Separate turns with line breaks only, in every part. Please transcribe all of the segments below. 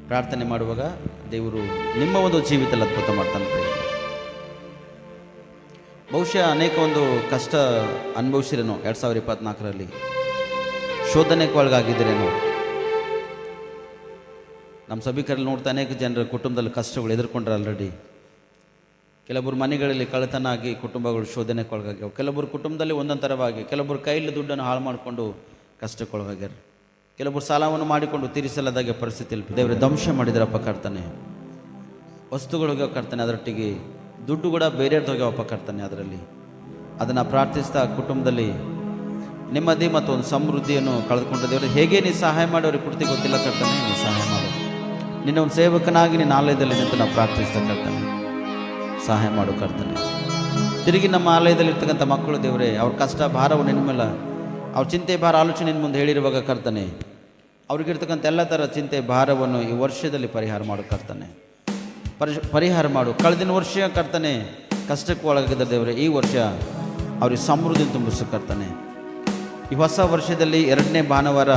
ಪ್ರಾರ್ಥನೆ ಮಾಡುವಾಗ ದೇವರು ನಿಮ್ಮ ಒಂದು ಜೀವಿತದಲ್ಲಿ ಅದ್ಭುತ ಮಾಡ್ತಾನೆ. ಬಹುಶಃ ಅನೇಕ ಒಂದು ಕಷ್ಟ ಅನುಭವಿಸಿರೇನೋ 2024ರಲ್ಲಿ, ಶೋಧನೆಗೆ ಒಳಗಾಗಿದ್ದೀರೇನೋ. ನಮ್ಮ ಸಭಿಕರಲ್ಲಿ ನೋಡ್ತಾ ಅನೇಕ ಜನರ ಕುಟುಂಬದಲ್ಲಿ ಕಷ್ಟಗಳು ಎದುರ್ಕೊಂಡ್ರೆ ಆಲ್ರೆಡಿ. ಕೆಲವೊಬ್ಬರು ಮನೆಗಳಲ್ಲಿ ಕಳ್ಳತನ ಆಗಿ ಕುಟುಂಬಗಳು ಶೋಧನೆಗೆ ಒಳಗಾಗ್ಯಾವ. ಕೆಲವೊಬ್ಬರು ಕುಟುಂಬದಲ್ಲಿ ಒಂದೊಂದು ಥರವಾಗಿ, ಕೆಲವೊಬ್ಬರು ಕೈಯಲ್ಲಿ ದುಡ್ಡನ್ನು ಹಾಳು ಮಾಡಿಕೊಂಡು ಕಷ್ಟಕ್ಕೊಳಗಾಗ್ಯಾರ. ಕೆಲವೊಬ್ಬರು ಸಾಲವನ್ನು ಮಾಡಿಕೊಂಡು ತೀರಿಸಲದಾಗೆ ಪರಿಸ್ಥಿತಿಯಲ್ಲಿ ದೇವರ ದಂಶ ಮಾಡಿದ್ರಪ್ಪ ಕರ್ತಾನೆ. ವಸ್ತುಗಳು ಹೋಗ್ಯಾವ ಕರ್ತಾನೆ, ಅದರೊಟ್ಟಿಗೆ ದುಡ್ಡು ಕೂಡ ಬೇರೆಯವ್ರದ್ದು ಹೋಗ್ಯಾವಪ್ಪ ಕರ್ತಾನೆ. ಅದರಲ್ಲಿ ಅದನ್ನು ಪ್ರಾರ್ಥಿಸ್ತಾ ಕುಟುಂಬದಲ್ಲಿ ನೆಮ್ಮದಿ ಮತ್ತು ಒಂದು ಸಮೃದ್ಧಿಯನ್ನು ಕಳೆದುಕೊಂಡ ದೇವರು ಹೇಗೆ ನೀ ಸಹಾಯ ಮಾಡೋರಿಗೆ ಕೊಡ್ತಿ ಗೊತ್ತಿಲ್ಲ ಕರ್ತಾನೆ. ನೀ ಸಹಾಯ ಮಾಡು, ನಿನ್ನ ಒಂದು ಸೇವಕನಾಗಿ ನಿನ್ನ ಆಲಯದಲ್ಲಿ ನಿಂತು ನಾವು ಪ್ರಾರ್ಥಿಸ್ತಾ ಕರ್ತಾನೆ. ಸಹಾಯ ಮಾಡು ಕರ್ತಾನೆ. ತಿರುಗಿ ನಮ್ಮ ಆಲಯದಲ್ಲಿ ಇರ್ತಕ್ಕಂಥ ಮಕ್ಕಳು ದೇವರೇ, ಅವ್ರ ಕಷ್ಟ ಭಾರವು ನಿನ್ನ ಮೇಲೆ, ಅವ್ರ ಚಿಂತೆ ಭಾರ ಆಲೋಚನೆ ನಿನ್ನ ಮುಂದೆ ಹೇಳಿರುವಾಗ ಕರ್ತಾನೆ, ಅವ್ರಿಗಿರ್ತಕ್ಕಂಥ ಎಲ್ಲ ಥರ ಚಿಂತೆ ಭಾರವನ್ನು ಈ ವರ್ಷದಲ್ಲಿ ಪರಿಹಾರ ಮಾಡು ಕರ್ತಾನೆ. ಪರಿಹಾರ ಮಾಡು. ಕಳೆದಿನ ವರ್ಷ ಕರ್ತಾನೆ ಕಷ್ಟಕ್ಕೆ ಒಳಗಾಗಿದ್ದ ದೇವರೇ, ಈ ವರ್ಷ ಅವ್ರಿಗೆ ಸಮೃದ್ಧಿ ತುಂಬಿಸು ಕರ್ತಾನೆ. ಈ ಹೊಸ ವರ್ಷದಲ್ಲಿ 2ನೇ ಭಾನುವಾರ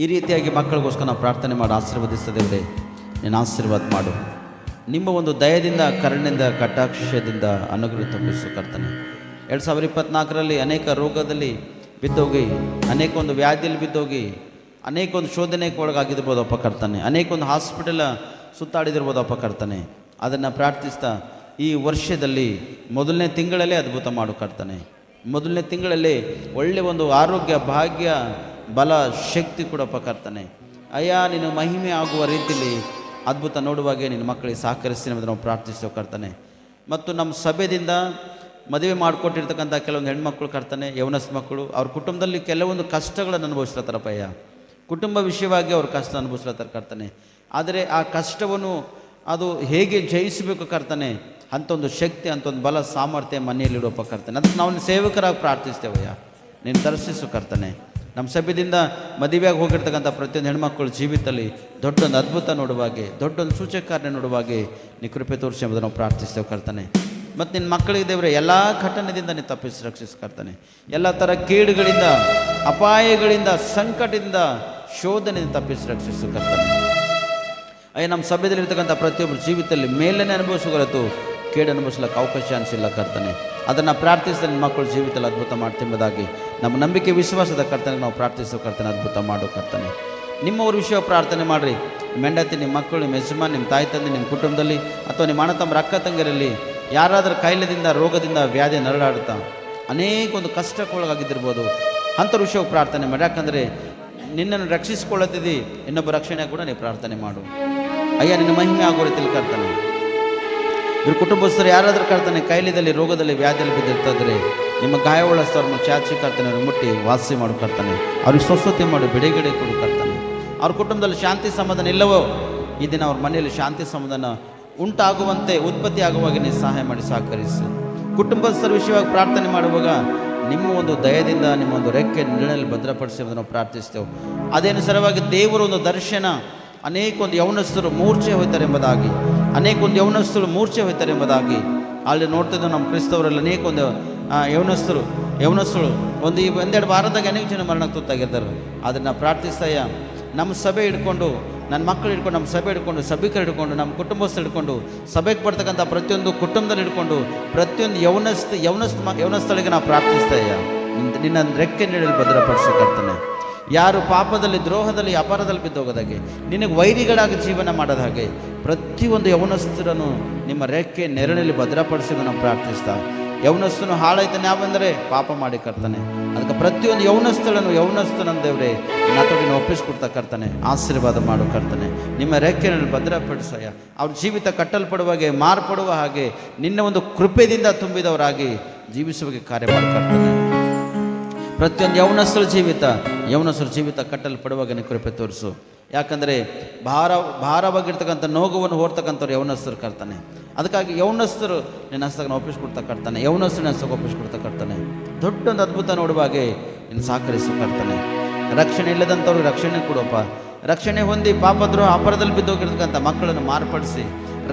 ಈ ರೀತಿಯಾಗಿ ಮಕ್ಕಳಿಗೋಸ್ಕರ ನಾವು ಪ್ರಾರ್ಥನೆ ಮಾಡಿ ಆಶೀರ್ವದಿಸ್ತದೇವ್ರೆ. ನೀನು ಆಶೀರ್ವಾದ ಮಾಡು. ನಿಮ್ಮ ಒಂದು ದಯದಿಂದ, ಕರುಣೆಯಿಂದ, ಕಟಾಕ್ಷದಿಂದ ಅನುಗ್ರಹ ತುಂಬಿಸು ಕರ್ತಾನೆ. 2024ರಲ್ಲಿ ಅನೇಕ ರೋಗದಲ್ಲಿ ಬಿದ್ದೋಗಿ, ಅನೇಕ ಒಂದು ವ್ಯಾಧಿಯಲ್ಲಿ ಬಿದ್ದೋಗಿ, ಅನೇಕ ಒಂದು ಶೋಧನೆಗೆ ಒಳಗಾಗಿರ್ಬೋದಪ್ಪ ಕರ್ತಾನೆ. ಅನೇಕ ಒಂದು ಹಾಸ್ಪಿಟಲ್ ಸುತ್ತಾಡಿದಿರ್ಬೋದಪ್ಪ ಕರ್ತಾನೆ. ಅದನ್ನು ಪ್ರಾರ್ಥಿಸ್ತಾ ಈ ವರ್ಷದಲ್ಲಿ 1ನೇ ತಿಂಗಳಲ್ಲೇ ಅದ್ಭುತ ಮಾಡು ಕರ್ತಾನೆ. 1ನೇ ತಿಂಗಳಲ್ಲಿ ಒಳ್ಳೆಯ ಒಂದು ಆರೋಗ್ಯ, ಭಾಗ್ಯ, ಬಲ, ಶಕ್ತಿ ಕೊಡಪ್ಪ ಕರ್ತಾನೆ. ಅಯ್ಯ, ನಿನ್ನ ಮಹಿಮೆ ಆಗುವ ರೀತಿಯಲ್ಲಿ ಅದ್ಭುತ ನೋಡುವಾಗೆ ನಿನ್ನ ಮಕ್ಕಳಿಗೆ ಸಹಕರಿಸ್ತೀನಿ ಅಂತ ನಾವು ಪ್ರಾರ್ಥಿಸ್ತೇವೆ ಕರ್ತಾನೆ. ಮತ್ತು ನಮ್ಮ ಸಭೆಯಿಂದ ಮದುವೆ ಮಾಡಿಕೊಟ್ಟಿರ್ತಕ್ಕಂಥ ಕೆಲವೊಂದು ಹೆಣ್ಮಕ್ಳು ಕರ್ತಾನೆ, ಯೌವನಸ್ಥ ಮಕ್ಕಳು, ಅವ್ರ ಕುಟುಂಬದಲ್ಲಿ ಕೆಲವೊಂದು ಕಷ್ಟಗಳನ್ನು ಅನುಭವಿಸ್ಲತ್ತಾರಪ್ಪ ಅಯ್ಯ. ಕುಟುಂಬ ವಿಷಯವಾಗಿ ಅವ್ರ ಕಷ್ಟ ಅನುಭವಿಸ್ಲತ್ತಾರ ಕರ್ತಾನೆ. ಆದರೆ ಆ ಕಷ್ಟವನ್ನು ಅದು ಹೇಗೆ ಜಯಿಸಬೇಕು ಕರ್ತಾನೆ, ಅಂಥ ಒಂದು ಶಕ್ತಿ, ಅಂಥ ಒಂದು ಬಲ, ಸಾಮರ್ಥ್ಯ ಮನೆಯಲ್ಲಿಡುವಪ್ಪ ಕರ್ತಾನೆ. ಅದಕ್ಕೆ ನಾವು ಸೇವಕರಾಗಿ ಪ್ರಾರ್ಥಿಸ್ತೇವಯ್ಯ. ನೀನು ದರ್ಶಿಸು ಕರ್ತಾನೆ. ನಮ್ಮ ಸಭೆಯಿಂದ ಮದುವೆಯಾಗಿ ಹೋಗಿರ್ತಕ್ಕಂಥ ಪ್ರತಿಯೊಂದು ಹೆಣ್ಮಕ್ಕಳು ಜೀವಿತದಲ್ಲಿ ದೊಡ್ಡೊಂದು ಅದ್ಭುತ ನೋಡುವಾಗೆ, ದೊಡ್ಡೊಂದು ಸೂಚಕಾರ್ಯ ನೋಡುವಾಗೆ ನೀ ಕೃಪೆ ತೋರಿಸಿ ಎಂಬುದನ್ನು ನಾವು ಪ್ರಾರ್ಥಿಸ್ತೇವೆ ಕರ್ತಾನೆ. ಮತ್ತು ನಿನ್ನ ಮಕ್ಕಳಿಗೆ ದೇವರೇ ಎಲ್ಲ ಘಟನೆಯಿಂದ ನೀನು ತಪ್ಪಿಸಿ ರಕ್ಷಿಸಿ ಕರ್ತಾನೆ. ಎಲ್ಲ ಥರ ಕೇಡುಗಳಿಂದ, ಅಪಾಯಗಳಿಂದ, ಸಂಕಟದಿಂದ, ಶೋಧನೆಯಿಂದ ತಪ್ಪಿಸಿ ರಕ್ಷಿಸು ಕರ್ತಾನೆ. ಅಯ್ಯ, ನಮ್ಮ ಸಭೆಯಲ್ಲಿರ್ತಕ್ಕಂಥ ಪ್ರತಿಯೊಬ್ಬರು ಜೀವಿತದಲ್ಲಿ ಮೇಲನೆ ಅನುಭವಿಸೋರತು ಕೇಡು ಅನುಭವಿಸ್ಲಿಕ್ಕೆ ಅವಕಾಶ ಅನಿಸಿಲ್ಲ ಕರ್ತಾನೆ. ಅದನ್ನು ಪ್ರಾರ್ಥಿಸಿದ ನಿಮ್ಮ ಮಕ್ಕಳು ಜೀವಿತದಲ್ಲಿ ಅದ್ಭುತ ಮಾಡ್ತಿಂಬುದಾಗಿ ನಮ್ಮ ನಂಬಿಕೆ, ವಿಶ್ವಾಸದ ಕರ್ತನೆಗೆ ನಾವು ಪ್ರಾರ್ಥಿಸೋ ಕರ್ತನೆ. ಅದ್ಭುತ ಮಾಡು ಕರ್ತನೆ. ನಿಮ್ಮವ್ರ ವಿಷಯ ಪ್ರಾರ್ಥನೆ ಮಾಡಿರಿ. ನಿಮ್ಮ ಹೆಂಡತಿ, ನಿಮ್ಮ ಮಕ್ಕಳು, ನಿಮ್ಮ ಯಜಮಾನ್, ನಿಮ್ಮ ತಾಯಿ ತಂದೆ, ನಿಮ್ಮ ಕುಟುಂಬದಲ್ಲಿ ಅಥವಾ ನಿಮ್ಮ ಅಣ್ಣ ತಮ್ಮ ಅಕ್ಕ ತಂಗಿರಲ್ಲಿ ಯಾರಾದರೂ ಕಾಯಿಲೆದಿಂದ, ರೋಗದಿಂದ, ವ್ಯಾಧಿ ನರಳಾಡ್ತಾ ಅನೇಕ ಒಂದು ಕಷ್ಟಕ್ಕೊಳಗಾಗಿದ್ದಿರ್ಬೋದು, ಅಂಥವ್ರ ವಿಷಯಕ್ಕೆ ಪ್ರಾರ್ಥನೆ ಮಾಡಿ. ಯಾಕಂದರೆ ನಿನ್ನನ್ನು ರಕ್ಷಿಸಿಕೊಳ್ಳುತ್ತಿದ್ದಿ, ಇನ್ನೊಬ್ಬ ರಕ್ಷಣೆ ಕೂಡ ನೀವು ಪ್ರಾರ್ಥನೆ ಮಾಡು ಅಯ್ಯ. ನಿನ್ನ ಮಹಿಮೆ ಆಗೋ ರೀತಿಯಲ್ಲಿ ಕರ್ತಾನೆ. ಇವ್ರ ಕುಟುಂಬಸ್ಥರು ಯಾರಾದರೂ ಕರ್ತಾನೆ ಕಾಯಿಲೆದಲ್ಲಿ, ರೋಗದಲ್ಲಿ, ವ್ಯಾಧಿಯಲ್ಲಿ ಬಿದ್ದಿರ್ತಾದ್ರೆ ನಿಮ್ಮ ಗಾಯವುಳ್ಳ ಸ್ಥಳವನ್ನು ಚಾಚಿ ಕರ್ತಾನೆ, ಅವ್ರಿಗೆ ಮುಟ್ಟಿ ವಾಸಿ ಮಾಡು ಕರ್ತಾನೆ. ಅವ್ರಿಗೆ ಸ್ವಸ್ಥತೆ ಮಾಡು, ಬಿಡುಗಡೆ ಕೊಡು ಕರ್ತಾನೆ. ಅವ್ರ ಕುಟುಂಬದಲ್ಲಿ ಶಾಂತಿ ಸಮಾಧಾನ ಇಲ್ಲವೋ ಈ ದಿನ ಅವ್ರ ಮನೆಯಲ್ಲಿ ಶಾಂತಿ ಸಮಾಧಾನ ಉಂಟಾಗುವಂತೆ, ಉತ್ಪತ್ತಿ ಆಗುವಾಗ ನೀವು ಸಹಾಯ ಮಾಡಿ ಸಹಕರಿಸು. ಕುಟುಂಬಸ್ಥರ ವಿಷಯವಾಗಿ ಪ್ರಾರ್ಥನೆ ಮಾಡುವಾಗ ನಿಮ್ಮ ಒಂದು ದಯದಿಂದ, ನಿಮ್ಮ ಒಂದು ರೆಕ್ಕೆ ನೆರಳಲ್ಲಿ ಭದ್ರಪಡಿಸಿ ನಾವು ಪ್ರಾರ್ಥಿಸ್ತೇವೆ. ಅದೇನುಸಾರವಾಗಿ ದೇವರ ಒಂದು ದರ್ಶನ, ಅನೇಕ ಒಂದು ಯೌವನಸ್ಥರು ಮೂರ್ಛೆ ಹೋಯ್ತಾರೆ ಎಂಬುದಾಗಿ, ಅನೇಕ ಒಂದು ಯೌವನಸ್ಥರು ಮೂರ್ಛೆ ಹೋಯ್ತಾರೆ ಎಂಬುದಾಗಿ ಅಲ್ಲಿ ನೋಡ್ತಿದ್ದು ನಮ್ಮ ಕ್ರಿಸ್ತವರಲ್ಲಿ ಅನೇಕ ಒಂದು ಯೌವನಸ್ಥರು ಒಂದೆರಡು ವಾರದಾಗ ಅನೇಕ ಜನ ಮರಣಕ್ಕೆ ತುತ್ತಾಗಿರ್ತಾರೆ. ಅದನ್ನು ಪ್ರಾರ್ಥಿಸ್ತಯ್ಯ. ನಮ್ಮ ಸಭೆ ಹಿಡ್ಕೊಂಡು, ನನ್ನ ಮಕ್ಕಳು ಹಿಡ್ಕೊಂಡು, ನಮ್ಮ ಸಭೆ ಹಿಡ್ಕೊಂಡು, ಸಭಿಕರು ಹಿಡ್ಕೊಂಡು, ನಮ್ಮ ಕುಟುಂಬಸ್ಥರು ಹಿಡ್ಕೊಂಡು, ಸಭೆಗೆ ಬರ್ತಕ್ಕಂಥ ಪ್ರತಿಯೊಂದು ಕುಟುಂಬದಲ್ಲಿ ಹಿಡ್ಕೊಂಡು ಪ್ರತಿಯೊಂದು ಯೌವನಸ್ಥಳಿಗೆ ನಾವು ಪ್ರಾರ್ಥಿಸ್ತಯ್ಯ. ನಿನ್ನ ರೆಕ್ಕೆ ನೀಡಲು ಭದ್ರಪಡಿಸಿ ಕರ್ತಾನೆ. ಯಾರು ಪಾಪದಲ್ಲಿ, ದ್ರೋಹದಲ್ಲಿ, ಅಪಾರದಲ್ಲಿ ಬಿದ್ದೋಗೋದಾಗೆ, ನಿನಗೆ ವೈರಿಗಳಾಗಿ ಜೀವನ ಮಾಡೋದ ಹಾಗೆ ಪ್ರತಿಯೊಂದು ಯೌವನಸ್ಥರನ್ನು ನಿಮ್ಮ ರೆಕ್ಕೆ ನೆರಳಲ್ಲಿ ಭದ್ರಪಡಿಸಿ ನಾವು ಪ್ರಾರ್ಥಿಸ್ತಾ. ಯೌವನಸ್ಥನು ಹಾಳಾಯ್ತಾನೆ ಯಾವಂದರೆ ಪಾಪ ಮಾಡಿ ಕರ್ತಾನೆ. ಅದಕ್ಕೆ ಪ್ರತಿಯೊಂದು ಯೌವನಸ್ಥನನ್ನು ದೇವರೇ ನಾತೋಡಿನ ಒಪ್ಪಿಸ್ಕೊಡ್ತಾ ಕರ್ತಾನೆ. ಆಶೀರ್ವಾದ ಮಾಡು ಕರ್ತಾನೆ. ನಿಮ್ಮ ರೆಕ್ಕೆನಲ್ಲಿ ಭದ್ರಪಡಿಸಯ್ಯ. ಅವ್ರ ಜೀವಿತ ಕಟ್ಟಲ್ಪಡುವಾಗೆ, ಮಾರ್ಪಡುವ ಹಾಗೆ ನಿನ್ನ ಒಂದು ಕೃಪೆಯಿಂದ ತುಂಬಿದವರಾಗಿ ಜೀವಿಸುವಾಗೆ ಕಾರ್ಯ ಮಾಡಿ ಕರ್ತಾನೆ. ಪ್ರತಿಯೊಂದು ಯೌವನಸ್ಥರ ಜೀವಿತ ಕಟ್ಟಲ್ಪಡುವಾಗ ನೀವು ಕೃಪೆ ತೋರಿಸು. ಯಾಕಂದರೆ ಭಾರವಾಗಿರ್ತಕ್ಕಂಥ ನೋಗವನ್ನು ಹೊರ್ತಕ್ಕಂಥವ್ರು ಯೌವನಸ್ಥರು ಕರ್ತಾನೆ. ಅದಕ್ಕಾಗಿ ಯೌವನಸ್ಥರು ನಿನ್ನ ಹಸ್ತಕ್ಕೆ ಒಪ್ಪಿಸ್ಕೊಡ್ತಾ ಕರ್ತಾನೆ. ಯೌವನಸ್ಥರು ಹಸ್ತಕ್ಕೆ ಒಪ್ಪಿಸ್ಕೊಡ್ತಾ ಕರ್ತಾನೆ. ದೊಡ್ಡೊಂದು ಅದ್ಭುತ ನೋಡುವಾಗೆ ನಿನ್ನ ಸಹಕರಿಸು ಕರ್ತಾನೆ. ರಕ್ಷಣೆ ಇಲ್ಲದಂಥವ್ರಿಗೆ ರಕ್ಷಣೆ ಕೊಡಪ್ಪ. ರಕ್ಷಣೆ ಹೊಂದಿ ಪಾಪದ್ರೋಹ ಅಪರದಲ್ಲಿ ಬಿದ್ದೋಗಿರ್ತಕ್ಕಂಥ ಮಕ್ಕಳನ್ನು ಮಾರ್ಪಡಿಸಿ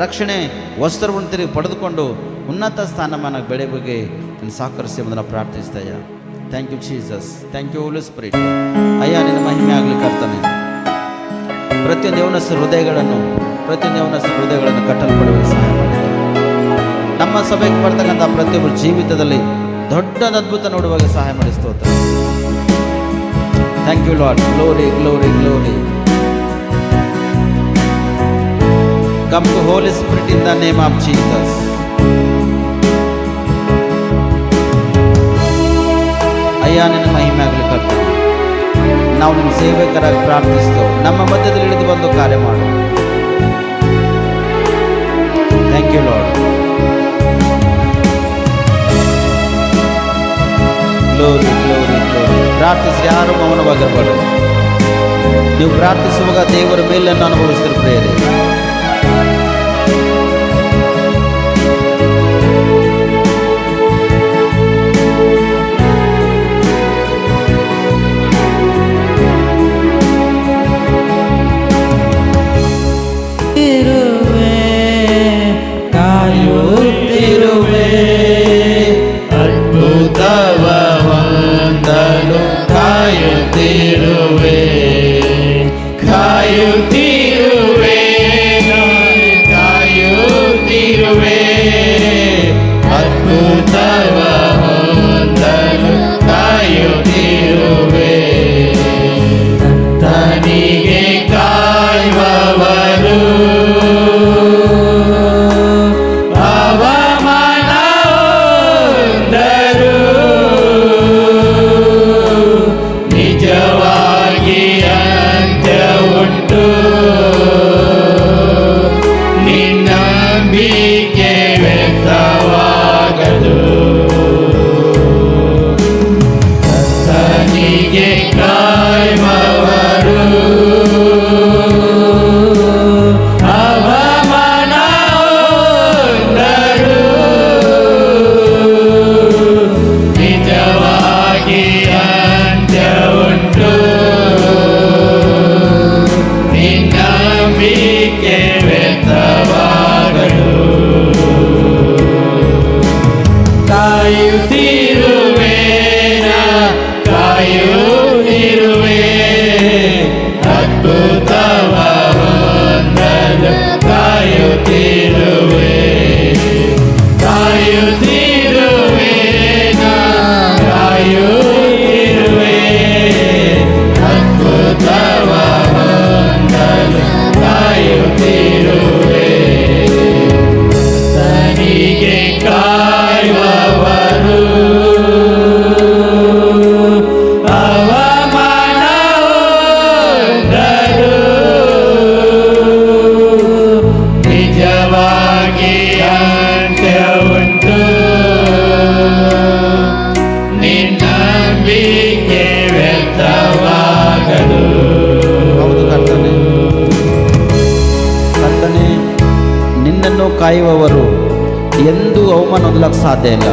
ರಕ್ಷಣೆ ವಸ್ತ್ರವನ್ನು ತಿರುಗಿ ಪಡೆದುಕೊಂಡು ಉನ್ನತ ಸ್ಥಾನಮಾನ ಬೆಳೆಬಗೆ ನಿನ್ನ ಸಹಕರಿಸಿ ಎಂಬುದನ್ನು ಪ್ರಾರ್ಥಿಸ್ತಯ್ಯ. Thank you Jesus. Thank you Holy Spirit. ಅಯ್ಯ, ನಿನ್ನ ಮಹಿಮೆ ಆಗಲಿ ಕರ್ತಾನೆ. ಪ್ರತಿಯೊಂದು ಯೌವನಸ್ಥರ ಹೃದಯಗಳನ್ನು ಕಟ್ಟಲ್ಪಡುವ ಸಹಾಯ ಮಾಡಿ. ನಮ್ಮ ಸಭೆಗೆ ಬರ್ತಕ್ಕಂಥ ಪ್ರತಿಯೊಬ್ಬರ ಜೀವಿತದಲ್ಲಿ ದೊಡ್ಡದ ಅದ್ಭುತ ನೋಡುವಾಗ ಸಹಾಯ ಮಾಡಿ. ಸ್ತೋತ್ರ. Thank you lord. Glory glory glory. Come to Holy Spirit in the name of Jesus. ಅಯ್ಯ ನಿನ್ನ ಮಹಿಮೆ ಆಗಲಿ ಕರ್ತನೆ. ನಾವು ನಿಮ್ಮ ಸೇವಕರಾಗಿ ಪ್ರಾರ್ಥಿಸ್ತೇವೆ. ನಮ್ಮ ಮಧ್ಯದಲ್ಲಿ ಇಳಿದು ಬಂದು ಕಾರ್ಯ ಮಾಡು. Thank you lord. Glory glory glory. ಪ್ರಾರ್ಥಿಸಿ, ಯಾರು ಮೌನವಾಗಿರಬಾರದು. ನೀವು ಪ್ರಾರ್ಥಿಸುವಾಗ ದೇವರ ಮೇಲನ್ನು ಅನುಭವಿಸ್ತಿರ್ತೀರಿ. ಕಾಯುವವರು ಎಂದೂ ಅವಮಾನ ಹೊಂದಲಿಕ್ಕೆ ಸಾಧ್ಯ ಇಲ್ಲ.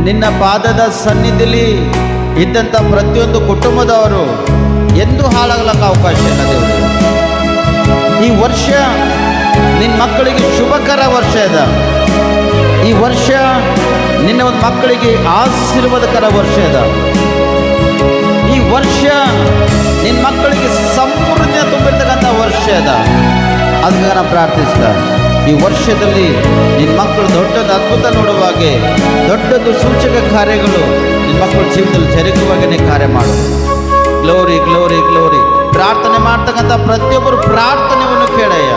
ನಿನ್ನ ಪಾದದ ಸನ್ನಿಧಿಲಿ ಇದ್ದಂಥ ಪ್ರತಿಯೊಂದು ಕುಟುಂಬದವರು ಎಂದೂ ಹಾಳಾಗಲಿಕ್ಕೆ ಅವಕಾಶ ಇಲ್ಲ ದೇವರು. ಈ ವರ್ಷ ನಿನ್ನ ಮಕ್ಕಳಿಗೆ ಶುಭಕರ ವರ್ಷ ಇದೆ. ಈ ವರ್ಷ ನಿನ್ನ ಒಂದು ಮಕ್ಕಳಿಗೆ ಆಶೀರ್ವಾದಕರ ವರ್ಷ ಇದೆ. ಈ ವರ್ಷ ನಿನ್ನ ಮಕ್ಕಳಿಗೆ ಸಮೃದ್ಧಿಯ ತುಂಬಿರ್ತಕ್ಕಂಥ ವರ್ಷ ಇದೆ. ಅದಕ್ಕೆ ನಾನು ಪ್ರಾರ್ಥಿಸ್ತಾ ಈ ವರ್ಷದಲ್ಲಿ ನಿನ್ನ ಮಕ್ಕಳು ದೊಡ್ಡದು ಅದ್ಭುತ ನೋಡುವಾಗೆ ದೊಡ್ಡದು ಸೂಚಕ ಕಾರ್ಯಗಳು ನಿನ್ನ ಮಕ್ಕಳ ಜೀವಿತದಲ್ಲಿ ಜರುಗುವಾಗೆ ನೀ ಕಾರ್ಯ ಮಾಡು. Glory glory glory. ಪ್ರಾರ್ಥನೆ ಮಾಡ್ತಕ್ಕಂಥ ಪ್ರತಿಯೊಬ್ಬರು ಪ್ರಾರ್ಥನೆಯನ್ನು ಕೇಳಯ್ಯ.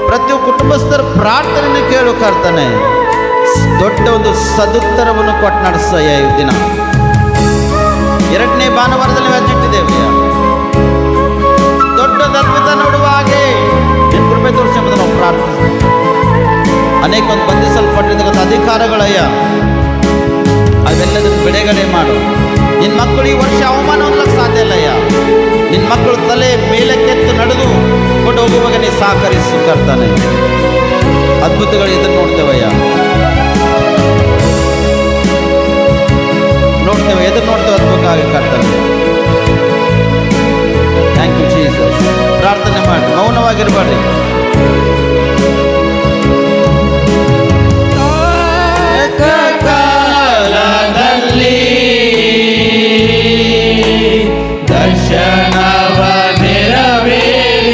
ಪ್ರತಿಯೊಬ್ಬ ಕುಟುಂಬಸ್ಥರ ಪ್ರಾರ್ಥನೆಯನ್ನು ಕೇಳು ಕರ್ತನೆ. ದೊಡ್ಡ ಒಂದು ಸದುತ್ತರವನ್ನು ಕೊಟ್ಟು ನಡೆಸಯ್ಯ. ಈ ದಿನ 2ನೇ ಭಾನುವಾರದಲ್ಲಿ ಹಚ್ಚಿಟ್ಟಿದ್ದೇವೆ. ದೊಡ್ಡದು ಅದ್ಭುತ ನೋಡುವ ಹಾಗೆ ನಿನ್ನ ಕೃಪೆ ತೋರಿಸಿ ಎಂಬುದನ್ನು ನಾವು ಪ್ರಾರ್ಥಿಸ್ತೀವಿ. ಅನೇಕ ಒಂದು ಬಂಧಿಸಲ್ಪಟ್ಟಿರ್ತಕ್ಕಂಥ ಅಧಿಕಾರಗಳಯ್ಯ, ಅವೆಲ್ಲದನ್ನು ಬಿಡುಗಡೆ ಮಾಡು. ನಿನ್ನ ಮಕ್ಕಳು ಈ ವರ್ಷ ಅವಮಾನ ಹೊಂದಲಿಕ್ಕೆ ಸಾಧ್ಯ ಇಲ್ಲಯ್ಯ. ನಿನ್ನ ಮಕ್ಕಳು ತಲೆ ಮೇಲಕ್ಕೆತ್ತು ನಡೆದು ಕೊಂಡು ಹೋಗುವಾಗ ನೀ ಸಹಕರಿಸು ಕರ್ತಾನೆ. ಅದ್ಭುತಗಳು ಇದನ್ನು ನೋಡ್ತೇವಯ್ಯ, ನೋಡ್ತೇವೆ, ಎದುರು ನೋಡ್ತೇವೆ ಅದ್ಭುತ ಆಗಿ ಕರ್ತಾನೆ. Thank you Jesus. ಪ್ರಾರ್ಥನೆ ಮಾಡಿ, ಮೌನವಾಗಿರಬೇಡಿ. ಕಾಲದಲ್ಲಿ ದರ್ಶನವ ನೆರವೇರಿಸಿ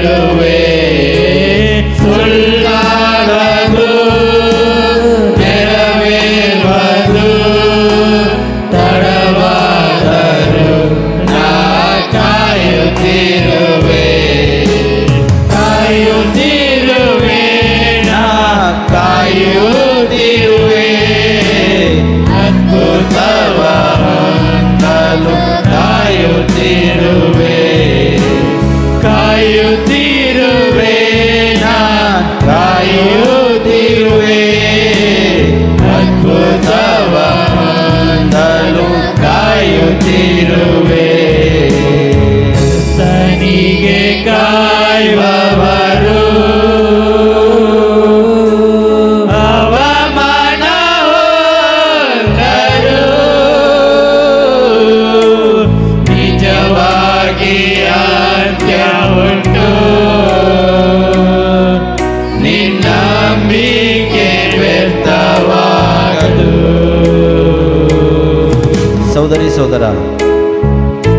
ನೆರವೇರಿಸುವೆ. ಸುಳ್ಳಾಗದು ನೆರವೇರುವುದು, ತಡವಾದರೂ ನಾ ಕಾಯುತ್ತಿರುವೆ. ಕಾಯುತ್ತಿರುವೆ, ನಾ ಕಾಯುತ್ತಿರುವೆ. ಅದ್ಭುತವ ಹೊಂದಲು ಕಾಯುತ್ತಿರುವೆ. ಕಾಯುತ್ತಿರುವೆ, ನಾ ಕಾಯುತ್ತಿರುವೆ. ಅದ್ಭುತವ ಹೊಂದಲು ಕಾಯುತ್ತಿರುವೆ. ತನಿಗೆ ಕಾಯುವವರು ಅವಮಾನ ಹೊಂದರು. ನಿಜವಾಗಿ ಅಂತ್ಯ ಉಂಟು, ನಿನ್ನಂಬಿಕೆ ವ್ಯರ್ಥವಾಗದು.
ಸಹೋದರಿ ಸಹೋದರ,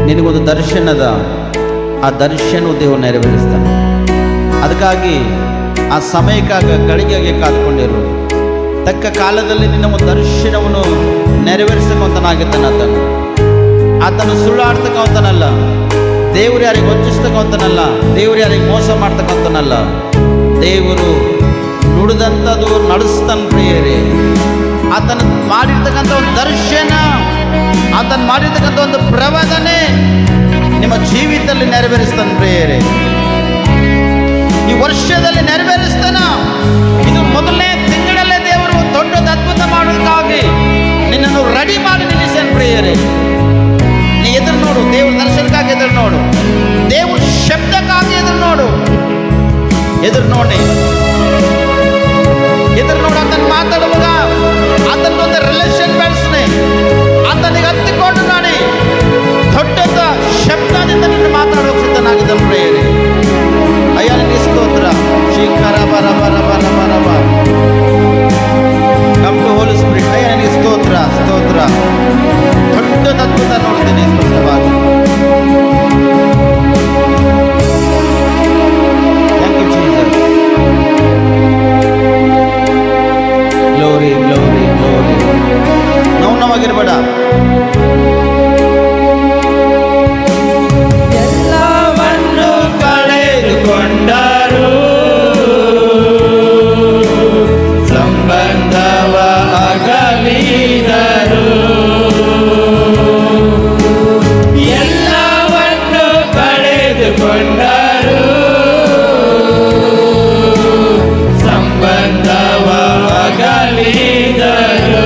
ನಿನಗೊಂದು ದರ್ಶನದ, ಆ ದರ್ಶನವು ದೇವರು ನೆರವೇರಿಸ್ತಾನೆ. ಅದಕ್ಕಾಗಿ ಆ ಸಮಯಕ್ಕಾಗಿ ಗಳಿಗೆಗೆ ಕಾದುಕೊಂಡಿರು. ತಕ್ಕ ಕಾಲದಲ್ಲಿ ನಿನ್ನ ಒಂದು ದರ್ಶನವನ್ನು ನೆರವೇರಿಸಕ್ಕಂತನಾಗಿದ್ದಾನೆ ಆತನು. ಆತನು ಸುಳ್ಳಾಡ್ತಕ್ಕಂತನಲ್ಲ, ದೇವರು ಯಾರಿಗೆ ವಂಚಿಸ್ತಕ್ಕಂತನಲ್ಲ, ದೇವರು ಯಾರಿಗೆ ಮೋಸ ಮಾಡ್ತಕ್ಕಂತನಲ್ಲ. ದೇವರು ನುಡಿದಂಥದ್ದು ನಡೆಸ್ತಾನೆ ಪ್ರಿಯರೇ. ಆತನು ಮಾಡಿರ್ತಕ್ಕಂಥ ಒಂದು ದರ್ಶನ, ಆತನು ಮಾಡಿರ್ತಕ್ಕಂಥ ಒಂದು ಪ್ರವಾದನೆ ನಿಮ್ಮ ಜೀವಿತದಲ್ಲಿ ನೆರವೇರಿಸ್ತಾನೆ ಪ್ರಿಯರೇ. ಈ ವರ್ಷದಲ್ಲಿ ನೆರವೇರಿಸ್ತಾನ. ಇದು ಮೊದಲನೇ ತಿಂಗಳಲ್ಲೇ ದೇವರು ದೊಡ್ಡದು ಅದ್ಭುತ ಮಾಡೋದಕ್ಕಾಗಿ ನಿನ್ನನ್ನು ರೆಡಿ ಮಾಡಿ ನಿಲ್ಲಿಸ್ತಾನೆ ಪ್ರಿಯರೇ. ನೀ ಎದುರು ನೋಡು, ದೇವ್ರ ದರ್ಶನಕ್ಕಾಗಿ ಎದುರು ನೋಡು, ದೇವ್ರ ಶಬ್ದಕ್ಕಾಗಿ ಎದುರು ನೋಡು. ಎದುರು ನೋಡಿ, ಎದುರು ನೋಡು. ಆತನ ಮಾತಾಡುವಾಗ ಆತನೊಂದು ರಿಲೇಷನ್ ಬೆಳೆಸ್ನೆ, ಆತನಿಗೆ ಹತ್ತಿಕೊಂಡು ನಾಡಿ ದೊಡ್ಡದ ಶಬ್ದದಿಂದ ನಿನ್ನ ಮಾತಾಡೋ ಸಿದ್ಧನಾಗಿದ್ದಾನೆ ಪ್ರಿಯರೇ. ಅಯ್ಯ ನಿನಗೆ ಸ್ತೋತ್ರ. ಶೀಕರ ಬರ ಬರ ಬರ ಬರ ಬರ ಕಮ್ ಟು ಹೋಲಿ ಸ್ಪಿರಿಟ್. ಅಯ್ಯ ನಿನಗೆ ಸ್ತೋತ್ರ, ಸ್ತೋತ್ರ. ದೊಡ್ಡದ ಅದ್ಭುತ ನೋಡ್ತೀನಿ ಸ್ಪಷ್ಟವಾಗಿ. Thank you Jesus. Glory glory glory. ಮೌನವಾಗಿರ್ಬೇಡ.
ಎಲ್ಲವನ್ನು ಕಳೆದುಕೊಂಡರು, ಸಂಬಂಧವ ಅಗಲಿದರು. ಎಲ್ಲವನ್ನು ಕಳೆದುಕೊಂಡರು, ಸಂಬಂಧವ ಅಗಲಿದರು.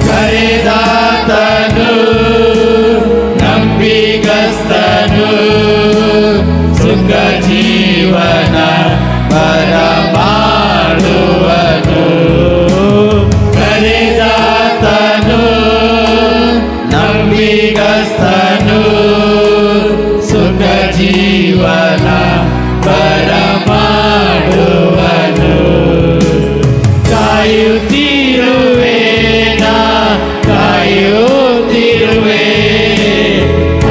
ಕರೆದಾತನು ನಂಬಿಗಸ್ತನು, ಸುಖ ಜೀವನ ಬರಮಾಡುವನು. ಕರೆದಾತನು ನಂಬಿಗಸ್ತನು, ಸುಖ ಜೀವನ ಬರಮಾಡುವನು. ಕಾಯುತ್ತಿರುವೆ, ನಾ ಕಾಯುತ್ತಿರುವೆ.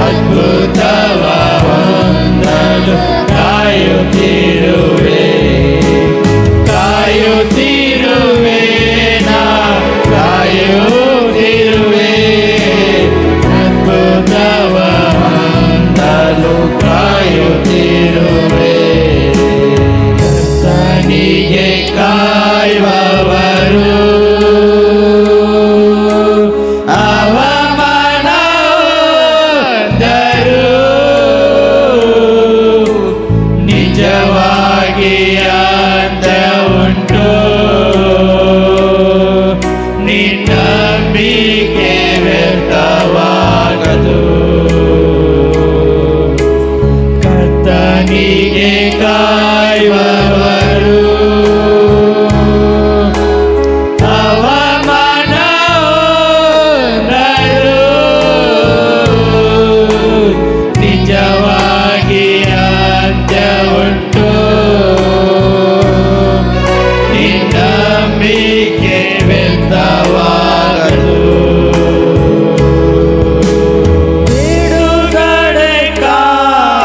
ಅದ್ಭುತವ ಹೊಂದಲು ಕಾಯುತ್ತಿರುವೆ. ಕಾಯುತ್ತಿರುವೆ, ನಾ ಕಾಯುತ್ತಿರುವೆ. ಅದ್ಭುತವ ಹೊಂದಲು ಕಾಯುತ್ತಿರುವೆ. ಕರ್ತನಿಗೆ ಕಾಯುವವರು ಅವಮಾನ ಹೊಂದರು. ನಿಜವಾಗಿ ಅಂತ್ಯ ಉಂಟು, ನಿನ್ನಂಬಿಕೆ ವ್ಯರ್ಥವಾಗದು. ಕರ್ತನಿಗೆ ಕಾಯುವವರು ಅವಮಾನ ಹೊಂದರು. ನಿಜವಾಗಿ ಅಂತ್ಯ ಉಂಟು, ನಿನ್ನಂಬಿಕೆ ವ್ಯರ್ಥವಾಗದು. ಬಿಡುಗಡೆ ಕಾಯುವವರು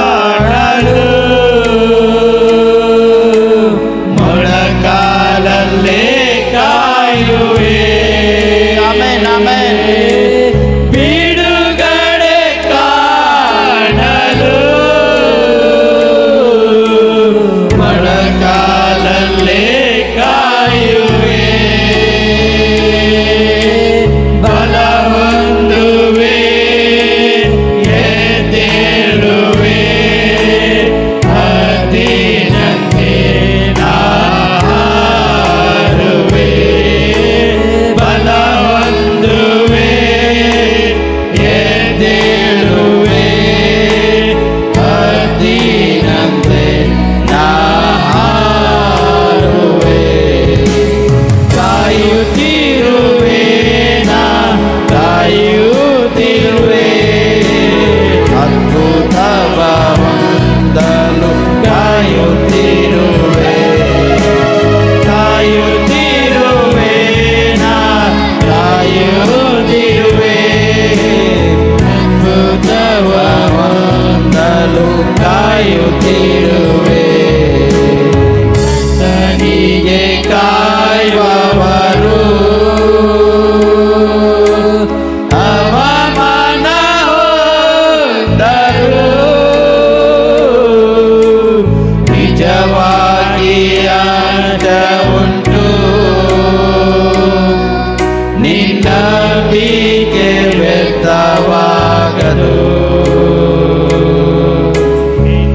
ವ್ಯರ್ಥವಾಗದು,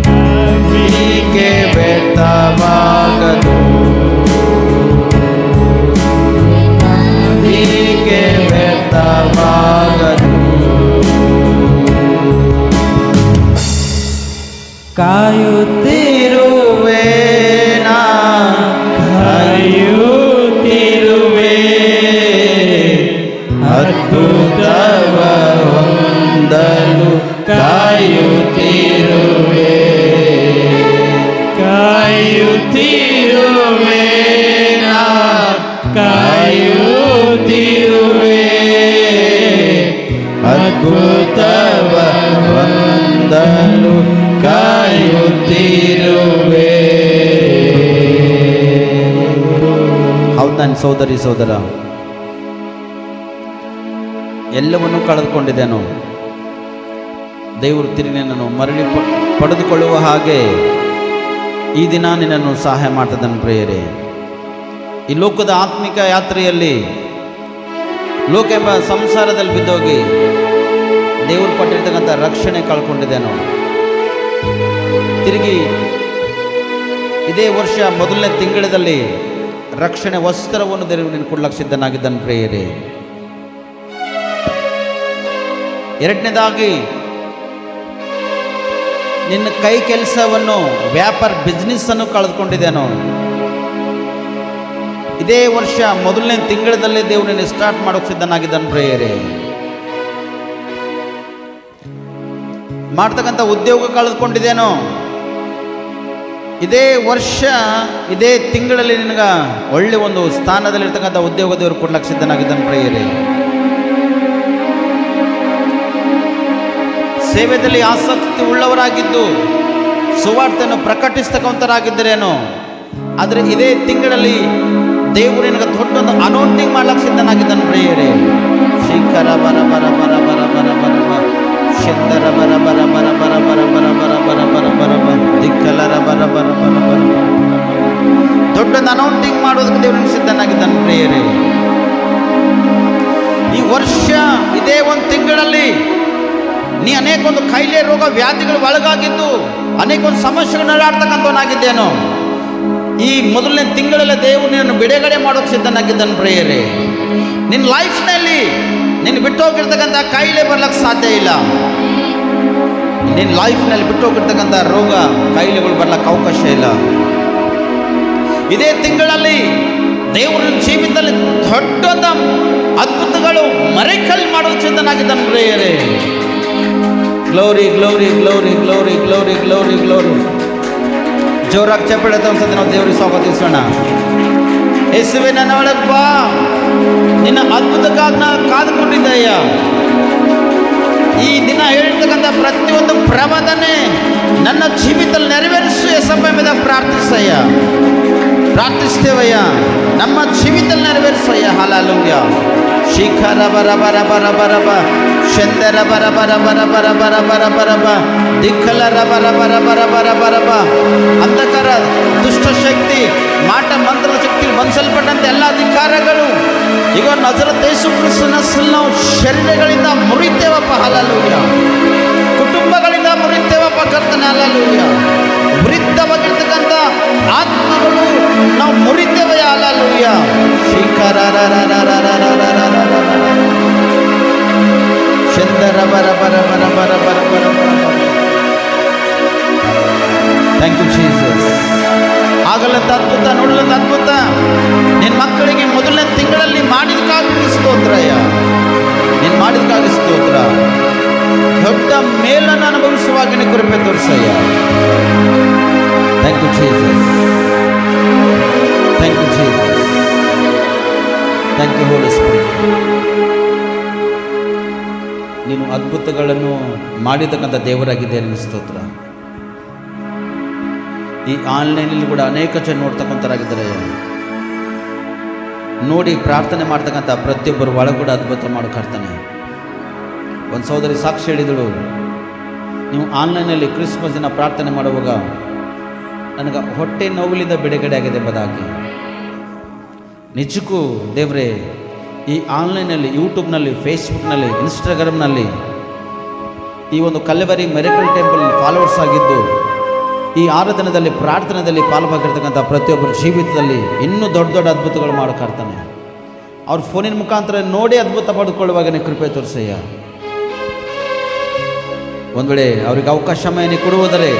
ನಂಬಿಕೆ ವ್ಯರ್ಥವಾಗದು, ನಂಬಿಕೆ ವ್ಯರ್ಥವಾಗದು. ಕಾಯುತ್ತಿರುವೆ ನಾ, ಕಾಯುತ್ತಿರುವೆ, ಅದ್ಭುತವ ಹೊಂದಲು ಕಾಯುತ್ತಿರುವೆ,
ಕಾಯುತ್ತಿರುವೆ ನಾ, ಕಾಯುತ್ತಿರುವೆ,
ಅದ್ಭುತವ ಹೊಂದಲು ಕಾಯುತ್ತಿರುವೆ. ಹೌದು ನನ್ನ ಸೋದರಿ ಸೋದರ, ಎಲ್ಲವನ್ನೂ ಕಳೆದುಕೊಂಡಿದ್ದೇನು. ದೇವರು ತಿರುಗಿ ನಿನ್ನನ್ನು ಮರಳಿ ಪಡೆದುಕೊಳ್ಳುವ ಹಾಗೆ ಈ ದಿನ ನಿನ್ನನ್ನು ಸಹಾಯ ಮಾಡ್ತದನ್ನು ಪ್ರಿಯರೇ. ಈ ಲೋಕದ ಆತ್ಮಿಕ ಯಾತ್ರೆಯಲ್ಲಿ, ಲೋಕ ಎಂಬ ಸಂಸಾರದಲ್ಲಿ ಬಿದ್ದೋಗಿ ದೇವರು ಕೊಟ್ಟಿರ್ತಕ್ಕಂಥ ರಕ್ಷಣೆ ಕಳ್ಕೊಂಡಿದ್ದೇನು. ತಿರುಗಿ ಇದೇ ವರ್ಷ ಮೊದಲನೇ ತಿಂಗಳಲ್ಲಿ ರಕ್ಷಣೆ ವಸ್ತ್ರವನ್ನು ದೇವರು ನೀನು ಕೊಡ್ಲಕ್ಕೆ ಸಿದ್ಧನಾಗಿದ್ದಾನೆ ಪ್ರಿಯರೇ. ಎರಡನೇದಾಗಿ ನಿನ್ನ ಕೈ ಕೆಲಸವನ್ನು, ವ್ಯಾಪಾರ ಬಿಸ್ನೆಸ್ ಅನ್ನು ಕಳೆದುಕೊಂಡಿದ್ದೇನೋ. ಇದೇ ವರ್ಷ ಮೊದಲನೇ ತಿಂಗಳಲ್ಲೇ ದೇವರು ನಿನ್ನ ಸ್ಟಾರ್ಟ್ ಮಾಡೋಕೆ ಸಿದ್ಧನಾಗಿದ್ದಾನೆ ಪ್ರಿಯರೇ. ಮಾಡ್ತಕ್ಕಂಥ ಉದ್ಯೋಗ ಕಳೆದುಕೊಂಡಿದ್ದೇನೋ. ಇದೇ ವರ್ಷ ಇದೇ ತಿಂಗಳಲ್ಲಿ ನಿನಗೆ ಒಳ್ಳೆ ಒಂದು ಸ್ಥಾನದಲ್ಲಿರ್ತಕ್ಕಂಥ ಉದ್ಯೋಗ ದೇವರು ಕೊಡ್ಲಕ್ಕೆ ಸಿದ್ಧನಾಗಿದ್ದಾನೆ ಪ್ರಿಯರೇ. ಸೇವೆಯಲ್ಲಿ ಆಸಕ್ತಿ ಉಳ್ಳವರಾಗಿದ್ದು ಸುವಾರ್ತೆಯನ್ನು ಪ್ರಕಟಿಸ್ತಕ್ಕಂಥರಾಗಿದ್ದರೇನೋ. ಆದರೆ ಇದೇ ತಿಂಗಳಲ್ಲಿ ದೇವರು ನಿನಗೆ ದೊಡ್ಡೊಂದು ಅನೌನ್ಸಿಂಗ್ ಮಾಡ್ಲಿಕ್ಕೆ ಸಿದ್ಧನಾಗಿದ್ದಾನೆ ಪ್ರಿಯರೇ. ಶಿಖರ ಬರ ಬರ ಬರ ಬರ ಬರ ಬರ ಬರ, ಶಂದರ ಬರ ಬರ ಬರ ಬರ ಬರ ಬರ ಬರ ಬರ ಬರ ಬರ ಬರ, ದಿಕ್ಕಲರ ಬರ ಬರ ಬರ ಬರ ಬರ, ದೊಡ್ಡೊಂದು ಅನೌನ್ಸಿಂಗ್ ಮಾಡೋದಕ್ಕೆ ದೇವರು ಸಿದ್ಧನಾಗಿದ್ದಾನೆ ಪ್ರಿಯರೇ. ಈ ವರ್ಷ ಇದೇ ಒಂದು ತಿಂಗಳಲ್ಲಿ ನೀ ಅನೇಕ ಒಂದು ಕಾಯಿಲೆ, ರೋಗ, ವ್ಯಾಧಿಗಳು ಒಳಗಾಗಿದ್ದು ಅನೇಕ ಒಂದು ಸಮಸ್ಯೆಗಳು ನಡಾಡ್ತಕ್ಕಂಥವನಾಗಿದ್ದೇನೋ. ಈ ಮೊದಲನೇ ತಿಂಗಳಲ್ಲೇ ದೇವರು ನಿನ್ನನ್ನು ಬಿಡುಗಡೆ ಮಾಡೋಕೆ ಸಿದ್ಧನಾಗಿದ್ದಾನೆ ಪ್ರಿಯರೇ. ನಿನ್ನ ಲೈಫ್ನಲ್ಲಿ ನಿನ್ನ ಬಿಟ್ಟು ಹೋಗಿರ್ತಕ್ಕಂಥ ಕಾಯಿಲೆ ಬರ್ಲಿಕ್ಕೆ ಸಾಧ್ಯ ಇಲ್ಲ. ನಿನ್ನ ಲೈಫ್ನಲ್ಲಿ ಬಿಟ್ಟು ಹೋಗಿರ್ತಕ್ಕಂಥ ರೋಗ, ಕಾಯಿಲೆಗಳು ಬರ್ಲಿಕ್ಕೆ ಅವಕಾಶ ಇಲ್ಲ. ಇದೇ ತಿಂಗಳಲ್ಲಿ ದೇವರು ನಿನ್ನ ಜೀವಿತದಲ್ಲಿ ದೊಡ್ಡ ಅದ್ಭುತಗಳು ಮರೆಕಲ್ ಮಾಡೋಕೆ ಸಿದ್ಧನಾಗಿದ್ದಾನೆ ಪ್ರಿಯರೇ. Glory glory glory glory glory glory glory. ಜೋರಾಗಿ ಚಪ್ಪಳೆ ತೋರಿಸೋದು ನಾವು ದೇವರಿಗೆ ಸ್ವಾಗತಿಸೋಣ. ಯೇಸುವೆ ನನ್ನ ಒಳಗೆ ಬಾ, ನಿನ್ನ ಅದ್ಭುತಕ್ಕಾಗಿ ನಾನು ಕಾದುಕೊಂಡಿದ್ದಯ್ಯ. ಈ ದಿನ ಹೇಳ್ತಕ್ಕಂಥ ಪ್ರತಿಯೊಂದು ಪ್ರವಾದನೆ ನನ್ನ ಜೀವಿತದಲ್ಲಿ ನೆರವೇರಿಸು ಯೇಸಪ್ಪ ಎಂಬುದಾಗಿ ಪ್ರಾರ್ಥಿಸಯ್ಯ, ಪ್ರಾರ್ಥಿಸ್ತೇವಯ್ಯ. ನಮ್ಮ ಜೀವಿತದಲ್ಲಿ ನೆರವೇರಿಸಯ್ಯ. ಹಲ್ಲೆಲೂಯಾ. ಶಿಖರ ಬರ ಬರ ಬರ ಬರ ಬ, ಶಂದರ ಬರ ಬರ ಬರ ಬರ ಬರ ಬರ ಬರ ಬ, ದಿಕ್ಕಲರ ಬರ ಬರ ಬರ ಬರ ಬರ ಬ. ಅಂಧಕಾರ, ದುಷ್ಟಶಕ್ತಿ, ಮಾಟ ಮಂತ್ರದ ಶಕ್ತಿ ಬಂಧಿಸಲ್ಪಟ್ಟಂತೆ ಎಲ್ಲ ಅಧಿಕಾರಗಳು ಈಗ ನಜರೇತ್ ಯೇಸು ಕ್ರಿಸ್ತನ ನಾವು ಶರೀರಗಳಿಂದ ಮುರಿತೇವಪ್ಪ. ಹಲ್ಲೆಲೂಯಾ. ಕುಟುಂಬಗಳಿಂದ ಮುರಿತೇವಪ್ಪ ಕರ್ತನೆ. ಹಲ್ಲೆಲೂಯಾ. ವೃದ್ಧವಾಗಿರ್ತಕ್ಕಂಥ ಆತ್ಮಗಳು ನಾವು ಮುರಿತೇವಯ್ಯ. ಹಲ್ಲೆಲೂಯಾ. ಶಿಖರ ಚಂದರ ಬರ ಬರ ಬರ ಬರ ಬರ ಬರ ಬರ ಬರ. Thank you Jesus. ಆಗಲಂತ ಅದ್ಭುತ, ನೋಡಲಂತ ಅದ್ಭುತ ನಿನ್ನ ಮಕ್ಕಳಿಗೆ ಮೊದಲನೇ ತಿಂಗಳಲ್ಲಿ ಮಾಡಿದಕ್ಕಾಗಿ ಸ್ತೋತ್ರಯ್ಯ. ನೀನು ಮಾಡಿದಕ್ಕಾಗಿ ಸ್ತೋತ್ರ. ದೊಡ್ಡ ಮೇಲನ್ನು ಅನುಭವಿಸುವಾಗ ನಿನ್ನ ಕೃಪೆ ತೋರಿಸಯ್ಯ. Thank you Jesus. Thank you Jesus. Thank you Holy Spirit. ನೀನು ಅದ್ಭುತಗಳನ್ನು ಮಾಡಿರ್ತಕ್ಕಂಥ ದೇವರಾಗಿದ್ದೇನೆ. ಸ್ತೋತ್ರ. ಈ ಆನ್ಲೈನಲ್ಲಿ ಕೂಡ ಅನೇಕ ಜನ ನೋಡ್ತಕ್ಕಂಥರಾಗಿದ್ದಾರೆ. ನೋಡಿ ಪ್ರಾರ್ಥನೆ ಮಾಡ್ತಕ್ಕಂಥ ಪ್ರತಿಯೊಬ್ಬರು ಒಳಗೆ ಕೂಡ ಅದ್ಭುತ ಮಾಡೋಕ್ಕಾಗ್ತಾನೆ. ಒಂದು ಸಹೋದರಿ ಸಾಕ್ಷಿ ಹೇಳಿದಳು, ನೀವು ಆನ್ಲೈನಲ್ಲಿ ಕ್ರಿಸ್ಮಸ್ ದಿನ ಪ್ರಾರ್ಥನೆ ಮಾಡುವಾಗ ನನಗೆ ಹೊಟ್ಟೆ ನೋವುಲಿಂದ ಬಿಡುಗಡೆ ಆಗಿದೆ ಎಂಬುದಾಗಿ. ನಿಜಕ್ಕೂ ದೇವರೇ, ಈ ಆನ್ಲೈನಲ್ಲಿ, ಯೂಟ್ಯೂಬ್ನಲ್ಲಿ, ಫೇಸ್ಬುಕ್ನಲ್ಲಿ, ಇನ್ಸ್ಟಾಗ್ರಾಮ್ನಲ್ಲಿ ಈ ಒಂದು ಕಲ್ವರಿ ಮಿರಕಲ್ ಟೆಂಪಲ್ ಫಾಲೋವರ್ಸ್ ಆಗಿದ್ದು ಈ 6 ದಿನದಲ್ಲಿ ಪ್ರಾರ್ಥನೆಯಲ್ಲಿ ಪಾಲ್ಭಾಗಿರ್ತಕ್ಕಂಥ ಪ್ರತಿಯೊಬ್ಬರ ಜೀವಿತದಲ್ಲಿ ಇನ್ನೂ ದೊಡ್ಡ ದೊಡ್ಡ ಅದ್ಭುತಗಳು ಮಾಡೋಕ್ಕಾಗ್ತಾನೆ. ಅವ್ರ ಫೋನಿನ ಮುಖಾಂತರ ನೋಡಿ ಅದ್ಭುತ ಪಡೆದುಕೊಳ್ಳುವಾಗ ಕೃಪೆ ತೋರಿಸಯ್ಯ. ಒಂದು ವೇಳೆ ಅವ್ರಿಗೆ ಅವಕಾಶ ನೀ ಕೊಡುವುದರೆ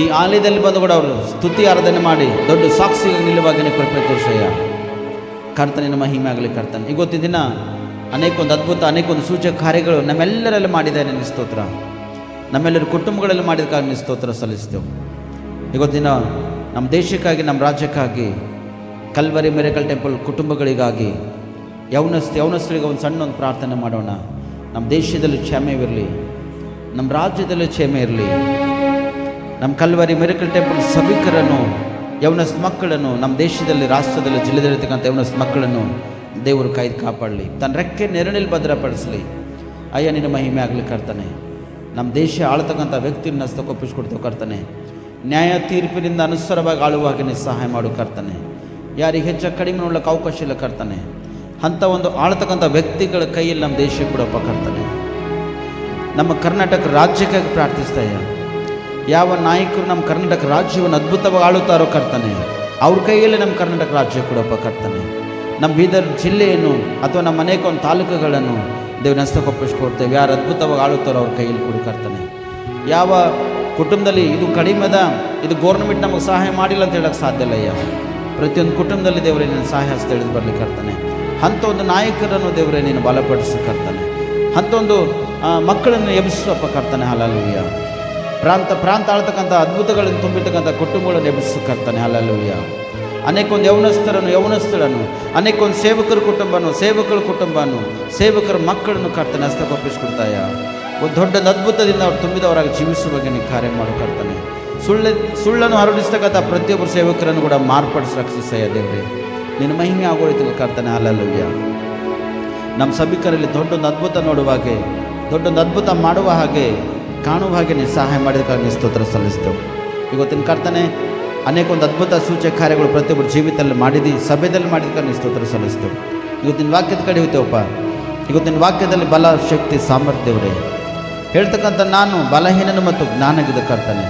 ಈ ಆಲಯದಲ್ಲಿ ಬಂದು ಕೂಡ ಅವರು ಸ್ತುತಿ ಆರಾಧನೆ ಮಾಡಿ ದೊಡ್ಡ ಸಾಕ್ಷಿಗೆ ನಿಲ್ಲುವಾಗ ಕೃಪೆ ತೋರಿಸಯ್ಯ. ಕರ್ತನಿನ ಮಹಿಮೆ ಆಗಲಿ ಕರ್ತನೆ. ಇವತ್ತಿನ ದಿನ ಅನೇಕೊಂದು ಅದ್ಭುತ ಅನೇಕೊಂದು ಸೂಚಕ ಕಾರ್ಯಗಳು ನಮ್ಮೆಲ್ಲರಲ್ಲಿ ಮಾಡಿದ್ದಾರೆ. ನಿನ್ನ ಸ್ತೋತ್ರ. ನಮ್ಮೆಲ್ಲರ ಕುಟುಂಬಗಳಲ್ಲಿ ಮಾಡಿದಕ್ಕಾಗಿ ನಿನ್ನ ಸ್ತೋತ್ರ ಸಲ್ಲಿಸ್ತೇವೆ. ಇವತ್ತಿನ ನಮ್ಮ ದೇಶಕ್ಕಾಗಿ ನಮ್ಮ ರಾಜ್ಯಕ್ಕಾಗಿ ಕಲ್ವರಿ ಮಿರಕಲ್ ಟೆಂಪಲ್ ಕುಟುಂಬಗಳಿಗಾಗಿ ಯೌವನಸ್ಥರಿಗೆ ಒಂದು ಸಣ್ಣ ಒಂದು ಪ್ರಾರ್ಥನೆ ಮಾಡೋಣ. ನಮ್ಮ ದೇಶದಲ್ಲಿ ಕ್ಷೇಮವಿರಲಿ, ನಮ್ಮ ರಾಜ್ಯದಲ್ಲಿ ಕ್ಷೇಮ ಇರಲಿ. ನಮ್ಮ ಕಲ್ವರಿ ಮಿರಕಲ್ ಟೆಂಪಲ್ ಸಭಿಕರನ್ನು ಯೌವನಸ್ಥ ಮಕ್ಕಳನ್ನು ನಮ್ಮ ದೇಶದಲ್ಲಿ ರಾಷ್ಟ್ರದಲ್ಲಿ ಜಿಲ್ಲೆದಲ್ಲಿರ್ತಕ್ಕಂಥ ಯೌವನಸ್ಥ ಮಕ್ಕಳನ್ನು ದೇವರು ಕಾಪಾಡಲಿ, ತನ್ನ ರೆಕ್ಕೆ ನೆರಳಲ್ಲಿ ಭದ್ರಪಡಿಸಲಿ. ಅಯ್ಯ ನಿನ್ನ ಮಹಿಮೆ ಆಗಲಿ ಕರ್ತನೆ. ನಮ್ಮ ದೇಶ ಆಳ್ತಕ್ಕಂಥ ವ್ಯಕ್ತಿಯನ್ನು ಹಸ್ತಕ್ಕೊಪ್ಪಿಸ್ಕೊಡ್ತೇವೆ ಕರ್ತನೆ. ನ್ಯಾಯ ತೀರ್ಪಿನಿಂದ ಅನುಸಾರವಾಗಿ ಆಳುವಾಗ ನೀನು ಸಹಾಯ ಮಾಡು ಕರ್ತನೆ. ಯಾರಿಗೆ ಹೆಚ್ಚು ಕಡಿಮೆ ನೋಡ್ಲಿಕ್ಕೆ ಅವಕಾಶ ಇಲ್ಲ ಕರ್ತನೆ. ಅಂಥ ಒಂದು ಆಳ್ತಕ್ಕಂಥ ವ್ಯಕ್ತಿಗಳ ಕೈಯಲ್ಲಿ ನಮ್ಮ ದೇಶ ಕೊಡಪ್ಪ ಕರ್ತನೆ. ನಮ್ಮ ಕರ್ನಾಟಕ ರಾಜ್ಯಕ್ಕಾಗಿ ಪ್ರಾರ್ಥಿಸ್ತಾಯ. ಯಾವ ನಾಯಕರು ನಮ್ಮ ಕರ್ನಾಟಕ ರಾಜ್ಯವನ್ನು ಅದ್ಭುತವಾಗಿ ಆಳುತ್ತಾರೋ ಕರ್ತನೆ, ಅವ್ರ ಕೈಯಲ್ಲಿ ನಮ್ಮ ಕರ್ನಾಟಕ ರಾಜ್ಯ ಕೊಡಪ್ಪ ಕರ್ತನೆ. ನಮ್ಮ ಬೀದರ್ ಜಿಲ್ಲೆಯನ್ನು ಅಥವಾ ನಮ್ಮ ಅನೇಕ ಒಂದು ತಾಲೂಕುಗಳನ್ನು ದೇವ್ರ ಹಸ್ತಕ್ಕೊಪ್ಪಿಸ್ಕೊಡ್ತೇವೆ. ಯಾರು ಅದ್ಭುತವಾಗಿ ಆಳುತ್ತಾರೋ ಅವ್ರ ಕೈಯಲ್ಲಿ ಕೊಡು ಕರ್ತನೆ. ಯಾವ ಕುಟುಂಬದಲ್ಲಿ ಇದು ಕಡಿಮೆದ, ಇದು ಗೋರ್ಮೆಂಟ್ ನಮಗೆ ಸಹಾಯ ಮಾಡಿಲ್ಲ ಅಂತ ಹೇಳೋಕ್ಕೆ ಸಾಧ್ಯ ಇಲ್ಲ. ಪ್ರತಿಯೊಂದು ಕುಟುಂಬದಲ್ಲಿ ದೇವರೇ ನೀನು ಸಹಾಯ ಹಸ್ತ ಹಿಡಿದು ಬರಲಿ ಕರ್ತನೆ. ಅಂಥ ಒಂದು ನಾಯಕರನ್ನು ದೇವರೇ ನೀನು ಬಲಪಡಿಸಿ ಕರ್ತನೆ. ಅಂಥ ಒಂದು ಮಕ್ಕಳನ್ನು ಎಬ್ಬಿಸುವಪ್ಪ ಕರ್ತನೆ. ಹಲ್ಲೆಲೂಯಾ. ಪ್ರಾಂತ ಆಳ್ತಕ್ಕಂಥ ಅದ್ಭುತಗಳನ್ನು ತುಂಬಿರ್ತಕ್ಕಂಥ ಕುಟುಂಬಗಳನ್ನು ಎಬ್ಬಿಸು ಕರ್ತನೆ. ಹಲ್ಲೆಲೂಯಾ. ಅನೇಕೊಂದು ಯೌವನಸ್ಥಳನ್ನು ಅನೇಕೊಂದು ಸೇವಕರ ಕುಟುಂಬವನ್ನು ಸೇವಕರ ಮಕ್ಕಳನ್ನು ಕರ್ತನೆ ಹಸ್ತಕ್ಕೊಪ್ಪಿಸ್ಕೊಡ್ತಾಯ. ಒಂದು ದೊಡ್ಡ ಅದ್ಭುತದಿಂದ ಅವ್ರು ತುಂಬಿದವರಾಗಿ ಜೀವಿಸುವ ಬಗ್ಗೆ ನೀವು ಕಾರ್ಯ ಮಾಡು ಕರ್ತನೆ. ಸುಳ್ಳನ್ನು ಹರಡಿಸ್ತಕ್ಕಂಥ ಪ್ರತಿಯೊಬ್ಬರು ಸೇವಕರನ್ನು ಕೂಡ ಮಾರ್ಪಡಿಸಿ ರಕ್ಷಿಸಯ್ಯ ದೇವರೇ. ನಿನ್ನ ಮಹಿಮೆ ಆಗೋ ರೀತಿಯಲ್ಲಿ ಕರ್ತನೆ. ಹಲ್ಲೆಲೂಯಾ. ನಮ್ಮ ಸಭಿಕರಲ್ಲಿ ದೊಡ್ಡೊಂದು ಅದ್ಭುತ ನೋಡುವ ಹಾಗೆ, ದೊಡ್ಡೊಂದು ಅದ್ಭುತ ಮಾಡುವ ಹಾಗೆ, ಕಾಣುವ ಹಾಗೆ ನೀವು ಸಹಾಯ ಮಾಡಿದಕ್ಕಾಗಿ ನೀವು ಸ್ತೋತ್ರ ಸಲ್ಲಿಸ್ತೇವೆ. ಇವತ್ತಿನ ಕರ್ತನೆ ಅನೇಕೊಂದು ಅದ್ಭುತ ಸೂಚಕ ಕಾರ್ಯಗಳು ಪ್ರತಿಯೊಬ್ಬರು ಜೀವಿತದಲ್ಲಿ ಮಾಡಿದ್ದು, ಸಭೆಯಲ್ಲಿ ಮಾಡಿದಕ್ಕಾಗಿ ನೀವು ಸ್ತೋತ್ರ ಸಲ್ಲಿಸ್ತೇವೆ. ಇವತ್ತಿನ ವಾಕ್ಯದ ಕಡೆ ಹೋಗ್ತೇವಪ್ಪ. ಇವತ್ತಿನ ವಾಕ್ಯದಲ್ಲಿ ಬಲ, ಶಕ್ತಿ, ಸಾಮರ್ಥ್ಯವರೇ ಹೇಳ್ತಕ್ಕಂಥ ನಾನು ಬಲಹೀನನು ಮತ್ತು ಜ್ಞಾನಗಿದ ಕರ್ತನೆ.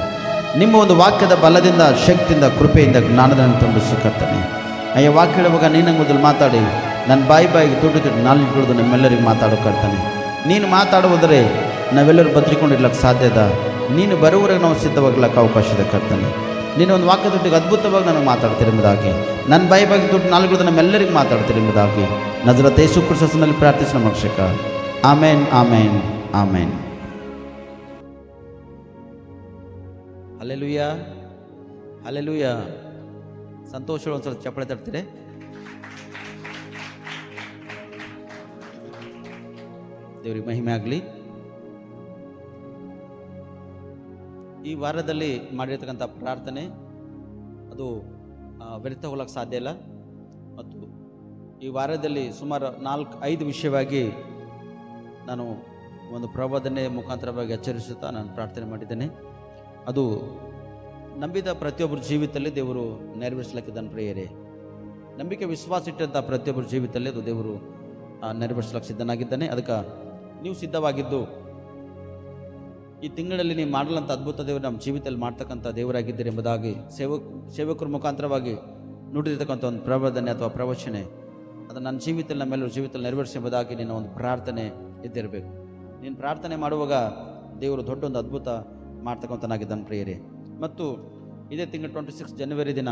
ನಿಮ್ಮ ಒಂದು ವಾಕ್ಯದ ಬಲದಿಂದ, ಶಕ್ತಿಯಿಂದ, ಕೃಪೆಯಿಂದ, ಜ್ಞಾನವನ್ನು ತುಂಬಿಸು ಕರ್ತನೆ. ಅಯ್ಯ ವಾಕ್ಯ ಹೇಳುವಾಗ ನೀನು ಮೊದಲು ಮಾತಾಡಿ ನನ್ನ ಬಾಯಿಗೆ ತುಟ್ಟು ನಾಲ್ಕು ನಮ್ಮೆಲ್ಲರಿಗೆ ಮಾತಾಡೋ ಕರ್ತನೆ. ನೀನು ಮಾತಾಡುವುದರೆ ನಾವೆಲ್ಲರೂ ಬದ್ರಿಕೊಂಡಿರ್ಲಿಕ್ಕೆ ಸಾಧ್ಯದ. ನೀನು ಬರುವವರೆಗೆ ನಾವು ಸಿದ್ಧವಾಗ್ಲಿಕ್ಕೆ ಅವಕಾಶ ಇದೆ ಕರ್ತನೆ. ನೀನು ಒಂದು ವಾಕ್ಯ ತುಟ್ಟಿಗೆ ಅದ್ಭುತವಾಗಿ ನನಗೆ ಮಾತಾಡ್ತೀರಿ ಎಂಬುದಾಗಿ, ನನ್ನ ಬಾಯಿಗೆ ತುಟ್ಟು ನಾಲ್ಕು ನಮ್ಮೆಲ್ಲರಿಗೆ ಮಾತಾಡ್ತೀರಿ ಎಂಬುದಾಗಿ ನಜರೇತ ಯೇಸು ಕ್ರಿಸ್ತನ ಹೆಸರಿನಲ್ಲಿ ಪ್ರಾರ್ಥಿಸಿ ನಮ್ಮ ರಕ್ಷಕ. ಆಮೇನ್, ಆಮೇನ್, ಆಮೇನ್. Hallelujah, hallelujah. ಸಂತೋಷಗಳು ಒಂದು ಸ್ವಲ್ಪ ಚಪ್ಪಳೆ ತರ್ತೀರಿ. ದೇವರಿಗೆ ಮಹಿಮೆ ಆಗಲಿ. ಈ ವಾರದಲ್ಲಿ ಮಾಡಿರ್ತಕ್ಕಂಥ ಪ್ರಾರ್ಥನೆ ಅದು ವ್ಯರ್ಥ ಹೋಗಕ್ಕೆ ಸಾಧ್ಯ ಇಲ್ಲ. ಮತ್ತು ಈ ವಾರದಲ್ಲಿ ಸುಮಾರು 4-5 ವಿಷಯವಾಗಿ ನಾನು ಒಂದು ಪ್ರಬೋಧನೆ ಮುಖಾಂತರವಾಗಿ ಎಚ್ಚರಿಸುತ್ತಾ ನಾನು ಪ್ರಾರ್ಥನೆ ಮಾಡಿದ್ದೇನೆ. ಅದು ನಂಬಿದ ಪ್ರತಿಯೊಬ್ಬರ ಜೀವಿತದಲ್ಲಿ ದೇವರು ನೆರವೇರಿಸಲಿಕ್ಕಿದ್ದಾನೆ ಪ್ರಿಯರೇ. ನಂಬಿಕೆ ವಿಶ್ವಾಸ ಇಟ್ಟಂಥ ಪ್ರತಿಯೊಬ್ಬರ ಜೀವಿತದಲ್ಲಿ ಅದು ದೇವರು ನೆರವೇರಿಸಲಿಕ್ಕೆ ಸಿದ್ಧನಾಗಿದ್ದಾನೆ. ಅದಕ್ಕೆ ನೀವು ಸಿದ್ಧವಾಗಿದ್ದು ಈ ತಿಂಗಳಲ್ಲಿ ನೀವು ಮಾಡಲಂಥ ಅದ್ಭುತ ದೇವರು ನಮ್ಮ ಜೀವಿತದಲ್ಲಿ ಮಾಡ್ತಕ್ಕಂಥ ದೇವರಾಗಿದ್ದೀರಿ ಎಂಬುದಾಗಿ ಸೇವಕರ ಮುಖಾಂತರವಾಗಿ ನುಡಿದಿರ್ತಕ್ಕಂಥ ಒಂದು ಪ್ರಬೋಧನೆ ಅಥವಾ ಪ್ರವಚನೆ ಅದು ನನ್ನ ಜೀವಿತದಲ್ಲಿ ನಮ್ಮೆಲ್ಲರ ಜೀವಿತದಲ್ಲಿ ನೆರವೇರಿಸಿ ಎಂಬುದಾಗಿ ನಿನ್ನ ಒಂದು ಪ್ರಾರ್ಥನೆ ಇದ್ದಿರಬೇಕು. ನೀನು ಪ್ರಾರ್ಥನೆ ಮಾಡುವಾಗ ದೇವರು ದೊಡ್ಡೊಂದು ಅದ್ಭುತ ಮಾಡ್ತಕ್ಕಂಥನಾಗಿದ್ದಾನೆ ಪ್ರಿಯರೇ. ಮತ್ತು ಇದೇ ತಿಂಗಳು 26 ಜನವರಿ ದಿನ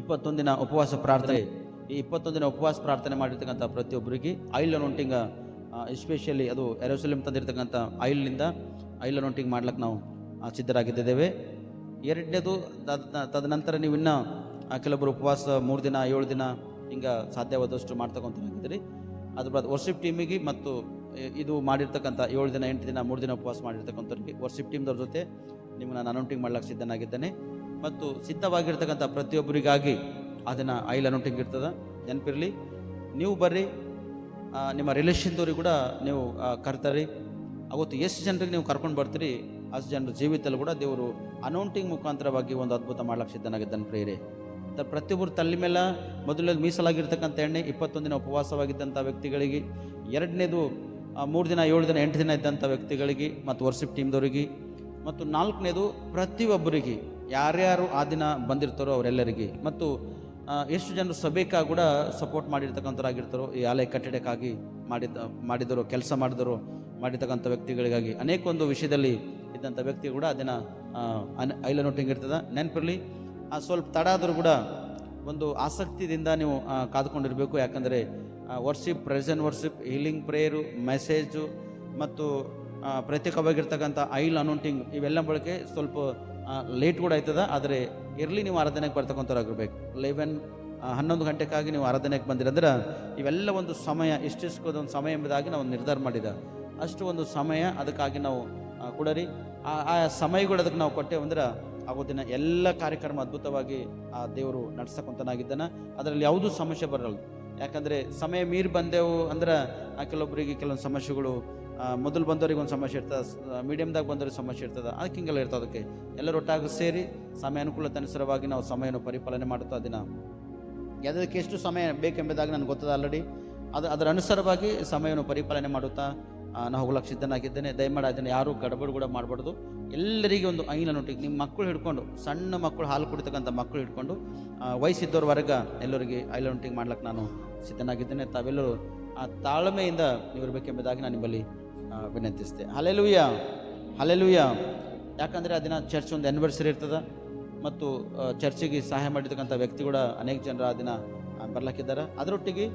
21 ದಿನ ಉಪವಾಸ ಪ್ರಾರ್ಥನೆ. ಈ 21 ದಿನ ಉಪವಾಸ ಪ್ರಾರ್ಥನೆ ಮಾಡಿರ್ತಕ್ಕಂಥ ಪ್ರತಿಯೊಬ್ಬರಿಗೆ ಆಯಿಲ್ ಅನೌಂಟಿಂಗ್, ಎಸ್ಪೆಷಲಿ ಅದು ಯೆರೂಸಲೇಮ್ ತಂದಿರ್ತಕ್ಕಂಥ ಆಯಿಲ್ನಿಂದ ಆಯಿಲ್ ಅನೌಂಟಿಂಗ್ ಮಾಡ್ಲಿಕ್ಕೆ ನಾವು ಸಿದ್ಧರಾಗಿದ್ದೇವೆ. ಎರಡನೇದು ತದನಂತರ ನೀವು ಇನ್ನೂ ಕೆಲವೊಬ್ಬರು ಉಪವಾಸ 3 ದಿನ 7 ದಿನ ಹಿಂಗೆ ಸಾಧ್ಯವಾದಷ್ಟು ಮಾಡ್ತಕ್ಕಂಥದ್ದಾಗಿದ್ದೀರಿ. ಅದ್ರ ಬಾದ್ ವರ್ಷಿಪ್ ಟೀಮಿಗೆ ಮತ್ತು ಇದು ಮಾಡಿರ್ತಕ್ಕಂಥ 7 ದಿನ 8 ದಿನ 3 ದಿನ ಉಪವಾಸ ಮಾಡಿರ್ತಕ್ಕಂಥವ್ರಿಗೆ ವರ್ಷಿಪ್ ಟೀಮ್ದವ್ರ ಜೊತೆ ನಿಮ್ಗೆ ನಾನು ಅನೌಂಟಿಂಗ್ ಮಾಡ್ಲಿಕ್ಕೆ ಸಿದ್ಧನಾಗಿದ್ದೇನೆ. ಮತ್ತು ಸಿದ್ಧವಾಗಿರ್ತಕ್ಕಂಥ ಪ್ರತಿಯೊಬ್ಬರಿಗಾಗಿ ಅದನ್ನು ಆಯಿಲ್ ಅನೌಂಟಿಂಗ್ ಇರ್ತದೆ, ನೆನಪಿರಲಿ. ನೀವು ಬರ್ರಿ, ನಿಮ್ಮ ರಿಲೇಷನ್ದವ್ರಿಗೆ ಕೂಡ ನೀವು ಕರ್ತಾರೆ. ಅವತ್ತು ಎಷ್ಟು ಜನರಿಗೆ ನೀವು ಕರ್ಕೊಂಡು ಬರ್ತೀರಿ ಅಷ್ಟು ಜನರ ಜೀವಿತದಲ್ಲಿ ಕೂಡ ದೇವರು ಅನೌಂಟಿಂಗ್ ಮುಖಾಂತರವಾಗಿ ಒಂದು ಅದ್ಭುತ ಮಾಡ್ಲಿಕ್ಕೆ ಸಿದ್ಧನಾಗಿದ್ದಾನೆ ಪ್ರಿಯರೇ. ಪ್ರತಿಯೊಬ್ಬರು ತಲೆ ಮೇಲೆ ಮೊದಲನೇದು ಮೀಸಲಾಗಿರ್ತಕ್ಕಂಥ ಎಣ್ಣೆ 21 ದಿನ ಉಪವಾಸವಾಗಿದ್ದಂಥ ವ್ಯಕ್ತಿಗಳಿಗೆ, ಎರಡನೇದು 3 ದಿನ 7 ದಿನ 8 ದಿನ ಇದ್ದಂಥ ವ್ಯಕ್ತಿಗಳಿಗೆ ಮತ್ತು ವರ್ಷಿಪ್ ಟೀಮ್ದವ್ರಿಗೆ, ಮತ್ತು 4ನೇದು ಪ್ರತಿಯೊಬ್ಬರಿಗೆ ಯಾರ್ಯಾರು ಆ ದಿನ ಬಂದಿರ್ತಾರೋ ಅವರೆಲ್ಲರಿಗೆ, ಮತ್ತು ಎಷ್ಟು ಜನರು ಸಭೆಗಾಗಿ ಕೂಡ ಸಪೋರ್ಟ್ ಮಾಡಿರ್ತಕ್ಕಂಥವ್ರಾಗಿರ್ತಾರೋ, ಈ ಆಲಯ ಕಟ್ಟಡಕ್ಕಾಗಿ ಮಾಡಿದವರು ಕೆಲಸ ಮಾಡಿರ್ತಕ್ಕಂಥ ವ್ಯಕ್ತಿಗಳಿಗಾಗಿ ಅನೇಕ ಒಂದು ವಿಷಯದಲ್ಲಿ ಇದ್ದಂಥ ವ್ಯಕ್ತಿ ಕೂಡ ಅದನ್ನು ಐಲ ನೋಟಿಂಗ್ ಇರ್ತದೆ. ನೆನಪಿರಲಿ, ಸ್ವಲ್ಪ ತಡ ಆದರೂ ಕೂಡ ಒಂದು ಆಸಕ್ತಿಯಿಂದ ನೀವು ಕಾದುಕೊಂಡಿರಬೇಕು. ಯಾಕಂದರೆ worship, present worship, healing prayer, message ಮತ್ತು ಪ್ರತ್ಯೇಕವಾಗಿರ್ತಕ್ಕಂಥ ಐಲ್ ಅನೌಂಟಿಂಗ್ ಇವೆಲ್ಲ ಬಳಕೆ ಸ್ವಲ್ಪ ಲೇಟ್ ಕೂಡ ಆಯ್ತದ. ಆದರೆ ಇರಲಿ, ನೀವು ಆರಾಧನೆಗೆ ಬರ್ತಕ್ಕಂಥವ್ರಾಗಿರ್ಬೇಕು. 11 ಗಂಟೆಗಾಗಿ ನೀವು ಆರಾಧನೆಗೆ ಬಂದಿರಂದ್ರೆ ಇವೆಲ್ಲ ಒಂದು ಸಮಯ, ಇಷ್ಟಿಸ್ಕೋದೊಂದು ಸಮಯ ಎಂಬುದಾಗಿ ನಾವು ನಿರ್ಧಾರ ಮಾಡಿದ ಅಷ್ಟು ಒಂದು ಸಮಯ ಅದಕ್ಕಾಗಿ ನಾವು ಕೊಡರಿ. ಆ ಸಮಯಗಳು ಅದಕ್ಕೆ ನಾವು ಕೊಟ್ಟೇವಂದ್ರೆ ಆಗೋದಿನ ಎಲ್ಲ ಕಾರ್ಯಕ್ರಮ ಅದ್ಭುತವಾಗಿ ಆ ದೇವರು ನಡೆಸಕೊಂತನಾಗಿದ್ದಾನೆ. ಅದರಲ್ಲಿ ಯಾವುದೂ ಸಮಸ್ಯೆ ಬರಲ್ಲ. ಯಾಕಂದರೆ ಸಮಯ ಮೀರಿ ಬಂದೆವು ಅಂದ್ರೆ ಕೆಲವೊಬ್ಬರಿಗೆ ಕೆಲವೊಂದು ಸಮಸ್ಯೆಗಳು, ಮೊದಲು ಬಂದವ್ರಿಗೆ ಒಂದು ಸಮಸ್ಯೆ ಇರ್ತದೆ, ಮೀಡಿಯಮ್ದಾಗ ಬಂದವ್ರಿಗೆ ಸಮಸ್ಯೆ ಇರ್ತದೆ, ಅದಕ್ಕೆ ಹಿಂಗೆಲ್ಲ ಇರ್ತದೆ. ಅದಕ್ಕೆ ಎಲ್ಲರೂ ಒಟ್ಟಾಗಿ ಸೇರಿ ಸಮಯ ಅನುಕೂಲತೆ ಅನುಸಾರವಾಗಿ ನಾವು ಸಮಯವನ್ನು ಪರಿಪಾಲನೆ ಮಾಡುತ್ತಾ ದಿನ ಅದಕ್ಕೆ ಎಷ್ಟು ಸಮಯ ಬೇಕೆಂಬುದಾಗಿ ನನಗೆ ಗೊತ್ತದ ಆಲ್ರೆಡಿ. ಅದರ ಅನುಸಾರವಾಗಿ ಸಮಯವನ್ನು ಪರಿಪಾಲನೆ ಮಾಡುತ್ತಾ ನಾವು ಹೋಗ್ಲಕ್ಕೆ ಸಿದ್ಧನಾಗಿದ್ದೇನೆ. ದಯಮಾಡಿ ಅದನ್ನು ಯಾರೂ ಗಡಬಡು ಕೂಡ ಮಾಡಬಾರ್ದು. ಎಲ್ಲರಿಗೆ ಒಂದು ಐಲ ನೋಟಿಗೆ ನಿಮ್ಮ ಮಕ್ಕಳು ಹಿಡ್ಕೊಂಡು, ಸಣ್ಣ ಮಕ್ಕಳು, ಹಾಲು ಕುಡಿತಕ್ಕಂಥ ಮಕ್ಕಳು ಹಿಡ್ಕೊಂಡು ವಯಸ್ಸಿದ್ದವ್ರವರೆಗ ಎಲ್ಲರಿಗೆ ಐಲ ನೋಟಿಂಗ್ ಮಾಡ್ಲಿಕ್ಕೆ ನಾನು ಸಿದ್ಧನಾಗಿದ್ದೇನೆ. ತಾವೆಲ್ಲರೂ ಆ ತಾಳ್ಮೆಯಿಂದ ನೀವು ಇರಬೇಕೆಂಬುದಾಗಿ ನಾನು ನಿಮ್ಮಲ್ಲಿ ವಿನಂತಿಸಿದೆ. Hallelujah, hallelujah. ಯಾಕಂದರೆ ಆ ದಿನ ಚರ್ಚ್ ಒಂದು ಆ್ಯನಿವರ್ಸರಿ ಇರ್ತದೆ, ಮತ್ತು ಚರ್ಚಿಗೆ ಸಹಾಯ ಮಾಡಿರ್ತಕ್ಕಂಥ ವ್ಯಕ್ತಿ ಕೂಡ ಅನೇಕ ಜನರು ಆ ದಿನ ಬರ್ಲಿಕ್ಕಿದ್ದಾರೆ. ಅದರೊಟ್ಟಿಗೆ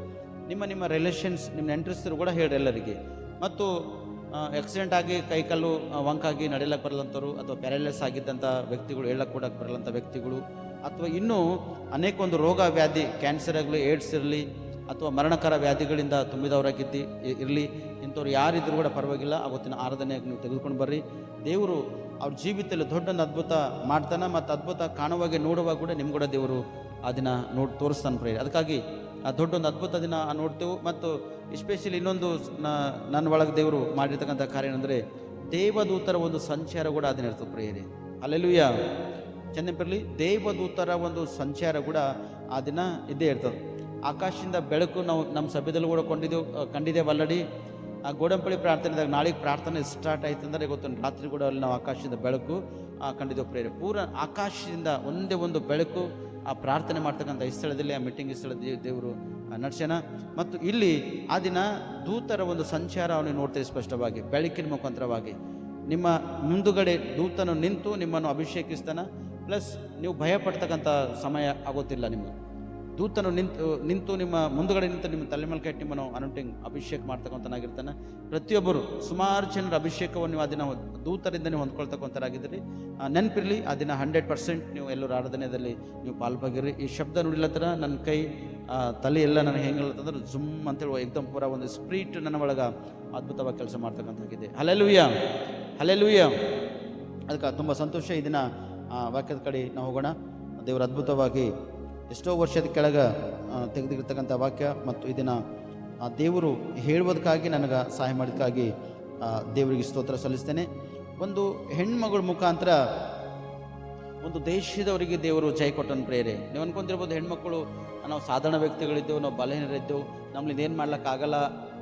ನಿಮ್ಮ ರಿಲೇಷನ್ಸ್, ನಿಮ್ಮ ನೆಂಟರಿಸ್ತರು ಕೂಡ ಹೇಳ್ರಿ ಎಲ್ಲರಿಗೆ. ಮತ್ತು ಆಕ್ಸಿಡೆಂಟ್ ಆಗಿ ಕೈಕಾಲು ವಂಕಾಗಿ ನಡೆಯಕ್ಕೆ ಬರಲ್ಲಂಥವ್ರು, ಅಥವಾ ಪ್ಯಾರಲೈಸ್ ಆಗಿದ್ದಂಥ ವ್ಯಕ್ತಿಗಳು, ಹೇಳಕ್ಕೆ ಕೂಡ ಬರಲ್ಲಂಥ ವ್ಯಕ್ತಿಗಳು, ಅಥವಾ ಇನ್ನೂ ಅನೇಕ ಒಂದು ರೋಗ ವ್ಯಾಧಿ, ಕ್ಯಾನ್ಸರ್ ಆಗಲಿ, ಏಡ್ಸ್ ಇರಲಿ, ಅಥವಾ ಮರಣಕರ ವ್ಯಾಧಿಗಳಿಂದ ಇರಲಿ, ಇಂಥವ್ರು ಯಾರಿದ್ರೂ ಕೂಡ ಪರವಾಗಿಲ್ಲ. ಅವತ್ತಿನ ಆರಾಧನೆಗೆ ನೀವು ತೆಗೆದುಕೊಂಡು ಬರ್ರಿ. ದೇವರು ಅವ್ರ ಜೀವಿತದಲ್ಲಿ ದೊಡ್ಡೊಂದು ಅದ್ಭುತ ಮಾಡ್ತಾನೆ, ಮತ್ತು ಅದ್ಭುತ ಕಾಣುವಾಗೆ ನೋಡುವಾಗ ಕೂಡ ನಿಮ್ಗೆ ಕೂಡ ದೇವರು ಆ ದಿನ ತೋರಿಸ್ತಾನೆ ಪ್ರೇರಿ. ಅದಕ್ಕಾಗಿ ಆ ದೊಡ್ಡೊಂದು ಅದ್ಭುತ ದಿನ ನೋಡ್ತೇವೆ. ಮತ್ತು ಎಸ್ಪೆಷಲಿ ಇನ್ನೊಂದು ನನ್ನ ಒಳಗೆ ದೇವರು ಮಾಡಿರ್ತಕ್ಕಂಥ ಕಾರ್ಯ ಏನಂದರೆ ದೇವದೂತರ ಒಂದು ಸಂಚಾರ ಕೂಡ ಆ ದಿನ ಇರ್ತದೆ ಪ್ರೇರಿ. ಹಲ್ಲೆಲೂಯಾ, ಚೆನ್ನಪಿರಲಿ. ದೇವದೂತರ ಒಂದು ಸಂಚಾರ ಕೂಡ ಆ ದಿನ ಇದ್ದೇ ಇರ್ತದೆ. ಆಕಾಶದಿಂದ ಬೆಳಕು ನಾವು ನಮ್ಮ ಸಭೆದಲ್ಲಿ ಕೂಡ ಕಂಡಿದ್ದೇವೆ ಆಲ್ರೆಡಿ. ಆ ಗೋಡಂಪಳ್ಳಿ ಪ್ರಾರ್ಥನೆದಾಗ ನಾಳೆಗೆ ಪ್ರಾರ್ಥನೆ ಸ್ಟಾರ್ಟ್ ಆಯ್ತು ಅಂದರೆ ಗೊತ್ತು, ರಾತ್ರಿ ಕೂಡ ಅಲ್ಲಿ ನಾವು ಆಕಾಶದಿಂದ ಬೆಳಕು ಕಂಡಿದ್ದೇವೆ ಪ್ರೇರೆ. ಪೂರ ಆಕಾಶದಿಂದ ಒಂದೇ ಒಂದು ಬೆಳಕು ಆ ಪ್ರಾರ್ಥನೆ ಮಾಡ್ತಕ್ಕಂಥ ಈ ಸ್ಥಳದಲ್ಲಿ, ಆ ಮೀಟಿಂಗ್ ಸ್ಥಳದಲ್ಲಿ ದೇವರು ನಡೆಸ್ಯಾನ. ಮತ್ತು ಇಲ್ಲಿ ಆ ದಿನ ದೂತರ ಒಂದು ಸಂಚಾರ ಅವನಿಗೆ ನೋಡ್ತೇವೆ ಸ್ಪಷ್ಟವಾಗಿ, ಬೆಳಕಿನ ಮುಖಾಂತರವಾಗಿ. ನಿಮ್ಮ ಮುಂದುಗಡೆ ದೂತನು ನಿಂತು ನಿಮ್ಮನ್ನು ಅಭಿಷೇಕಿಸ್ತಾನ. ಪ್ಲಸ್ ನೀವು ಭಯ ಪಡ್ತಕ್ಕಂಥ ಸಮಯ ಆಗೋತಿಲ್ಲ. ನಿಮಗೆ ದೂತನು ನಿಂತು ನಿಮ್ಮ ಮುಂದುಗಡೆ ನಿಂತು ನಿಮ್ಮ ತಲೆ ಮೇಲೆ ಕಟ್ಟಿ ನಿಮ್ಮನ್ನು ಅನೌಂಟಿಂಗ್ ಅಭಿಷೇಕ ಮಾಡ್ತಕ್ಕಂಥನಾಗಿರ್ತಾನೆ. ಪ್ರತಿಯೊಬ್ಬರು ಸುಮಾರು ಜನರ ಅಭಿಷೇಕವನ್ನು ನೀವು ಆ ದಿನ ದೂತರಿಂದ ನೀವು ಹೊಂದ್ಕೊಳ್ತಕ್ಕಂಥರಾಗಿದ್ದೀರಿ. ನೆನಪಿರಲಿ, ಆ ದಿನ 100% ನೀವು ಎಲ್ಲರೂ ಆರಾಧನೆಯಲ್ಲಿ ನೀವು ಪಾಲ್ಭಾಗಿರಿ. ಈ ಶಬ್ದ ನುಡಿಲತ್ತರ ನನ್ನ ಕೈ ತಲೆ ಎಲ್ಲ ನನಗೆ ಹೆಂಗಿಲ್ಲತ್ತಂದ್ರೆ ಜುಮ್ ಅಂತೇಳಿ ಏಕ್ದಮ್ ಪೂರ ಒಂದು ಸ್ಪ್ರೀಟ್ ನನ್ನ ಒಳಗೆ ಅದ್ಭುತವಾಗಿ ಕೆಲಸ ಮಾಡ್ತಕ್ಕಂಥಾಗಿದೆ. Hallelujah, hallelujah. ಅದಕ್ಕೆ ತುಂಬ ಸಂತೋಷ. ಈ ದಿನ ವಾಕ್ಯದ ಕಡೆ ನಾವು ಹೋಗೋಣ. ದೇವರು ಅದ್ಭುತವಾಗಿ ಎಷ್ಟೋ ವರ್ಷದ ಕೆಳಗೆ ತೆಗೆದಿರ್ತಕ್ಕಂಥ ವಾಕ್ಯ, ಮತ್ತು ಇದನ್ನು ದೇವರು ಹೇಳುವುದಕ್ಕಾಗಿ ನನಗೆ ಸಹಾಯ ಮಾಡೋದಕ್ಕಾಗಿ ದೇವರಿಗೆ ಸ್ತೋತ್ರ ಸಲ್ಲಿಸ್ತೇನೆ. ಒಂದು ಹೆಣ್ಮಗಳ ಮುಖಾಂತರ ಒಂದು ದೇಶದವರಿಗೆ ದೇವರು ಜಯ ಕೊಟ್ಟನು ಪ್ರೇರೆ. ನೀವು ಅನ್ಕೊಂತಿರ್ಬೋದು, ಹೆಣ್ಮಕ್ಕಳು ನಾವು ಸಾಧಾರಣ ವ್ಯಕ್ತಿಗಳಿದ್ದೆವು, ನಾವು ಬಲಹೀನರಿದ್ದೆವು, ನಮ್ಮಲ್ಲಿ ಏನು ಮಾಡ್ಲಿಕ್ಕಾಗಲ್ಲ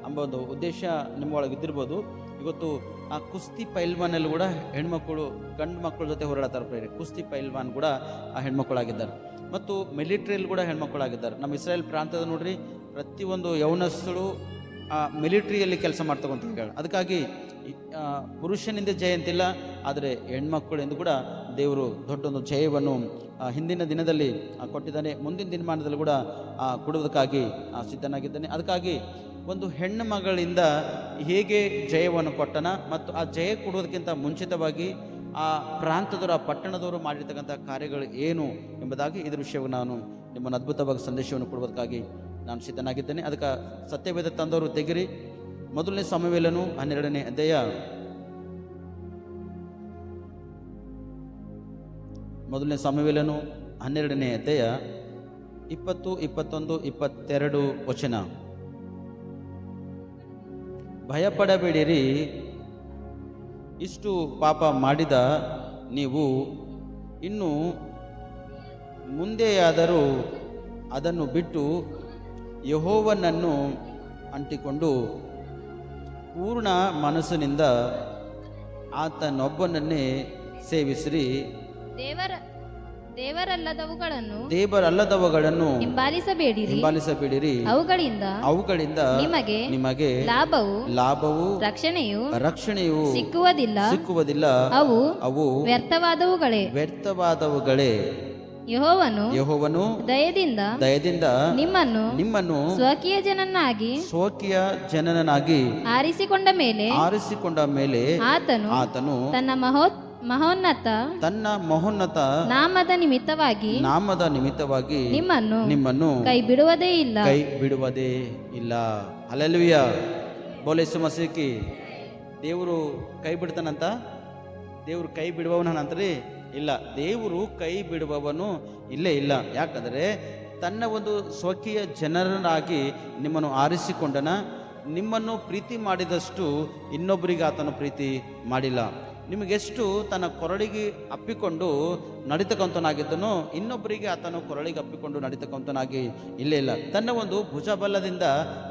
ಎಂಬ ಒಂದು ಉದ್ದೇಶ ನಿಮ್ಮ ಒಳಗೆ ಇದ್ದಿರ್ಬೋದು. ಇವತ್ತು ಆ ಕುಸ್ತಿ ಪೈಲ್ವಾನಲ್ಲಿ ಕೂಡ ಹೆಣ್ಮಕ್ಕಳು ಗಂಡು ಮಕ್ಕಳ ಜೊತೆ ಹೋರಾಡ್ತಾರೆ ಪ್ರೇರೆ. ಕುಸ್ತಿ ಪೈಲ್ವಾನ್ ಕೂಡ ಆ ಹೆಣ್ಮಕ್ಕಳಾಗಿದ್ದಾರೆ, ಮತ್ತು ಮಿಲಿಟ್ರಿಯಲ್ಲಿ ಕೂಡ ಹೆಣ್ಮಕ್ಕಳಾಗಿದ್ದಾರೆ. ನಮ್ಮ ಇಸ್ರೇಲ್ ಪ್ರಾಂತದ ನೋಡ್ರಿ, ಪ್ರತಿಯೊಂದು ಯೌವನಸ್ಥಳು ಮಿಲಿಟ್ರಿಯಲ್ಲಿ ಕೆಲಸ ಮಾಡ್ತಕ್ಕಂಥ ಹೇಳಿ. ಅದಕ್ಕಾಗಿ ಪುರುಷನಿಂದ ಜಯ ಅಂತಿಲ್ಲ, ಆದರೆ ಹೆಣ್ಮಕ್ಕಳಿಂದ ಕೂಡ ದೇವರು ದೊಡ್ಡೊಂದು ಜಯವನ್ನು ಹಿಂದಿನ ದಿನದಲ್ಲಿ ಕೊಟ್ಟಿದ್ದಾನೆ. ಮುಂದಿನ ದಿನಮಾನದಲ್ಲಿ ಕೂಡ ಕೊಡುವುದಕ್ಕಾಗಿ ಸಿದ್ಧನಾಗಿದ್ದಾನೆ. ಅದಕ್ಕಾಗಿ ಒಂದು ಹೆಣ್ಣು ಮಗಳಿಂದ ಹೇಗೆ ಜಯವನ್ನು ಕೊಟ್ಟನ, ಮತ್ತು ಆ ಜಯ ಕೊಡುವುದಕ್ಕಿಂತ ಮುಂಚಿತವಾಗಿ ಆ ಪ್ರಾಂತದವರು, ಆ ಪಟ್ಟಣದವರು ಮಾಡಿರ್ತಕ್ಕಂಥ ಕಾರ್ಯಗಳು ಏನು ಎಂಬುದಾಗಿ ಇದರ ವಿಷಯವನ್ನು ನಾನು ನಿಮ್ಮನ್ನು ಅದ್ಭುತವಾಗಿ ಸಂದೇಶವನ್ನು ಕೊಡುವುದಕ್ಕಾಗಿ ನಾನು ಸಿದ್ಧನಾಗಿದ್ದೇನೆ. ಅದಕ್ಕೆ ಸತ್ಯವೇದ ತಂದವರು ತೆಗಿರಿ. ಮೊದಲನೇ ಸಮುವೇಲನು 12ನೇ ಅಧ್ಯಾಯ, ಮೊದಲನೇ ಸಮುವೇಲನು 12ನೇ ಅಧ್ಯಾಯ 20, 21, 22 ವಚನ. ಭಯಪಡಬೇಡಿರಿ, ಇಷ್ಟು ಪಾಪ ಮಾಡಿದ ನೀವು ಇನ್ನು ಮುಂದೆಯಾದರೂ ಅದನ್ನು ಬಿಟ್ಟು ಯೆಹೋವನನ್ನು ಅಂಟಿಕೊಂಡು ಪೂರ್ಣ ಮನಸ್ಸಿನಿಂದ ಆತನೊಬ್ಬನನ್ನೇ ಸೇವಿಸಿರಿ. ದೇವರಲ್ಲದವುಗಳನ್ನು ಹಿಂಬಾಲಿಸಬೇಡಿರಿ. ಅವುಗಳಿಂದ ನಿಮಗೆ ಲಾಭವು ರಕ್ಷಣೆಯು ಸಿಕ್ಕುವುದಿಲ್ಲ. ಅವು ವ್ಯರ್ಥವಾದವುಗಳೇ. ಯೆಹೋವನು ದಯದಿಂದ ನಿಮ್ಮನ್ನು ಸ್ವಕೀಯ ಜನನನ್ನಾಗಿ ಆರಿಸಿಕೊಂಡ ಮೇಲೆ ಆತನು ತನ್ನ ಮಹೋನ್ನತ ನಾಮದ ನಿಮಿತ್ತವಾಗಿ ನಿಮ್ಮನ್ನು ಕೈ ಬಿಡುವುದೇ ಇಲ್ಲ. ಹಲ್ಲೆಲೂಯ. ಬೋಲೆ ಯೇಸು ಮಸೀಹಿ. ದೇವರು ಕೈ ಬಿಡ್ತಾನಂತ? ದೇವರು ಕೈ ಬಿಡುವವನಂತ್ರಿ? ಇಲ್ಲ, ದೇವರು ಕೈ ಬಿಡುವವನು ಇಲ್ಲೇ ಇಲ್ಲ. ಯಾಕಂದರೆ ತನ್ನ ಒಂದು ಸ್ವಕೀಯ ಜನರನ್ನಾಗಿ ನಿಮ್ಮನ್ನು ಆರಿಸಿಕೊಂಡನ. ನಿಮ್ಮನ್ನು ಪ್ರೀತಿ ಮಾಡಿದಷ್ಟು ಇನ್ನೊಬ್ಬರಿಗೆ ಆತನು ಪ್ರೀತಿ ಮಾಡಿಲ್ಲ. ನಿಮಗೆಷ್ಟು ತನ್ನ ಕೊರಳಿಗೆ ಅಪ್ಪಿಕೊಂಡು ನಡಿತಕ್ಕಂಥನಾಗಿದ್ದನೋ ಇನ್ನೊಬ್ಬರಿಗೆ ಆತನು ಕೊರಳಿಗೆ ಅಪ್ಪಿಕೊಂಡು ನಡಿತಕ್ಕಂಥನಾಗಿ ಇಲ್ಲೇ ಇಲ್ಲ. ತನ್ನ ಒಂದು ಭುಜಬಲದಿಂದ,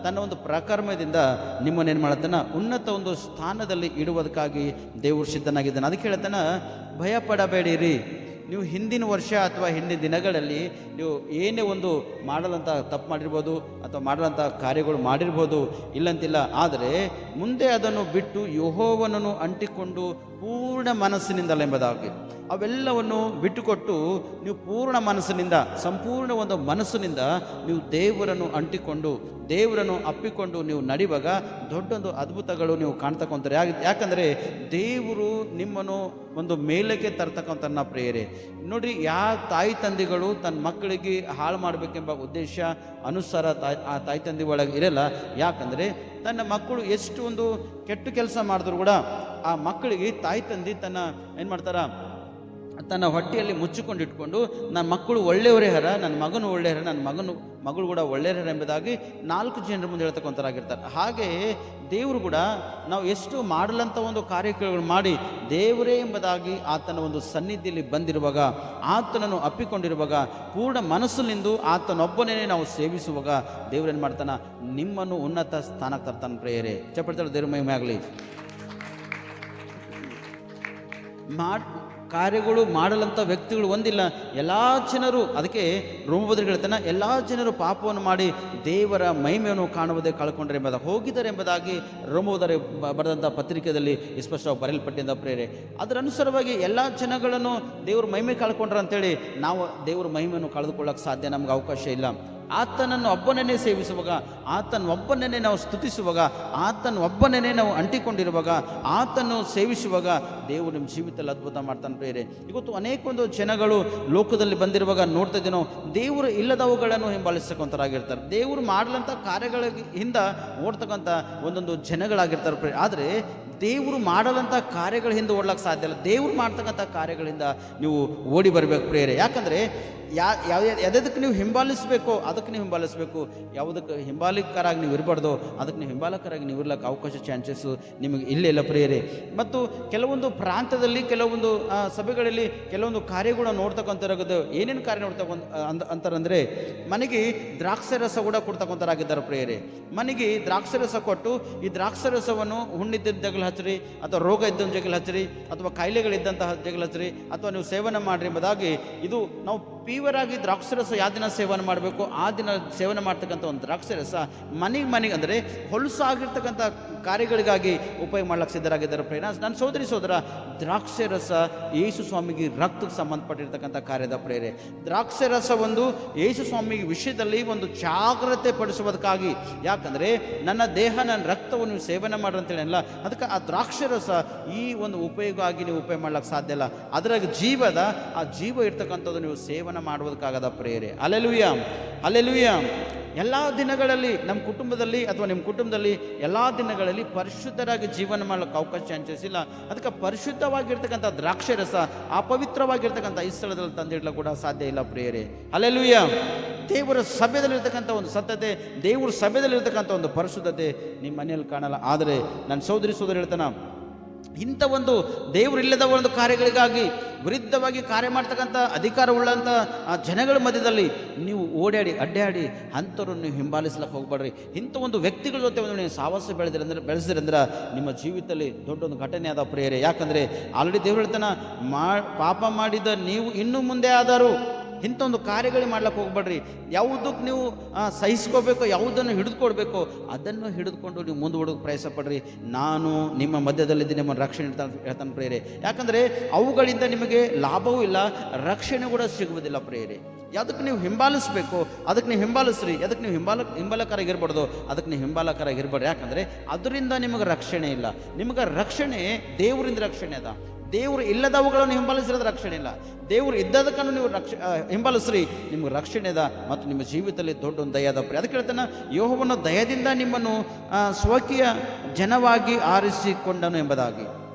ತನ್ನ ಒಂದು ಪ್ರಕರ್ಮದಿಂದ ನಿಮ್ಮನ್ನೇನು ಮಾಡತ್ತಾನ? ಉನ್ನತ ಒಂದು ಸ್ಥಾನದಲ್ಲಿ ಇಡುವುದಕ್ಕಾಗಿ ದೇವರು ಸಿದ್ಧನಾಗಿದ್ದಾನೆ. ಅದಕ್ಕೆ ಹೇಳ್ತಾನ, ಭಯ ಪಡಬೇಡಿರಿ. ನೀವು ಹಿಂದಿನ ವರ್ಷ ಅಥವಾ ಹಿಂದಿನ ದಿನಗಳಲ್ಲಿ ನೀವು ಏನೇ ಒಂದು ಮಾಡದಂಥ ತಪ್ಪು ಮಾಡಿರ್ಬೋದು ಅಥವಾ ಮಾಡದಂಥ ಕಾರ್ಯಗಳು ಮಾಡಿರ್ಬೋದು, ಇಲ್ಲಂತಿಲ್ಲ. ಆದರೆ ಮುಂದೆ ಅದನ್ನು ಬಿಟ್ಟು ಯೆಹೋವನನ್ನು ಅಂಟಿಕೊಂಡು ಪೂರ್ಣ ಮನಸ್ಸಿನಿಂದಲ್ಲ ಎಂಬುದಾಗಿ ಅವೆಲ್ಲವನ್ನು ಬಿಟ್ಟುಕೊಟ್ಟು ನೀವು ಪೂರ್ಣ ಮನಸ್ಸಿನಿಂದ, ಸಂಪೂರ್ಣ ಒಂದು ಮನಸ್ಸಿನಿಂದ ನೀವು ದೇವರನ್ನು ಅಂಟಿಕೊಂಡು ದೇವರನ್ನು ಅಪ್ಪಿಕೊಂಡು ನೀವು ನಡೆಯುವಾಗ ದೊಡ್ಡೊಂದು ಅದ್ಭುತಗಳು ನೀವು ಕಾಣ್ತಕ್ಕಂಥವ್ರು. ಯಾಕಂದರೆ ದೇವರು ನಿಮ್ಮನ್ನು ಒಂದು ಮೇಲಕ್ಕೆ ತರ್ತಕ್ಕಂಥ ಪ್ರೇಯರೆ. ನೋಡಿರಿ, ಯಾವ ತಾಯಿ ತಂದೆಗಳು ತನ್ನ ಮಕ್ಕಳಿಗೆ ಹಾಳು ಮಾಡಬೇಕೆಂಬ ಉದ್ದೇಶ ಅನುಸಾರ ಆ ತಾಯಿ ತಂದೆ ಒಳಗೆ ಇರಲ್ಲ. ಯಾಕಂದರೆ ತನ್ನ ಮಕ್ಕಳು ಎಷ್ಟು ಒಂದು ಕೆಟ್ಟ ಕೆಲಸ ಮಾಡಿದ್ರು ಕೂಡ ಆ ಮಕ್ಕಳಿಗೆ ತಾಯಿ ತಂದೆ ಏನು ಮಾಡ್ತಾರ, ತನ್ನ ಹೊಟ್ಟೆಯಲ್ಲಿ ಮುಚ್ಚಿಕೊಂಡು ಇಟ್ಕೊಂಡು ನನ್ನ ಮಕ್ಕಳು ಒಳ್ಳೆಯವರೇ ಹರ, ನನ್ನ ಮಗನು ಒಳ್ಳೆಯರ, ನನ್ನ ಮಗಳು ಕೂಡ ಒಳ್ಳೆಯರ ಎಂಬುದಾಗಿ 4 ಜನರ ಮುಂದೆ ಹೇಳ್ತಕ್ಕಂಥರಾಗಿರ್ತಾರೆ. ಹಾಗೆ ದೇವರು ಕೂಡ ನಾವು ಎಷ್ಟು ಮಾಡಲಂಥ ಒಂದು ಕಾರ್ಯಕ್ರಮಗಳು ಮಾಡಿ ದೇವರೇ ಎಂಬುದಾಗಿ ಆತನ ಒಂದು ಸನ್ನಿಧಿಯಲ್ಲಿ ಬಂದಿರುವಾಗ, ಆತನನ್ನು ಅಪ್ಪಿಕೊಂಡಿರುವಾಗ, ಪೂರ್ಣ ಮನಸ್ಸಿನಿಂದ ಆತನೊಬ್ಬನೇ ನಾವು ಸೇವಿಸುವಾಗ ದೇವರೇನು ಮಾಡ್ತಾನ? ನಿಮ್ಮನ್ನು ಉನ್ನತ ಸ್ಥಾನಕ್ಕೆ ತರ್ತಾನೆ. ಪ್ರೇಯರೇ, ಚಪ್ಪಡ್ತಾಳೆ, ದೇವ್ರ ಮಹಿಮೆ ಆಗಲಿ. ಕಾರ್ಯಗಳು ಮಾಡಲಂಥ ವ್ಯಕ್ತಿಗಳು ಒಂದಿಲ್ಲ, ಎಲ್ಲ ಜನರು. ಅದಕ್ಕೆ ರೋಮಪತ್ರಿಕೆ ಹೇಳ್ತಾನೆ, ಎಲ್ಲ ಜನರು ಪಾಪವನ್ನು ಮಾಡಿ ದೇವರ ಮಹಿಮೆಯನ್ನು ಕಾಣುವುದೇ ಕಳ್ಕೊಂಡ್ರೆ ಎಂಬುದಾಗಿ ಹೋಗಿದ್ದಾರೆ ಎಂಬುದಾಗಿ ರೋಮಪತ್ರಿಕೆ ಬರೆದಂಥ ಪತ್ರಿಕೆಯಲ್ಲಿ ಸ್ಪಷ್ಟವಾಗಿ ಬರೆಯಲ್ಪಟ್ಟಿದ್ದ ಪ್ರೇರೆ. ಅದರ ಅನುಸಾರವಾಗಿ ಎಲ್ಲ ಜನಗಳನ್ನು ದೇವ್ರ ಮಹಿಮೆ ಕಳ್ಕೊಂಡ್ರೆ ಅಂತೇಳಿ ನಾವು ದೇವ್ರ ಮಹಿಮೆಯನ್ನು ಕಳೆದುಕೊಳ್ಳೋಕೆ ಸಾಧ್ಯ, ನಮ್ಗೆ ಅವಕಾಶ ಇಲ್ಲ. ಆತನನ್ನು ಒಬ್ಬನನ್ನೇ ಸೇವಿಸುವಾಗ, ಆತನೊಬ್ಬನನ್ನೇ ನಾವು ಸ್ತುತಿಸುವಾಗ, ಆತನೊಬ್ಬನನ್ನೇ ನಾವು ಅಂಟಿಕೊಂಡಿರುವಾಗ, ಆತನ್ನು ಸೇವಿಸುವಾಗ ದೇವರು ನಿಮ್ಮ ಜೀವಿತದಲ್ಲಿ ಅದ್ಭುತ ಮಾಡ್ತಾನೆ ಪ್ರೇರೆ. ಇವತ್ತು ಅನೇಕ ಒಂದು ಜನಗಳು ಲೋಕದಲ್ಲಿ ಬಂದಿರುವಾಗ ನೋಡ್ತಾ ಇದ್ದೀನೋ, ದೇವರು ಇಲ್ಲದವುಗಳನ್ನು ಹಿಂಬಾಲಿಸ್ತಕ್ಕಂಥರಾಗಿರ್ತಾರೆ. ದೇವರು ಮಾಡಲಂಥ ಕಾರ್ಯಗಳ ಹಿಂದೆ ಓಡ್ತಕ್ಕಂಥ ಒಂದೊಂದು ಜನಗಳಾಗಿರ್ತಾರೆ ಪ್ರೇರೆ. ಆದರೆ ದೇವರು ಮಾಡಲಂಥ ಕಾರ್ಯಗಳ ಹಿಂದೆ ಓಡ್ಲಿಕ್ಕೆ ಸಾಧ್ಯ ಇಲ್ಲ. ದೇವರು ಮಾಡ್ತಕ್ಕಂಥ ಕಾರ್ಯಗಳಿಂದ ನೀವು ಓಡಿ ಬರಬೇಕು ಪ್ರೇರೆ. ಯಾಕಂದರೆ ಯಾವುದಕ್ಕೆ ನೀವು ಹಿಂಬಾಲಿಸಬೇಕೋ ಅದಕ್ಕೆ ನೀವು ಹಿಂಬಾಲಿಸಬೇಕು. ಯಾವುದಕ್ಕೆ ಹಿಂಬಾಲಿಕರಾಗಿ ನೀವು ಇರಬಾರ್ದು ಅದಕ್ಕೆ ನೀವು ಹಿಂಬಾಲಕರಾಗಿ ನೀವು ಇರ್ಲಿಕ್ಕೆ ಅವಕಾಶ ಚಾನ್ಸಸ್ಸು ನಿಮಗೆ ಇಲ್ಲೆಲ್ಲ ಪ್ರೇರೆ. ಮತ್ತು ಕೆಲವೊಂದು ಪ್ರಾಂತದಲ್ಲಿ ಕೆಲವೊಂದು ಸಭೆಗಳಲ್ಲಿ ಕೆಲವೊಂದು ಕಾರ್ಯಗಳು ನೋಡ್ತಕ್ಕಂಥದ್ದು. ಏನೇನು ಕಾರ್ಯ ಅಂತಾರಂದರೆ, ಮನೆಗೆ ದ್ರಾಕ್ಷರಸ ಕೂಡ ಕೊಡ್ತಕ್ಕಂಥರಾಗಿದ್ದಾರೆ ಪ್ರೇರೆ. ಮನೆಗೆ ದ್ರಾಕ್ಷರಸ ಕೊಟ್ಟು ಈ ದ್ರಾಕ್ಷರಸವನ್ನು ಹುಣ್ಣಿದ್ದ ಜಗಲು ಹಚ್ಚಿರಿ, ಅಥವಾ ರೋಗ ಇದ್ದಂಥ ಜಗಲು ಹಚ್ಚಿರಿ, ಅಥವಾ ಕಾಯಿಲೆಗಳಿದ್ದಂತಹ ಜಗಲು ಹಚ್ಚಿರಿ, ಅಥವಾ ನೀವು ಸೇವನೆ ಮಾಡಿರಿ ಎಂಬುದಾಗಿ. ಇದು ನಾವು ಪೀವರಾಗಿ ದ್ರಾಕ್ಷರಸ ಯಾವ ದಿನ ಸೇವನೆ ಮಾಡಬೇಕು ಆ ದಿನ ಸೇವನೆ ಮಾಡ್ತಕ್ಕಂಥ ಒಂದು ದ್ರಾಕ್ಷರಸ ಮನೆಗೆ ಅಂದರೆ ಹೊಲಸಾಗಿರ್ತಕ್ಕಂಥ ಕಾರ್ಯಗಳಿಗಾಗಿ ಉಪಯೋಗ ಮಾಡ್ಲಿಕ್ಕೆ ಸಿದ್ಧರಾಗಿದ್ದಾರೆ ಪ್ರೇರಣ. ನನ್ನ ಸೋದರ ದ್ರಾಕ್ಷರಸ ಯೇಸು ಸ್ವಾಮಿಗೆ ರಕ್ತಕ್ಕೆ ಸಂಬಂಧಪಟ್ಟಿರ್ತಕ್ಕಂಥ ಕಾರ್ಯದ ಪ್ರೇರೆ. ದ್ರಾಕ್ಷರಸ ಒಂದು ಯೇಸು ಸ್ವಾಮಿಗೆ ವಿಷಯದಲ್ಲಿ ಒಂದು ಜಾಗ್ರತೆ ಪಡಿಸುವುದಕ್ಕಾಗಿ. ಯಾಕಂದರೆ ನನ್ನ ದೇಹ, ನನ್ನ ರಕ್ತವನ್ನು ನೀವು ಸೇವನೆ ಮಾಡ್ರಿ ಅಂತೇಳಿ ಅಲ್ಲ, ಅದಕ್ಕೆ ಆ ದ್ರಾಕ್ಷರಸ ಈ ಒಂದು ಉಪಯೋಗ ಆಗಿ ನೀವು ಉಪಯೋಗ ಮಾಡ್ಲಿಕ್ಕೆ ಸಾಧ್ಯ ಇಲ್ಲ. ಅದರಾಗ ಆ ಜೀವ ಇರ್ತಕ್ಕಂಥದ್ದು ನೀವು ಸೇವನೆ ಮಾಡುವುದಕ್ಕಾಗದ ಪ್ರೇರೆ. Alleluia, alleluia. ಎಲ್ಲ ದಿನಗಳಲ್ಲಿ ನಮ್ಮ ಕುಟುಂಬದಲ್ಲಿ ಅಥವಾ ನಿಮ್ಮ ಕುಟುಂಬದಲ್ಲಿ ಎಲ್ಲ ದಿನಗಳಲ್ಲಿ ಪರಿಶುದ್ಧರಾಗಿ ಜೀವನ ಮಾಡಲಿಕ್ಕೆ ಅವಕಾಶ ಚಾನ್ಸಸ್ ಇಲ್ಲ. ಅದಕ್ಕೆ ಪರಿಶುದ್ಧವಾಗಿರ್ತಕ್ಕಂಥ ದ್ರಾಕ್ಷರಸ ಅಪವಿತ್ರವಾಗಿರ್ತಕ್ಕಂಥ ಈ ಸ್ಥಳದಲ್ಲಿ ತಂದಿಡ್ಲಿಕ್ಕೆ ಕೂಡ ಸಾಧ್ಯ ಇಲ್ಲ ಪ್ರಿಯರೇ. ಹಲ್ಲೆಲೂಯ. ದೇವರ ಸಭೆಯಲ್ಲಿರ್ತಕ್ಕಂಥ ಒಂದು ಸತ್ಯತೆ, ದೇವರ ಸಭೆಯಲ್ಲಿರ್ತಕ್ಕಂಥ ಒಂದು ಪರಿಶುದ್ಧತೆ ನಿಮ್ಮ ಮನೆಯಲ್ಲಿ ಕಾಣಲ್ಲ. ಆದರೆ ನನ್ನ ಸೋದರಿ ಹೇಳ್ತಾನ, ಇಂಥ ಒಂದು ದೇವರಿಲ್ಲದ ಒಂದು ಕಾರ್ಯಗಳಿಗಾಗಿ ವಿರುದ್ಧವಾಗಿ ಕಾರ್ಯ ಮಾಡ್ತಕ್ಕಂಥ ಅಧಿಕಾರವುಳ್ಳಂಥ ಆ ಜನಗಳ ಮಧ್ಯದಲ್ಲಿ ನೀವು ಓಡಾಡಿ ಅಡ್ಡಾಡಿ ಅಂಥವ್ರನ್ನು ನೀವು ಹಿಂಬಾಲಿಸ್ಲಿಕ್ಕೆ ಹೋಗ್ಬೇಡ್ರಿ. ಇಂಥ ಒಂದು ವ್ಯಕ್ತಿಗಳ ಜೊತೆ ಒಂದು ನೀವು ಸಾವಾಸ ಬೆಳೆಸಿದ್ರಂದ್ರೆ ನಿಮ್ಮ ಜೀವಿತದಲ್ಲಿ ದೊಡ್ಡೊಂದು ಘಟನೆ ಆದ ಪ್ರೇರೆ. ಯಾಕಂದರೆ ಆಲ್ರೆಡಿ ದೇವ್ರ ಹೇಳ್ತಾನ ಪಾಪ ಮಾಡಿದ ನೀವು ಇನ್ನು ಮುಂದೆ ಆದರೂ ಇಂಥ ಒಂದು ಕಾರ್ಯಗಳು ಮಾಡ್ಲಿಕ್ಕೆ ಹೋಗ್ಬೇಡ್ರಿ. ಯಾವುದಕ್ಕೆ ನೀವು ಸಹಿಸ್ಕೋಬೇಕು, ಯಾವುದನ್ನು ಹಿಡಿದುಕೊಡ್ಬೇಕು ಅದನ್ನು ಹಿಡಿದುಕೊಂಡು ನೀವು ಮುಂದೂಡೋಕೆ ಪ್ರಯಾಸ ಪಡ್ರಿ. ನಾನು ನಿಮ್ಮ ಮಧ್ಯದಲ್ಲಿದ್ದು ನಿಮ್ಮನ್ನು ರಕ್ಷಣೆ ಹೇಳ್ತಾನೆ ಪ್ರೇರೆ. ಯಾಕಂದರೆ ಅವುಗಳಿಂದ ನಿಮಗೆ ಲಾಭವೂ ಇಲ್ಲ, ರಕ್ಷಣೆ ಕೂಡ ಸಿಗುವುದಿಲ್ಲ ಪ್ರೇರೆ. ಯಾವುದಕ್ಕೆ ನೀವು ಹಿಂಬಾಲಿಸಬೇಕು ಅದಕ್ಕೆ ನೀವು ಹಿಂಬಾಲಿಸ್ರಿ. ಅದಕ್ಕೆ ನೀವು ಹಿಂಬಾಲಕರಾಗಿರ್ಬಾರ್ದು, ಅದಕ್ಕೆ ನೀವು ಹಿಂಬಾಲಕರಾಗಿರ್ಬಾರ್ದು. ಯಾಕಂದರೆ ಅದರಿಂದ ನಿಮಗೆ ರಕ್ಷಣೆ ಇಲ್ಲ. ನಿಮಗೆ ರಕ್ಷಣೆ ದೇವರಿಂದ ರಕ್ಷಣೆ ಅದ. ದೇವರು ಇಲ್ಲದವುಗಳನ್ನು ಹಿಂಬಾಲಿಸಿರೋದು ರಕ್ಷಣೆ ಇಲ್ಲ. ದೇವರು ಇದ್ದದಕ್ಕನ್ನು ನೀವು ಹಿಂಬಾಲಿಸ್ರಿ, ನಿಮ್ಗೆ ರಕ್ಷಣೆ ಅದ ಮತ್ತು ನಿಮ್ಮ ಜೀವಿತದಲ್ಲಿ ದೊಡ್ಡ ಒಂದು ದಯ ಅದ. ಅದಕ್ಕೆ ಹೇಳ್ತಾನೆ, ಯೆಹೋವನ ದಯದಿಂದ ನಿಮ್ಮನ್ನು ಸ್ವಕೀಯ ಜನವಾಗಿ ಆರಿಸಿಕೊಂಡನು ಎಂಬುದಾಗಿ.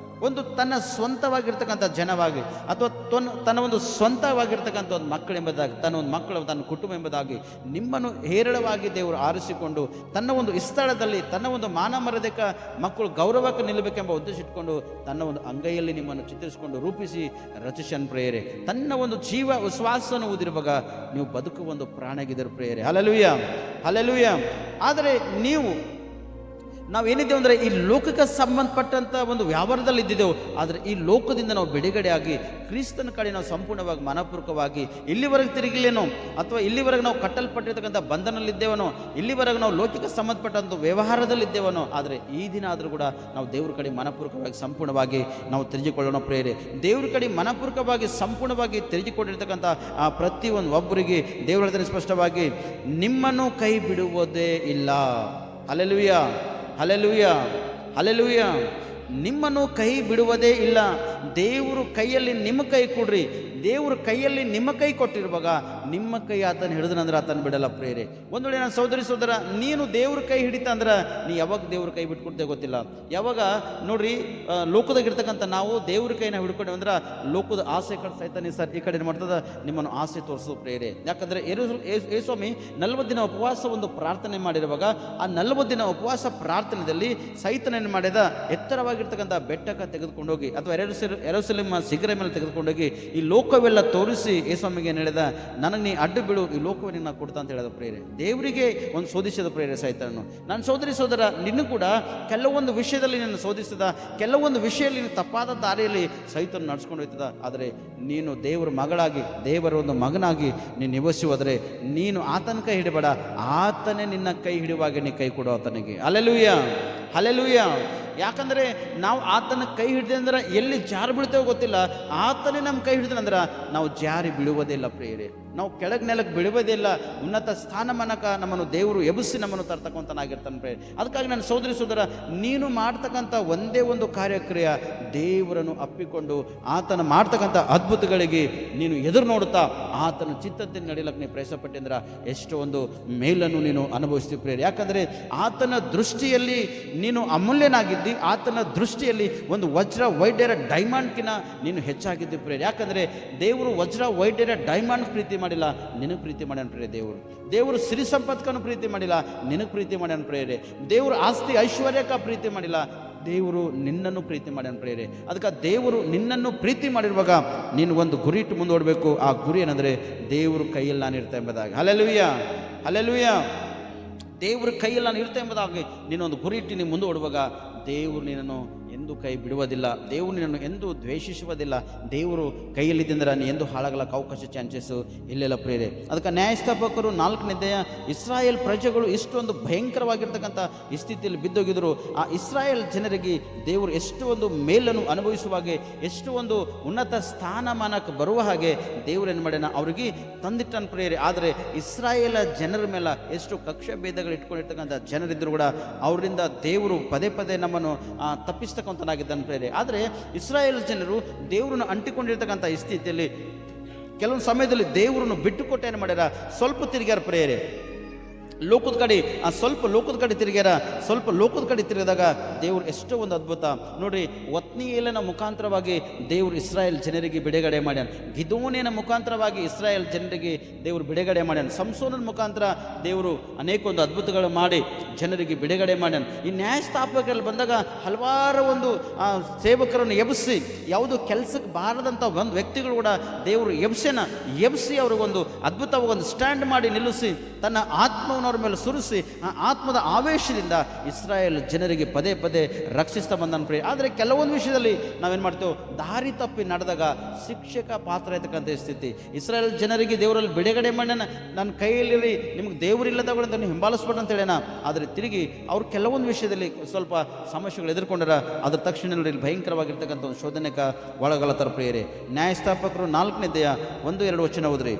ಒಂದು ತನ್ನ ಸ್ವಂತವಾಗಿರ್ತಕ್ಕಂಥ ಜನವಾಗಿ ಅಥವಾ ತನ್ನ ಒಂದು ಸ್ವಂತವಾಗಿರ್ತಕ್ಕಂಥ ಒಂದು ಮಕ್ಕಳು ಎಂಬುದಾಗಿ, ತನ್ನ ಒಂದು ಮಕ್ಕಳು, ತನ್ನ ಕುಟುಂಬ ಎಂಬುದಾಗಿ ನಿಮ್ಮನ್ನು ಹೇರಳವಾಗಿ ದೇವರು ಆರಿಸಿಕೊಂಡು ತನ್ನ ಒಂದು ಸ್ಥಳದಲ್ಲಿ ತನ್ನ ಒಂದು ಮಾನಮರ್ಯಾದಕ ಮಕ್ಕಳು ಗೌರವಕ್ಕೆ ನಿಲ್ಲಬೇಕೆಂಬ ಉದ್ದೇಶ ಇಟ್ಕೊಂಡು ತನ್ನ ಒಂದು ಅಂಗೈಯಲ್ಲಿ ನಿಮ್ಮನ್ನು ಚಿತ್ರಿಸಿಕೊಂಡು ರೂಪಿಸಿ ರಚಿಸನ್ ಪ್ರೇಯರೆ. ತನ್ನ ಒಂದು ಜೀವ ವಿಶ್ವಾಸವನ್ನು ಊದಿರುವಾಗ ನೀವು ಬದುಕುವ ಒಂದು ಪ್ರಾಣಿಯಾಗಿದ್ದರು ಪ್ರೇಯರೆ. Hallelujah, hallelujah. ಆದರೆ ನಾವೇನಿದ್ದೇವೆ ಅಂದರೆ ಈ ಲೋಕಕ್ಕೆ ಸಂಬಂಧಪಟ್ಟಂಥ ಒಂದು ವ್ಯವಹಾರದಲ್ಲಿ ಇದ್ದಿದ್ದೆವು. ಆದರೆ ಈ ಲೋಕದಿಂದ ನಾವು ಬಿಡುಗಡೆಯಾಗಿ ಕ್ರಿಸ್ತನ ಕಡೆ ನಾವು ಸಂಪೂರ್ಣವಾಗಿ ಮನಪೂರ್ವಕವಾಗಿ ಇಲ್ಲಿವರೆಗೆ ತಿರುಗಿಲೇನೋ ಅಥವಾ ಇಲ್ಲಿವರೆಗೆ ನಾವು ಕಟ್ಟಲ್ಪಟ್ಟಿರ್ತಕ್ಕಂಥ ಬಂಧನಲ್ಲಿದ್ದೇವನೋ, ಇಲ್ಲಿವರೆಗೆ ನಾವು ಲೋಕಕ್ಕೆ ಸಂಬಂಧಪಟ್ಟಂಥ ವ್ಯವಹಾರದಲ್ಲಿದ್ದೇವನೋ, ಆದರೆ ಈ ದಿನ ಆದರೂ ಕೂಡ ನಾವು ದೇವ್ರ ಕಡೆ ಮನಪೂರ್ವಕವಾಗಿ ಸಂಪೂರ್ಣವಾಗಿ ನಾವು ತಿರುಗಿಕೊಳ್ಳೋಣ ಪ್ರೇರೆ. ದೇವ್ರ ಕಡೆ ಮನಪೂರ್ವಕವಾಗಿ ಸಂಪೂರ್ಣವಾಗಿ ತಿರುಗಿಕೊಂಡಿರ್ತಕ್ಕಂಥ ಆ ಪ್ರತಿಯೊಂದು ಒಬ್ಬರಿಗೆ ದೇವ್ರ ಹೇಳ್ತಾನೆ ಸ್ಪಷ್ಟವಾಗಿ, ನಿಮ್ಮನ್ನು ಕೈ ಬಿಡುವುದೇ ಇಲ್ಲ. Hallelujah, hallelujah, hallelujah. ನಿಮ್ಮನ್ನು ಕೈ ಬಿಡುವುದೇ ಇಲ್ಲ. ದೇವರು ಕೈಯಲ್ಲಿ ನಿಮ್ಮ ಕೈ ಕೊಡ್ರಿ. ದೇವ್ರ ಕೈಯಲ್ಲಿ ನಿಮ್ಮ ಕೈ ಕೊಟ್ಟಿರುವಾಗ ನಿಮ್ಮ ಕೈ ಆತನ ಹಿಡಿದನಂದ್ರೆ ಆತನ ಬಿಡಲ್ಲ ಪ್ರೇರೆ. ಒಂದು ವೇಳೆ ನಾನು ಸಹೋದರಿ ಸಹೋದರ, ನೀನು ದೇವ್ರ ಕೈ ಹಿಡಿತ ಅಂದ್ರೆ ನೀ ಯಾವಾಗ ದೇವ್ರ ಕೈ ಬಿಟ್ಕೊಡ್ತೇ ಗೊತ್ತಿಲ್ಲ. ಯಾವಾಗ ನೋಡ್ರಿ, ಲೋಕದಾಗಿರ್ತಕ್ಕಂಥ ನಾವು ದೇವ್ರ ಕೈನ ಹಿಡ್ಕೊಂಡೇವೆ ಅಂದ್ರೆ ಲೋಕದ ಆಸೆ ಕಡೆ ಸೈತಾನೆ ಸರ್ ಈ ಕಡೆ ಏನು ಮಾಡ್ತದ, ನಿಮ್ಮನ್ನು ಆಸೆ ತೋರಿಸೋದು ಪ್ರೇರೆ. ಯಾಕಂದರೆ ಯೇಸ್ವಾಮಿ 40 ದಿನ ಉಪವಾಸ ಒಂದು ಪ್ರಾರ್ಥನೆ ಮಾಡಿರುವಾಗ ಆ 40 ದಿನ ಉಪವಾಸ ಪ್ರಾರ್ಥನೆಯಲ್ಲಿ ಸೈತಾನ ಏನು ಮಾಡಿದ, ಎತ್ತರವಾಗಿರ್ತಕ್ಕಂಥ ಬೆಟ್ಟಕ್ಕೆ ತೆಗೆದುಕೊಂಡೋಗಿ ಅಥವಾ ಯೆರೂಸಲೇಮ್ ಶಿಖರ ಮೇಲೆ ತೆಗೆದುಕೊಂಡೋಗಿ ಈ ಲೋಕವೆಲ್ಲ ತೋರಿಸಿ ಯೇಸ್ವಾಮಿಗೆ ಏನು ಹೇಳಿದ, ನನಗೆ ನೀ ಅಡ್ಡು ಬಿಡು, ಈ ಲೋಕವೇ ನಾನು ಕೊಡ್ತಾ ಅಂತ ಹೇಳಿದ ಪ್ರೇರೆ. ದೇವರಿಗೆ ಒಂದು ಶೋಧಿಸಿದ ಪ್ರೇರೆ ಸೈತಾನನು. ನಾನು ಸೋದರಿ ಸೋದರ, ನಿನ್ನೂ ಕೂಡ ಕೆಲವೊಂದು ವಿಷಯದಲ್ಲಿ ನಿನ್ನ ಶೋಧಿಸಿದ, ಕೆಲವೊಂದು ವಿಷಯದಲ್ಲಿ ನೀನು ತಪ್ಪಾದ ದಾರಿಯಲ್ಲಿ ಸೈತಾನ ನಡ್ಸ್ಕೊಂಡು ಹೋಯ್ತದ. ಆದರೆ ನೀನು ದೇವರ ಮಗಳಾಗಿ ದೇವರ ಒಂದು ಮಗನಾಗಿ ನೀನು ನಿವಸಿಸಿದರೆ ನೀನು ಆತನ ಕೈ ಹಿಡಿಬೇಡ, ಆತನೇ ನಿನ್ನ ಕೈ ಹಿಡಿಯುವಾಗ ನೀ ಕೈ ಕೊಡು ಆತನಿಗೆ. Hallelujah, hallelujah. ಯಾಕಂದರೆ ನಾವು ಆತನ ಕೈ ಹಿಡಿದೆ ಅಂದ್ರೆ ಎಲ್ಲಿ ಜಾರಿ ಬೀಳ್ತೇವೋ ಗೊತ್ತಿಲ್ಲ, ಆತನೇ ನಮ್ಮ ಕೈ ಹಿಡಿದ್ರೆ ನಾವು ಜಾರಿ ಬೀಳುವುದೇ ಇಲ್ಲ ಪ್ರೇರೆ. ನಾವು ಕೆಳಗೆ ನೆಲಕ್ಕೆ ಬೀಳುವುದೇ ಇಲ್ಲ. ಉನ್ನತ ಸ್ಥಾನಮಾನಕ್ಕೆ ನಮ್ಮನ್ನು ದೇವರು ಎಬ್ಬಿಸಿ ನಮ್ಮನ್ನು ತರ್ತಕ್ಕಂಥನಾಗಿರ್ತಾನೆ ಪ್ರೇರೆ. ಅದಕ್ಕಾಗಿ ನನ್ನ ಸೋದರಿ ಸೋದರ, ನೀನು ಮಾಡ್ತಕ್ಕಂಥ ಒಂದೇ ಒಂದು ಕಾರ್ಯಕ್ರಿಯೆ ದೇವರನ್ನು ಅಪ್ಪಿಕೊಂಡು ಆತನ ಮಾಡ್ತಕ್ಕಂಥ ಅದ್ಭುತಗಳಿಗೆ ನೀನು ಎದುರು ನೋಡುತ್ತಾ ಆತನ ಚಿತ್ತತೆ ನಡೀಲಕ್ಕೆ ನೀವು ಪ್ರಯತ್ನಪಟ್ಟೆ ಅಂದ್ರೆ ಎಷ್ಟೋ ಒಂದು ಮೇಲನ್ನು ನೀನು ಅನುಭವಿಸ್ತೀವಿ ಪ್ರೇರೆ. ಯಾಕಂದರೆ ಆತನ ದೃಷ್ಟಿಯಲ್ಲಿ ನೀನು ಅಮೂಲ್ಯನಾಗಿದ್ದಿ, ಆತನ ದೃಷ್ಟಿಯಲ್ಲಿ ಒಂದು ವಜ್ರ ವೈಡ್ಯರ ಡೈಮಂಡ್ಕಿನ ನೀನು ಹೆಚ್ಚಾಗಿದ್ದಿ ಪ್ರೇರೆ. ಯಾಕಂದರೆ ದೇವರು ವಜ್ರ ವೈಡ್ಯರ ಡೈಮಂಡ್ ಪ್ರೀತಿ ಮಾಡಿಲ್ಲ, ನಿನಗೆ ಪ್ರೀತಿ ಮಾಡ್ಯಾನ ಪ್ರೇರೆ. ದೇವರು ಸಿರಿ ಸಂಪತ್ಕನ್ನು ಪ್ರೀತಿ ಮಾಡಿಲ್ಲ, ನಿನಗೆ ಪ್ರೀತಿ ಮಾಡ್ಯಾನ ಪ್ರೇರೆ. ದೇವರು ಆಸ್ತಿ ಐಶ್ವರ್ಯಕ್ಕೆ ಪ್ರೀತಿ ಮಾಡಿಲ್ಲ, ದೇವರು ನಿನ್ನನ್ನು ಪ್ರೀತಿ ಮಾಡ್ಯಾನ ಪ್ರೇರೆ. ಅದಕ್ಕೆ ದೇವರು ನಿನ್ನನ್ನು ಪ್ರೀತಿ ಮಾಡಿರುವಾಗ ನೀನು ಒಂದು ಗುರಿ ಇಟ್ಟು ಮುಂದೋಡಬೇಕು. ಆ ಗುರಿ ಏನಂದರೆ ದೇವರು ಕೈಯಲ್ಲಿ ನಾನು ಇರ್ತಾ ಎಂಬುದಾಗಿ. Hallelujah, hallelujah. ದೇವ್ರ ಕೈಯಲ್ಲಿ ನಾನು ಇರ್ತಾ ಎಂಬುದಾಗಿ ನೀನೊಂದು ಗುರಿ ಇಟ್ಟು ನೀನು ಮುಂದೋಡುವಾಗ ದೇವರು ನಿನ್ನನ್ನು ಎಂದೂ ಕೈ ಬಿಡುವುದಿಲ್ಲ, ದೇವರು ನಿನ್ನನ್ನು ಎಂದೂ ದ್ವೇಷಿಸುವುದಿಲ್ಲ. ದೇವರು ಕೈಯಲ್ಲಿದ್ದಂದ್ರೆ ನೀ ಎಂದು ಹಾಳಾಗಲಕ್ಕೆ ಅವಕಾಶ ಚಾನ್ಸಸ್ಸು ಇಲ್ಲೆಲ್ಲ ಪ್ರೇರೆ. ಅದಕ್ಕೆ ನ್ಯಾಯಸ್ಥಾಪಕರು 4ನೇ ಅಧ್ಯಾಯ, ಇಸ್ರಾಯೇಲ್ ಪ್ರಜೆಗಳು ಇಷ್ಟೊಂದು ಭಯಂಕರವಾಗಿರ್ತಕ್ಕಂಥ ಸ್ಥಿತಿಯಲ್ಲಿ ಬಿದ್ದೋಗಿದ್ರು. ಆ ಇಸ್ರಾಯೇಲ್ ಜನರಿಗೆ ದೇವರು ಎಷ್ಟು ಒಂದು ಮೇಲನ್ನು ಅನುಭವಿಸುವಾಗೆ, ಎಷ್ಟು ಒಂದು ಉನ್ನತ ಸ್ಥಾನಮಾನಕ್ಕೆ ಬರುವ ಹಾಗೆ ದೇವರು ಏನು ಮಾಡ್ಯಾನ ಅವರಿಗೆ ತಂದಿಟ್ಟನ ಪ್ರೇರೆ. ಆದರೆ ಇಸ್ರಾಯೇಲ ಜನರ ಮೇಲೆ ಎಷ್ಟು ಕಕ್ಷ ಭೇದಗಳು ಇಟ್ಕೊಂಡಿರ್ತಕ್ಕಂಥ ಜನರಿದ್ದರೂ ಕೂಡ ಅವರಿಂದ ದೇವರು ಪದೇ ಪದೇ ನಮ್ಮನ್ನು ತಪ್ಪಿಸ್ತಕ್ಕಂಥನಾಗಿದ್ದಾನೆ ಪ್ರೇರೆ. ಆದರೆ ಇಸ್ರಾಯೇಲ್ ಜನರು ದೇವರನ್ನು ಅಂಟಿಕೊಂಡಿರ್ತಕ್ಕಂಥ ಈ ಸ್ಥಿತಿಯಲ್ಲಿ ಕೆಲವೊಂದು ಸಮಯದಲ್ಲಿ ದೇವರನ್ನು ಬಿಟ್ಟುಕೊಟ್ಟು ಏನು ಮಾಡ್ಯಾರ, ಸ್ವಲ್ಪ ತಿರುಗ್ಯಾರ ಪ್ರೇರೆ. ಲೋಕದ ಕಡೆ ಸ್ವಲ್ಪ ಲೋಕದ ಕಡೆ ತಿರುಗ್ಯಾರ. ಸ್ವಲ್ಪ ಲೋಕದ ಕಡೆ ತಿರುಗಿದಾಗ ದೇವ್ರು ಎಷ್ಟೋ ಒಂದು ಅದ್ಭುತ ನೋಡ್ರಿ. ಒತ್ನಿಯೇಲನ ಮುಖಾಂತರವಾಗಿ ದೇವರು ಇಸ್ರಾಯೇಲ್ ಜನರಿಗೆ ಬಿಡುಗಡೆ ಮಾಡ್ಯಾನ. ಗಿದೋನಿಯನ ಮುಖಾಂತರವಾಗಿ ಇಸ್ರಾಯೇಲ್ ಜನರಿಗೆ ದೇವರು ಬಿಡುಗಡೆ ಮಾಡ್ಯಾನ. ಸಂಸೋನನ ಮುಖಾಂತರ ದೇವರು ಅನೇಕ ಒಂದು ಅದ್ಭುತಗಳು ಮಾಡಿ ಜನರಿಗೆ ಬಿಡುಗಡೆ ಮಾಡ್ಯಾನ. ಈ ನ್ಯಾಯಸ್ಥಾಪಕರಲ್ಲಿ ಬಂದಾಗ ಹಲವಾರು ಒಂದು ಸೇವಕರನ್ನು ಎಬ್ಬಿಸಿ ಯಾವುದು ಕೆಲಸಕ್ಕೆ ಬಾರದಂಥ ಒಂದು ವ್ಯಕ್ತಿಗಳು ಕೂಡ ದೇವರು ಎಬ್ಸಿ ಅವ್ರಿಗೊಂದು ಅದ್ಭುತವಾಗಿ ಒಂದು ಸ್ಟ್ಯಾಂಡ್ ಮಾಡಿ ನಿಲ್ಲಿಸಿ ತನ್ನ ಆತ್ಮವನ್ನು ಅವ್ರ ಮೇಲೆ ಸುರಿಸಿ ಆ ಆತ್ಮದ ಆವೇಶದಿಂದ ಇಸ್ರಾಯೇಲ್ ಜನರಿಗೆ ಪದೇ ಪದೇ ರಕ್ಷಿಸ್ತಾ ಬಂದನು ಪ್ರಿಯ. ಆದರೆ ಕೆಲವೊಂದು ವಿಷಯದಲ್ಲಿ ನಾವೇನು ಮಾಡ್ತೇವೆ, ದಾರಿ ತಪ್ಪಿ ನಡೆದಾಗ ಶಿಕ್ಷಕ ಪಾತ್ರ ಇರ್ತಕ್ಕಂಥ ಸ್ಥಿತಿ. ಇಸ್ರಾಯೇಲ್ ಜನರಿಗೆ ದೇವರಲ್ಲಿ ಬಿಡುಗಡೆ ಮಾಡ್ಯಾನ. ನನ್ನ ಕೈಯಲ್ಲಿ ನಿಮ್ಗೆ ದೇವರಿಲ್ಲದಗಳು ಅಂತ ನೀವು ಹಿಂಬಾಲಿಸ್ಬೇಡ ಅಂತ ಹೇಳ್ಯಾನ. ಆದರೆ ತಿರುಗಿ ಅವ್ರು ಕೆಲವೊಂದು ವಿಷಯದಲ್ಲಿ ಸ್ವಲ್ಪ ಸಮಸ್ಯೆಗಳು ಎದುರ್ಕೊಂಡಾರ. ಅದ್ರ ತಕ್ಷಣ ಇಲ್ಲಿ ಭಯಂಕರವಾಗಿರ್ತಕ್ಕಂಥ ಒಂದು ಶೋಧನೆಗೆ ಒಳಗಲತ್ತರ ಪ್ರಿಯರೇ. ನ್ಯಾಯಸ್ಥಾಪಕರು 4ನೇ ಅಧ್ಯಾಯ 1-2 ವಚನ ಓದ್ರಿ.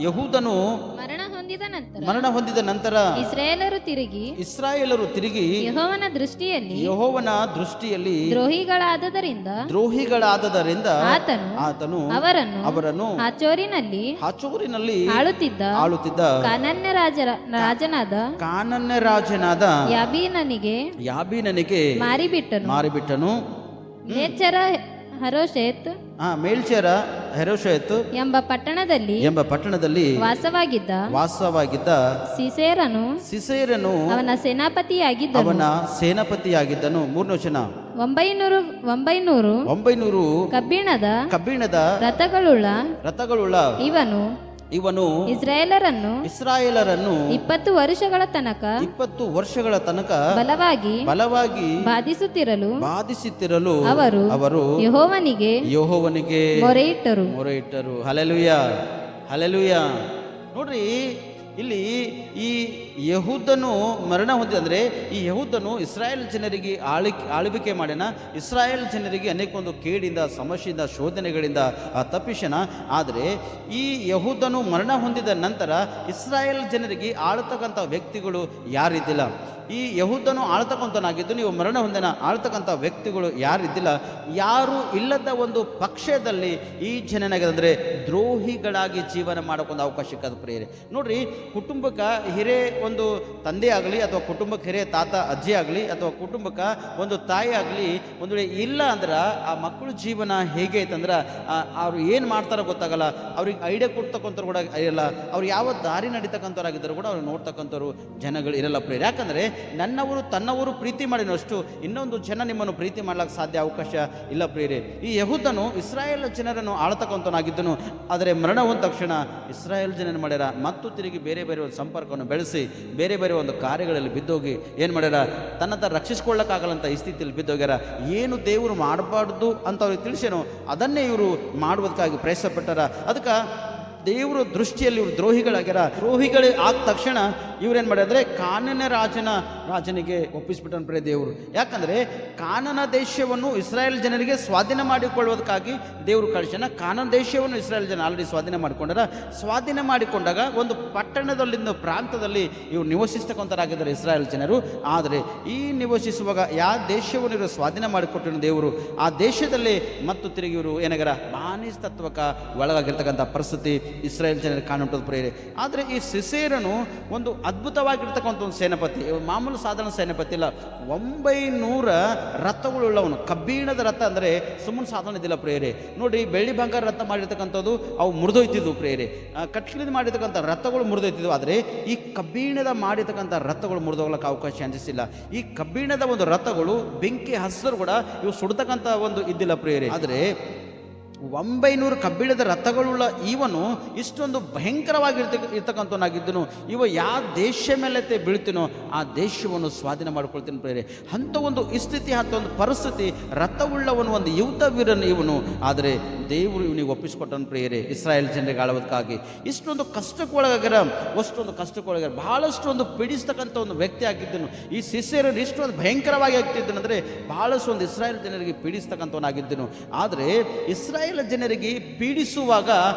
ಯಹೂದನು ಮರಣ ಹೊಂದಿದ ನಂತರ ಇಸ್ರಾಯೇಲರು ತಿರುಗಿ ಯೆಹೋವನ ದೃಷ್ಟಿಯಲ್ಲಿ ದ್ರೋಹಿಗಳಾದದರಿಂದ ಆತನು ಅವರನ್ನು ಹಾಚೋರಿನಲ್ಲಿ ಆಳುತ್ತಿದ್ದ ಕಾನನ್ಯ ರಾಜನಾದ ಯಾಬೀನನಿಗೆ ಮಾರಿಬಿಟ್ಟನು. ಮೇಲ್ಚರ ಹೆರೋಷೆತ್ ಎಂಬ ಪಟ್ಟಣದಲ್ಲಿ ವಾಸವಾಗಿದ್ದ ಸಿಸೇರನು ಅವನ ಸೇನಾಪತಿಯಾಗಿದ್ದನು. 3ನೇ ವಚನ. 900 ಕಬ್ಬಿಣದ ರಥಗಳುಳ್ಳ ಇವನು ಇಸ್ರಾಯೇಲರನ್ನು 20 ವರ್ಷಗಳ ತನಕ ಬಲವಾಗಿ ಬಾಧಿಸುತ್ತಿರಲು ಅವರು ಯೆಹೋವನಿಗೆ ಮೊರೆಯಿಟ್ಟರು. ಹಲ್ಲೆಲೂಯಾ. ನೋಡ್ರಿ, ಇಲ್ಲಿ ಈ ಯಹೂದನು ಮರಣ ಹೊಂದಿದಂದರೆ ಈ ಯಹೂದನು ಇಸ್ರಾಯೇಲ್ ಜನರಿಗೆ ಆಳ್ವಿಕೆ ಮಾಡ್ಯಾನ. ಇಸ್ರಾಯೇಲ್ ಜನರಿಗೆ ಅನೇಕ ಒಂದು ಕೇಡಿಂದ, ಸಮಸ್ಯೆಯಿಂದ, ಶೋಧನೆಗಳಿಂದ ತಪ್ಪಿಸನ. ಆದರೆ ಈ ಯಹೂದನು ಮರಣ ಹೊಂದಿದ ನಂತರ ಇಸ್ರಾಯೇಲ್ ಜನರಿಗೆ ಆಳ್ತಕ್ಕಂಥ ವ್ಯಕ್ತಿಗಳು ಯಾರಿದ್ದಿಲ್ಲ. ಈ ಯಹೂದನು ಆಳ್ತಕ್ಕಂಥನಾಗಿದ್ದು, ನೀವು ಮರಣ ಹೊಂದಿನ ಆಳ್ತಕ್ಕಂಥ ವ್ಯಕ್ತಿಗಳು ಯಾರಿದ್ದಿಲ್ಲ. ಯಾರು ಇಲ್ಲದ ಒಂದು ಪಕ್ಷದಲ್ಲಿ ಈ ಜನನಾಗದಂದರೆ ದ್ರೋಹಿಗಳಾಗಿ ಜೀವನ ಮಾಡೋಕ್ಕೊಂದು ಅವಕಾಶ ಸಿಕ್ಕದ ಪ್ರಿಯರೇ. ನೋಡ್ರಿ, ಕುಟುಂಬಕ್ಕೆ ಹಿರೇ ಒಂದು ತಂದೆ ಆಗಲಿ ಅಥವಾ ಕುಟುಂಬಕ್ಕೆ ಹಿರೇ ತಾತ ಅಜ್ಜಿ ಆಗಲಿ ಅಥವಾ ಕುಟುಂಬಕ್ಕೆ ಒಂದು ತಾಯಿ ಆಗಲಿ ಒಂದು ವೇಳೆ ಇಲ್ಲ ಅಂದ್ರೆ ಆ ಮಕ್ಕಳ ಜೀವನ ಹೇಗೆ ಐತಂದ್ರೆ ಅವ್ರು ಏನು ಮಾಡ್ತಾರೋ ಗೊತ್ತಾಗಲ್ಲ. ಅವ್ರಿಗೆ ಐಡಿಯಾ ಕೊಡ್ತಕ್ಕಂಥವ್ರು ಕೂಡ ಇರಲ್ಲ. ಅವ್ರು ಯಾವ ದಾರಿ ನಡೀತಕ್ಕಂಥವ್ರಾಗಿದ್ದರೂ ಕೂಡ ಅವ್ರು ನೋಡ್ತಕ್ಕಂಥವ್ರು ಜನಗಳು ಇರಲ್ಲ ಪ್ರಿಯರೇ. ಯಾಕಂದರೆ ನನ್ನವರು ತನ್ನವರು ಪ್ರೀತಿ ಮಾಡಿನಷ್ಟು ಇನ್ನೊಂದು ಜನ ನಿಮ್ಮನ್ನು ಪ್ರೀತಿ ಮಾಡ್ಲಿಕ್ಕೆ ಸಾಧ್ಯ ಅವಕಾಶ ಇಲ್ಲ ಪ್ರಿಯರೇ. ಈ ಯಹೂದನು ಇಸ್ರಾಯೇಲ್ ಜನರನ್ನು ಆಳ್ತಕ್ಕಂಥವನಾಗಿದ್ದನು. ಆದರೆ ಮರಣ ಹೊಂದ ತಕ್ಷಣ ಇಸ್ರಾಯೇಲ್ ಜನರು ಮಾಡ್ಯಾರ ಮತ್ತು ತಿರುಗಿ ಬೇರೆ ಬೇರೆ ಒಂದು ಸಂಪರ್ಕವನ್ನು ಬೆಳೆಸಿ ಬೇರೆ ಬೇರೆ ಒಂದು ಕಾರ್ಯಗಳಲ್ಲಿ ಬಿದ್ದೋಗಿ ಏನು ಮಾಡ್ಯಾರ, ತನ್ನ ರಕ್ಷಿಸ್ಕೊಳ್ಳೋಕ್ಕಾಗಲ್ಲಂತ ಈ ಸ್ಥಿತಿಯಲ್ಲಿ ಬಿದ್ದೋಗ್ಯಾರ. ಏನು ದೇವರು ಮಾಡಬಾರ್ದು ಅಂತ ಅವ್ರಿಗೆ ತಿಳಿಸೇನೋ ಅದನ್ನೇ ಇವರು ಮಾಡುವುದಕ್ಕಾಗಿ ಪ್ರಯತ್ನ ಪಟ್ಟಾರ. ಅದಕ್ಕೆ ದೇವರ ದೃಷ್ಟಿಯಲ್ಲಿ ಇವರು ದ್ರೋಹಿಗಳಾಗ್ಯಾರ. ದ್ರೋಹಿಗಳು ಆದ ತಕ್ಷಣ ಇವ್ರೇನು ಮಾಡಿದ್ರೆ ಕಾನನ ರಾಜನಿಗೆ ಒಪ್ಪಿಸ್ಬಿಟ್ಟನು ಪ್ರಿಯ ದೇವರು. ಯಾಕಂದರೆ ಕಾನನ ದೇಶವನ್ನು ಇಸ್ರಾಯೇಲ್ ಜನರಿಗೆ ಸ್ವಾಧೀನ ಮಾಡಿಕೊಳ್ಳುವುದಕ್ಕಾಗಿ ದೇವರು ಕಳಿಸ್ಯಾನ. ಕಾನನ ದೇಶವನ್ನು ಇಸ್ರಾಯೇಲ್ ಜನ ಆಲ್ರೆಡಿ ಸ್ವಾಧೀನ ಮಾಡಿಕೊಂಡಾರ. ಸ್ವಾಧೀನ ಮಾಡಿಕೊಂಡಾಗ ಒಂದು ಪಟ್ಟಣದಲ್ಲಿಂದ ಪ್ರಾಂತದಲ್ಲಿ ಇವರು ನಿವಸಿಸ್ತಕ್ಕಂಥರಾಗಿದ್ದಾರೆ ಇಸ್ರಾಯೇಲ್ ಜನರು. ಆದರೆ ಈ ನಿವಸಿಸುವಾಗ ಯಾವ ದೇಶವನ್ನು ಇವರು ಸ್ವಾಧೀನ ಮಾಡಿಕೊಟ್ಟನು ದೇವರು, ಆ ದೇಶದಲ್ಲಿ ಮತ್ತು ತಿರುಗಿ ಇವರು ಏನಾಗ್ಯಾರ, ಬಾನಿಸ್ತತ್ವಕ್ಕೆ ಒಳಗಾಗಿರ್ತಕ್ಕಂಥ ಪರಿಸ್ಥಿತಿ ಇಸ್ರಾಯೇಲ್ ಜನರಿಗೆ ಕಾಣುತ್ತದೆ ಪ್ರಿಯರೇ. ಆದರೆ ಈ ಸಿಸೇರನು ಒಂದು ಅದ್ಭುತವಾಗಿರ್ತಕ್ಕಂಥ ಒಂದು ಸೇನಾಪತಿ, ಮಾಮೂಲು ಸಾಧಾರಣ ಸೇನಾಪತಿ ಇಲ್ಲ. 900 ರಥಗಳುಳ್ಳವನು. ಕಬ್ಬಿಣದ ರಥ ಅಂದರೆ ಸುಮ್ಮನೆ ಸಾಧಾರಣ ಇದ್ದಿಲ್ಲ ಪ್ರಿಯರೇ. ನೋಡಿ, ಬೆಳ್ಳಿ ಬಂಗಾರ ರಥ ಮಾಡಿರ್ತಕ್ಕಂಥದ್ದು ಅವು ಮುರಿದೋಯ್ತಿದ್ವು ಪ್ರಿಯರೇ. ಕಟ್ಲಿಂದ ಮಾಡಿರ್ತಕ್ಕಂಥ ರಥಗಳು ಮುರಿದೋಯ್ತಿದ್ವು. ಆದರೆ ಈ ಕಬ್ಬಿಣದ ಮಾಡಿರ್ತಕ್ಕಂಥ ರಥಗಳು ಮುರಿದೋಗ್ಲಿಕ್ಕೆ ಅವಕಾಶ ಅನಿಸಿಲ್ಲ. ಈ ಕಬ್ಬಿಣದ ಒಂದು ರಥಗಳು ಬೆಂಕಿ ಹಸಿರು ಕೂಡ ಇವು ಸುಡ್ತಕ್ಕಂಥ ಒಂದು ಇದ್ದಿಲ್ಲ ಪ್ರಿಯರೇ. ಆದರೆ 900 ಕಬ್ಬಿಣದ ರಥಗಳುಳ್ಳ ಇವನು ಇಷ್ಟೊಂದು ಭಯಂಕರವಾಗಿರ್ತಕ್ಕಂಥವನಾಗಿದ್ದನು. ಇವ ಯಾವ ದೇಶ ಮೇಲೆ ಬೀಳ್ತೀನೋ ಆ ದೇಶವನ್ನು ಸ್ವಾಧೀನ ಮಾಡ್ಕೊಳ್ತೀನಿ ಪ್ರಿಯರೇ. ಅಂಥ ಒಂದು ಸ್ಥಿತಿ, ಅಂಥ ಒಂದು ಪರಿಸ್ಥಿತಿ, ರಥವುಳ್ಳವನು ಒಂದು ಯುದ್ಧ ವೀರನು ಇವನು. ಆದರೆ ದೇವರು ಇವನಿಗೆ ಒಪ್ಪಿಸ್ಕೊಟ್ಟನು ಪ್ರಿಯರೇ, ಇಸ್ರಾಯೇಲ್ ಜನರಿಗೆ ಆಳುವುದಕ್ಕಾಗಿ. ಇಷ್ಟೊಂದು ಕಷ್ಟಕ್ಕೊಳಗಾಗ್ಯಾರ, ಅಷ್ಟೊಂದು ಕಷ್ಟಕ್ಕೊಳಗಾರ, ಬಹಳಷ್ಟು ಒಂದು ಪೀಡಿಸ್ತಕ್ಕಂಥ ಒಂದು ವ್ಯಕ್ತಿ ಆಗಿದ್ದನು. ಈ ಸಿಸೇರನು ಇಷ್ಟೊಂದು ಭಯಂಕರವಾಗಿ ಆಗ್ತಿದ್ದನಂದರೆ ಬಹಳಷ್ಟು ಒಂದು ಇಸ್ರಾಯೇಲ್ ಜನರಿಗೆ ಪೀಡಿಸ್ತಕ್ಕಂಥವನಾಗಿದ್ದನು. ಆದರೆ ಇಸ್ರಾಯೇಲ್ ಜನರಿಗೆ ಪೀಡಿಸುವಾಗ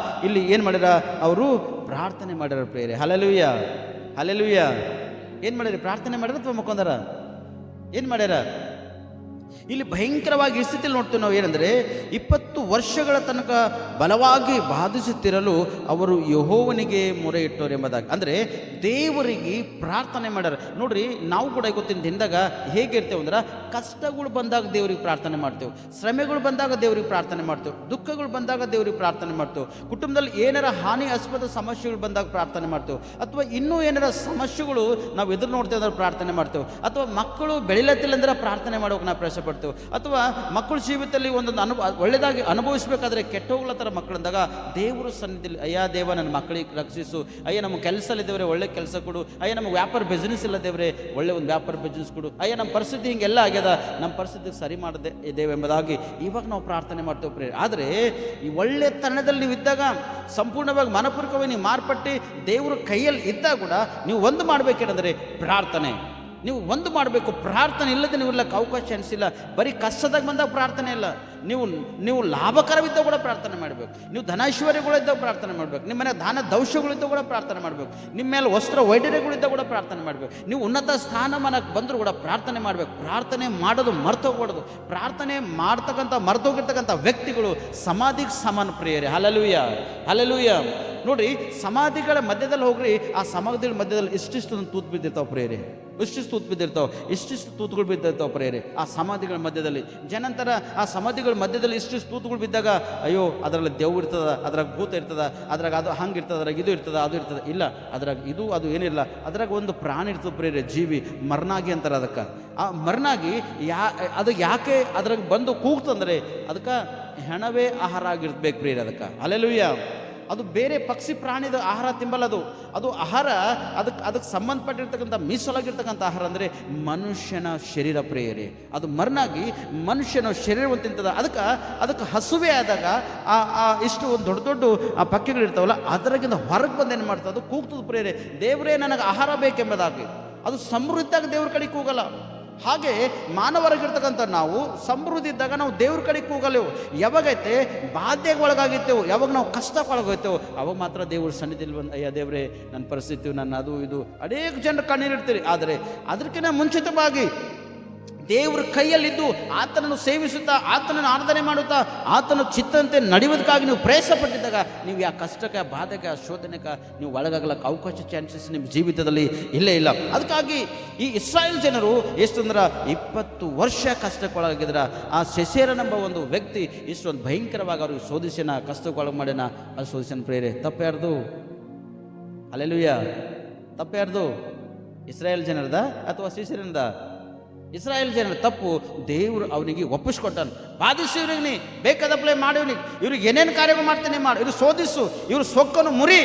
ಇಲ್ಲಿ ಏನು ಮಾಡ್ಯಾರ, ಅವರು ಪ್ರಾರ್ಥನೆ ಮಾಡ್ಯಾರ ಪ್ರಿಯರೇ. ಹಲ್ಲೆಲೂಯಾ. ಏನು ಮಾಡ್ಯಾರ? ಪ್ರಾರ್ಥನೆ ಮಾಡ್ಯಾರ ಅಥವಾ ಮುಖಂದರ ಏನು ಮಾಡ್ಯಾರ? ಇಲ್ಲಿ ಭಯಂಕರವಾಗಿ ಈ ಸ್ಥಿತಿಯಲ್ಲಿ ನೋಡ್ತೀವಿ ನಾವು. ಏನಂದರೆ 20 ವರ್ಷಗಳ ತನಕ ಬಲವಾಗಿ ಬಾಧಿಸುತ್ತಿರಲು ಅವರು ಯೆಹೋವನಿಗೆ ಮೊರೆ ಇಟ್ಟರು ಎಂಬುದಾಗಿ. ಅಂದರೆ ದೇವರಿಗೆ ಪ್ರಾರ್ಥನೆ ಮಾಡ್ಯಾರ. ನೋಡ್ರಿ, ನಾವು ಕೂಡ ಇವತ್ತಿನ ದಿನದಾಗ ಹೇಗಿರ್ತೇವೆ ಅಂದ್ರೆ, ಕಷ್ಟಗಳು ಬಂದಾಗ ದೇವರಿಗೆ ಪ್ರಾರ್ಥನೆ ಮಾಡ್ತೇವೆ, ಶ್ರಮೆಗಳು ಬಂದಾಗ ದೇವರಿಗೆ ಪ್ರಾರ್ಥನೆ ಮಾಡ್ತೇವೆ, ದುಃಖಗಳು ಬಂದಾಗ ದೇವರಿಗೆ ಪ್ರಾರ್ಥನೆ ಮಾಡ್ತೇವೆ, ಕುಟುಂಬದಲ್ಲಿ ಏನಾರ ಹಾನಿಯಾಸ್ಪದ ಸಮಸ್ಯೆಗಳು ಬಂದಾಗ ಪ್ರಾರ್ಥನೆ ಮಾಡ್ತೇವೆ, ಅಥವಾ ಇನ್ನೂ ಏನಾರ ಸಮಸ್ಯೆಗಳು ನಾವು ಎದುರು ನೋಡ್ತೇವೆ ಅಂದ್ರೆ ಪ್ರಾರ್ಥನೆ ಮಾಡ್ತೇವೆ, ಅಥವಾ ಮಕ್ಕಳು ಬೆಳಿಲತ್ತಿಲ್ಲ ಅಂದ್ರೆ ಪ್ರಾರ್ಥನೆ ಮಾಡೋಕೆ ನಾವು ಪ್ರಯತ್ನ ಪಡ್ತೇವೆ, ಅಥವಾ ಮಕ್ಕಳು ಜೀವಿತದಲ್ಲಿ ಒಂದೊಂದು ಒಳ್ಳೆಯದಾಗಿ ಅನುಭವಿಸಬೇಕಾದ್ರೆ ಕೆಟ್ಟ ಹೋಗ್ಲತ್ತರ ಮಕ್ಕಳಂದಾಗ ದೇವರು ಸನ್ನಿಧಿಯಲ್ಲಿ, ಅಯ್ಯ ದೇವ ನನ್ನ ಮಕ್ಕಳಿಗೆ ರಕ್ಷಿಸು, ಅಯ್ಯ ನಮ್ಮ ಕೆಲಸ ಇಲ್ಲದೇವ್ರೆ ಒಳ್ಳೆ ಕೆಲಸ ಕೊಡು, ಅಯ್ಯ ನಮಗೆ ವ್ಯಾಪಾರ ಬಿಸ್ನೆಸ್ ಇಲ್ಲದೇವ್ರೆ ಒಳ್ಳೆ ಒಂದು ವ್ಯಾಪಾರ ಬಿಸ್ನೆಸ್ ಕೊಡು, ಅಯ್ಯ ನಮ್ಮ ಪರಿಸ್ಥಿತಿ ಹಿಂಗೆಲ್ಲ ಆಗ್ಯದ, ನಮ್ಮ ಪರಿಸ್ಥಿತಿ ಸರಿ ಮಾಡದೆ ಇದ್ದೇವೆ ಎಂಬುದಾಗಿ ಇವಾಗ ನಾವು ಪ್ರಾರ್ಥನೆ ಮಾಡ್ತೇವೆ ಪ್ರಿಯ. ಆದರೆ ಈ ಒಳ್ಳೆತನದಲ್ಲಿ ನೀವು ಇದ್ದಾಗ, ಸಂಪೂರ್ಣವಾಗಿ ಮನಪೂರ್ವಕವಾಗಿ ನೀವು ಮಾರ್ಪಟ್ಟು ದೇವರ ಕೈಯಲ್ಲಿ ಇದ್ದಾಗ ಕೂಡ ನೀವು ಒಂದು ಮಾಡಬೇಕೇನೆಂದರೆ ಪ್ರಾರ್ಥನೆ. ನೀವು ಒಂದು ಮಾಡಬೇಕು, ಪ್ರಾರ್ಥನೆ ಇಲ್ಲದೆ ನೀವು ಇರ್ಲಕ್ಕೆ ಅವಕಾಶ ಅನಿಸಿಲ್ಲ. ಬರೀ ಕಷ್ಟದಾಗ ಬಂದಾಗ ಪ್ರಾರ್ಥನೆ ಇಲ್ಲ, ನೀವು ಲಾಭಕರವಿದ್ದಾಗ ಕೂಡ ಪ್ರಾರ್ಥನೆ ಮಾಡಬೇಕು, ನೀವು ಧನೈಶ್ವರ್ಯಗಳಿದ್ದಾಗ ಪ್ರಾರ್ಥನೆ ಮಾಡಬೇಕು, ನಿಮ್ಮ ಮನೆ ದಾನ ದೌಷ್ಯಗಳಿದ್ದಾಗ ಕೂಡ ಪ್ರಾರ್ಥನೆ ಮಾಡಬೇಕು, ನಿಮ್ಮ ಮೇಲೆ ವಸ್ತ್ರ ವೈಢರ್ಯಗಳಿದ್ದಾಗ ಕೂಡ ಪ್ರಾರ್ಥನೆ ಮಾಡಬೇಕು, ನೀವು ಉನ್ನತ ಸ್ಥಾನಮಾನಕ್ಕೆ ಬಂದರೂ ಕೂಡ ಪ್ರಾರ್ಥನೆ ಮಾಡಬೇಕು. ಪ್ರಾರ್ಥನೆ ಮಾಡೋದು ಮರ್ತೋಗ್ಬಾರ್ದು. ಪ್ರಾರ್ಥನೆ ಮಾಡ್ತಕ್ಕಂಥ ಮರ್ತೋಗಿರ್ತಕ್ಕಂಥ ವ್ಯಕ್ತಿಗಳು ಸಮಾಧಿಗೆ ಸಮಾನ ಪ್ರಿಯರೇ. Hallelujah, hallelujah. ನೋಡ್ರಿ, ಸಮಾಧಿಗಳ ಮಧ್ಯದಲ್ಲಿ ಹೋಗ್ರಿ, ಆ ಸಮಾಧಿಗಳ ಮಧ್ಯದಲ್ಲಿ ಇಷ್ಟಿಷ್ಟು ತೂತು ಬಿದ್ದಿರ್ತಾವೆ ಪ್ರಿಯರೇ, ಇಷ್ಟಿಷ್ಟು ತೂತು ಬಿದ್ದಿರ್ತಾವೆ, ಇಷ್ಟಿಷ್ಟು ತೂತುಗಳು ಬಿದ್ದಿರ್ತಾವೆ ಪ್ರಿಯರೇ. ಆ ಸಮಾಧಿಗಳ ಮಧ್ಯದಲ್ಲಿ ಜನಂತರ ಆ ಸಮಾಧಿಗಳ ಮಧ್ಯದಲ್ಲಿ ಇಷ್ಟಿಷ್ಟು ತೂತುಗಳು ಬಿದ್ದಾಗ, ಅಯ್ಯೋ ಅದರಲ್ಲಿ ದೆವ್ವ ಇರ್ತದ, ಅದ್ರಾಗ ಭೂತ ಇರ್ತದ, ಅದ್ರಾಗ ಅದು ಹಂಗೆ ಇರ್ತದ, ಅದ್ರಾಗ ಇದು ಇರ್ತದ, ಅದು ಇರ್ತದೆ. ಇಲ್ಲ, ಅದ್ರಾಗ ಇದು ಅದು ಏನಿಲ್ಲ, ಅದ್ರಾಗ ಒಂದು ಪ್ರಾಣಿ ಇರ್ತದೆ ಪ್ರಿಯರೇ, ಜೀವಿ, ಮರ್ನಾಗಿ ಅಂತಾರೆ ಅದಕ್ಕೆ. ಆ ಮರ್ನಾಗಿ ಅದು ಯಾಕೆ ಅದ್ರಾಗ ಬಂದು ಕೂಗ್ತಂದ್ರೆ, ಅದಕ್ಕೆ ಹೆಣವೇ ಆಹಾರ ಆಗಿರ್ಬೇಕು ಪ್ರಿಯರೇ. ಅದಕ್ಕೆ ಹಲ್ಲೆಲೂಯಾ. ಅದು ಬೇರೆ ಪಕ್ಷಿ ಪ್ರಾಣಿದ ಆಹಾರ ತಿಂಬಲ್ಲ, ಅದು ಆಹಾರ ಅದಕ್ಕೆ ಸಂಬಂಧಪಟ್ಟಿರ್ತಕ್ಕಂಥ ಮೀಸಲಾಗಿರ್ತಕ್ಕಂಥ ಆಹಾರ ಅಂದರೆ ಮನುಷ್ಯನ ಶರೀರ ಪ್ರಿಯರೇ. ಅದು ಮರ್ನಾಗಿ ಮನುಷ್ಯನ ಶರೀರವನ್ನು ತಿಂತದ. ಅದಕ್ಕೆ ಹಸುವೆ ಆದಾಗ ಇಷ್ಟು ಒಂದು ದೊಡ್ಡ ದೊಡ್ಡ ಆ ಪಕ್ಕೆಗಳಿರ್ತಾವಲ್ಲ, ಅದರಾಗಿಂದ ಹೊರಗೆ ಬಂದೇನು ಮಾಡ್ತದೆ, ಅದು ಕೂಗ್ತದೆ ಪ್ರಿಯರೇ, ದೇವರೇ ನನಗೆ ಆಹಾರ ಬೇಕೆಂಬುದಾಗಿ. ಅದು ಸಮೃದ್ಧಿಯಾಗಿ ದೇವ್ರ ಕಡೆಗೆ ಕೂಗಲ್ಲ. ಹಾಗೆ ಮಾನವರಾಗಿರ್ತಕ್ಕಂಥ ನಾವು ಸಮೃದ್ಧಿ ಇದ್ದಾಗ ನಾವು ದೇವ್ರ ಕಡೆಗೆ ಕೂಗಲೇವು. ಯಾವಾಗೈತೆ ಬಾಧೆಗೆ ಒಳಗಾಗಿರ್ತೇವೆ, ಯಾವಾಗ ನಾವು ಕಷ್ಟಕ್ಕೆ ಒಳಗೋಗ್ತೇವೆ, ಅವಾಗ ಮಾತ್ರ ದೇವ್ರ ಸನ್ನಿಧಿಯಲ್ಲಿ ಬಂದು, ಅಯ್ಯ ದೇವ್ರೆ ನನ್ನ ಪರಿಸ್ಥಿತಿ, ನನ್ನ ಅದು ಇದು ಅನೇಕ ಜನರು ಕಣ್ಣೀರಿಡ್ತೀರಿ. ಆದರೆ ಅದಕ್ಕಿಂತ ಮುಂಚಿತವಾಗಿ ದೇವ್ರ ಕೈಯಲ್ಲಿದ್ದು ಆತನನ್ನು ಸೇವಿಸುತ್ತಾ, ಆತನನ್ನು ಆರಾಧನೆ ಮಾಡುತ್ತಾ, ಆತನ ಚಿತ್ತಂತೆ ನಡೆಯೋದಕ್ಕಾಗಿ ನೀವು ಪ್ರಯತ್ನ ಪಟ್ಟಿದ್ದಾಗ ನೀವು ಆ ಕಷ್ಟಕ್ಕೆ, ಆ ಬಾಧೆಗೆ, ಆ ಶೋಧನೆಗೆ ನೀವು ಒಳಗಾಗಲಕ್ಕೆ ಅವಕಾಶ ಚಾನ್ಸಸ್ ನಿಮ್ಮ ಜೀವಿತದಲ್ಲಿ ಇಲ್ಲೇ ಇಲ್ಲ. ಅದಕ್ಕಾಗಿ ಈ ಇಸ್ರಾಯೇಲ್ ಜನರು ಎಷ್ಟಂದ್ರೆ 20 ವರ್ಷ ಕಷ್ಟಕ್ಕೆ ಒಳಗಾಗಿದ್ರ. ಆ ಸೆಸೇರನೆಂಬ ಒಂದು ವ್ಯಕ್ತಿ ಇಷ್ಟೊಂದು ಭಯಂಕರವಾಗಿ ಅವ್ರಿಗೆ ಶೋಧಿಸಿನ, ಕಷ್ಟಕ್ಕೆ ಒಳಗೆ ಮಾಡ್ಯಾನ. ಅದು ಶೋಧಿಸನ ಪ್ರೇರೆ. ತಪ್ಪ್ಯಾರ್ದು? ಹಲ್ಲೆಲೂಯಾ. ತಪ್ಪ್ಯಾರ್ದು? ಇಸ್ರಾಯೇಲ್ ಜನರದ ಅಥವಾ ಸೆಸೇರನದ? ಇಸ್ರಾಯೇಲ್ ಜನರ ತಪ್ಪು. ದೇವರು ಅವನಿಗೆ ಒಪ್ಪಿಸ್ಕೊಟ್ಟಾನ. ಬಾಧಿಸು, ಇವ್ರಿಗೆ ನೀ ಬೇಕಾದಪ್ಲೇ ಮಾಡಿವ್ನಿಗೆ, ಇವ್ರಿಗೆ ಏನೇನು ಕಾರ್ಯಗಳು ಮಾಡ್ತೇನೆ ಮಾಡಿ, ಇವ್ರು ಶೋಧಿಸು, ಇವ್ರು ಸೊಕ್ಕನ್ನು ಮುರಿ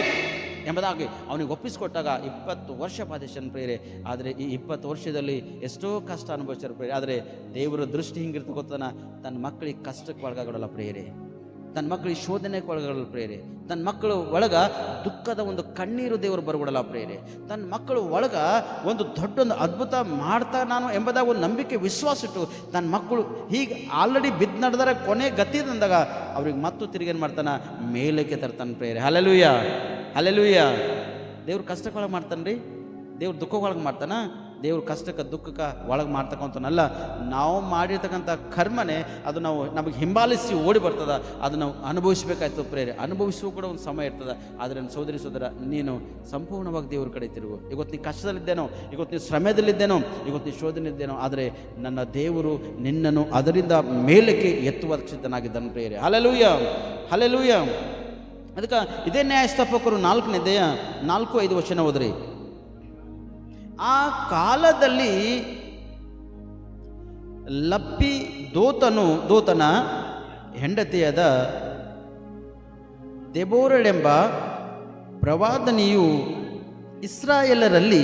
ಎಂಬುದಾಗಿ ಅವನಿಗೆ ಒಪ್ಪಿಸ್ಕೊಟ್ಟಾಗ 20 ವರ್ಷ ಬಾಧಿಸನ ಪ್ರೇರೆ. ಆದರೆ ಈ 20 ವರ್ಷದಲ್ಲಿ ಎಷ್ಟೋ ಕಷ್ಟ ಅನುಭವಿಸ್ಯಾರ ಪ್ರೇರೆ. ಆದರೆ ದೇವರ ದೃಷ್ಟಿ ಹಿಂಗಿರ್ತ ಗೊತ್ತಾನ, ತನ್ನ ಮಕ್ಕಳಿಗೆ ಕಷ್ಟಕ್ಕೆ ಒಳಗಾಗೋಲ್ಲ ಪ್ರೇರೆ, ತನ್ನ ಮಕ್ಕಳಿಗೆ ಶೋಧನೆಗೆ ಒಳಗಾಗಲ್ಲ ಪ್ರೇರೆ, ತನ್ನ ಮಕ್ಕಳು ಒಳಗ ದುಃಖದ ಒಂದು ಕಣ್ಣೀರು ದೇವರು ಬರಗೊಡಲ್ಲ ಪ್ರೇರೆ, ತನ್ನ ಮಕ್ಕಳು ಒಳಗ ಒಂದು ದೊಡ್ಡೊಂದು ಅದ್ಭುತ ಮಾಡ್ತಾ ನಾನು ಎಂಬುದಾಗಿ ಒಂದು ನಂಬಿಕೆ, ವಿಶ್ವಾಸ ಇಟ್ಟು ತನ್ನ ಮಕ್ಕಳು ಹೀಗೆ ಆಲ್ರೆಡಿ ಬಿದ್ದು ನಡೆದರೆ ಕೊನೆ ಗತಿದಂದಾಗ ಅವ್ರಿಗೆ ಮತ್ತು ತಿರುಗಿ ಏನು ಮಾಡ್ತಾನೆ, ಮೇಲಕ್ಕೆ ತರ್ತಾನೆ ಪ್ರೇರೆ. Hallelujah, hallelujah. ದೇವ್ರು ಕಷ್ಟಕ್ಕೆ ಒಳಗೆ ಮಾಡ್ತಾನೆ ರೀ, ದೇವ್ರು ದುಃಖಕ್ಕೆ ಒಳಗೆ ಮಾಡ್ತಾನ. ದೇವ್ರ ಕಷ್ಟಕ್ಕೆ ದುಃಖಕ್ಕೆ ಒಳಗೆ ಮಾಡ್ತಕ್ಕಂಥನಲ್ಲ. ನಾವು ಮಾಡಿರ್ತಕ್ಕಂಥ ಕರ್ಮನೇ ಅದು ನಮಗೆ ಹಿಂಬಾಲಿಸಿ ಓಡಿ ಬರ್ತದೆ, ಅದು ನಾವು ಅನುಭವಿಸ್ಬೇಕಾಯ್ತು ಪ್ರೇರೆ. ಅನುಭವಿಸುವ ಕೂಡ ಒಂದು ಸಮಯ ಇರ್ತದೆ. ಆದರೆ ಸೋದರಿ ಸೋದರ, ನೀನು ಸಂಪೂರ್ಣವಾಗಿ ದೇವ್ರ ಕಡೆ ತಿರುಗು. ಇವತ್ತು ನೀ ಕಷ್ಟದಲ್ಲಿದ್ದೇನೋ, ಇವತ್ತು ನೀ ಶ್ರಮದಲ್ಲಿದ್ದೇನೋ, ಇವತ್ತು ನೀ ಶೋಧನೆಯಿದ್ದೇನೋ, ಆದರೆ ನನ್ನ ದೇವರು ನಿನ್ನನ್ನು ಅದರಿಂದ ಮೇಲಕ್ಕೆ ಎತ್ತುವ ರಕ್ಷಿತನಾಗಿದ್ದಾನೆ ಪ್ರೇರೆ. Hallelujah, hallelujah. ಅದಕ್ಕೆ ಇದೇ ನ್ಯಾಯಸ್ಥಾಪಕರು 4ನೇ ಅಧ್ಯಾಯ 4-5 ವಚನ ಓದ್ರಿ. ಆ ಕಾಲದಲ್ಲಿ ಲಪ್ಪಿ ದೋತನ ಹೆಂಡತಿಯಾದ ದೆಬೋರಳೆಂಬ ಪ್ರವಾದನಿಯು ಇಸ್ರಾಯೇಲರಲ್ಲಿ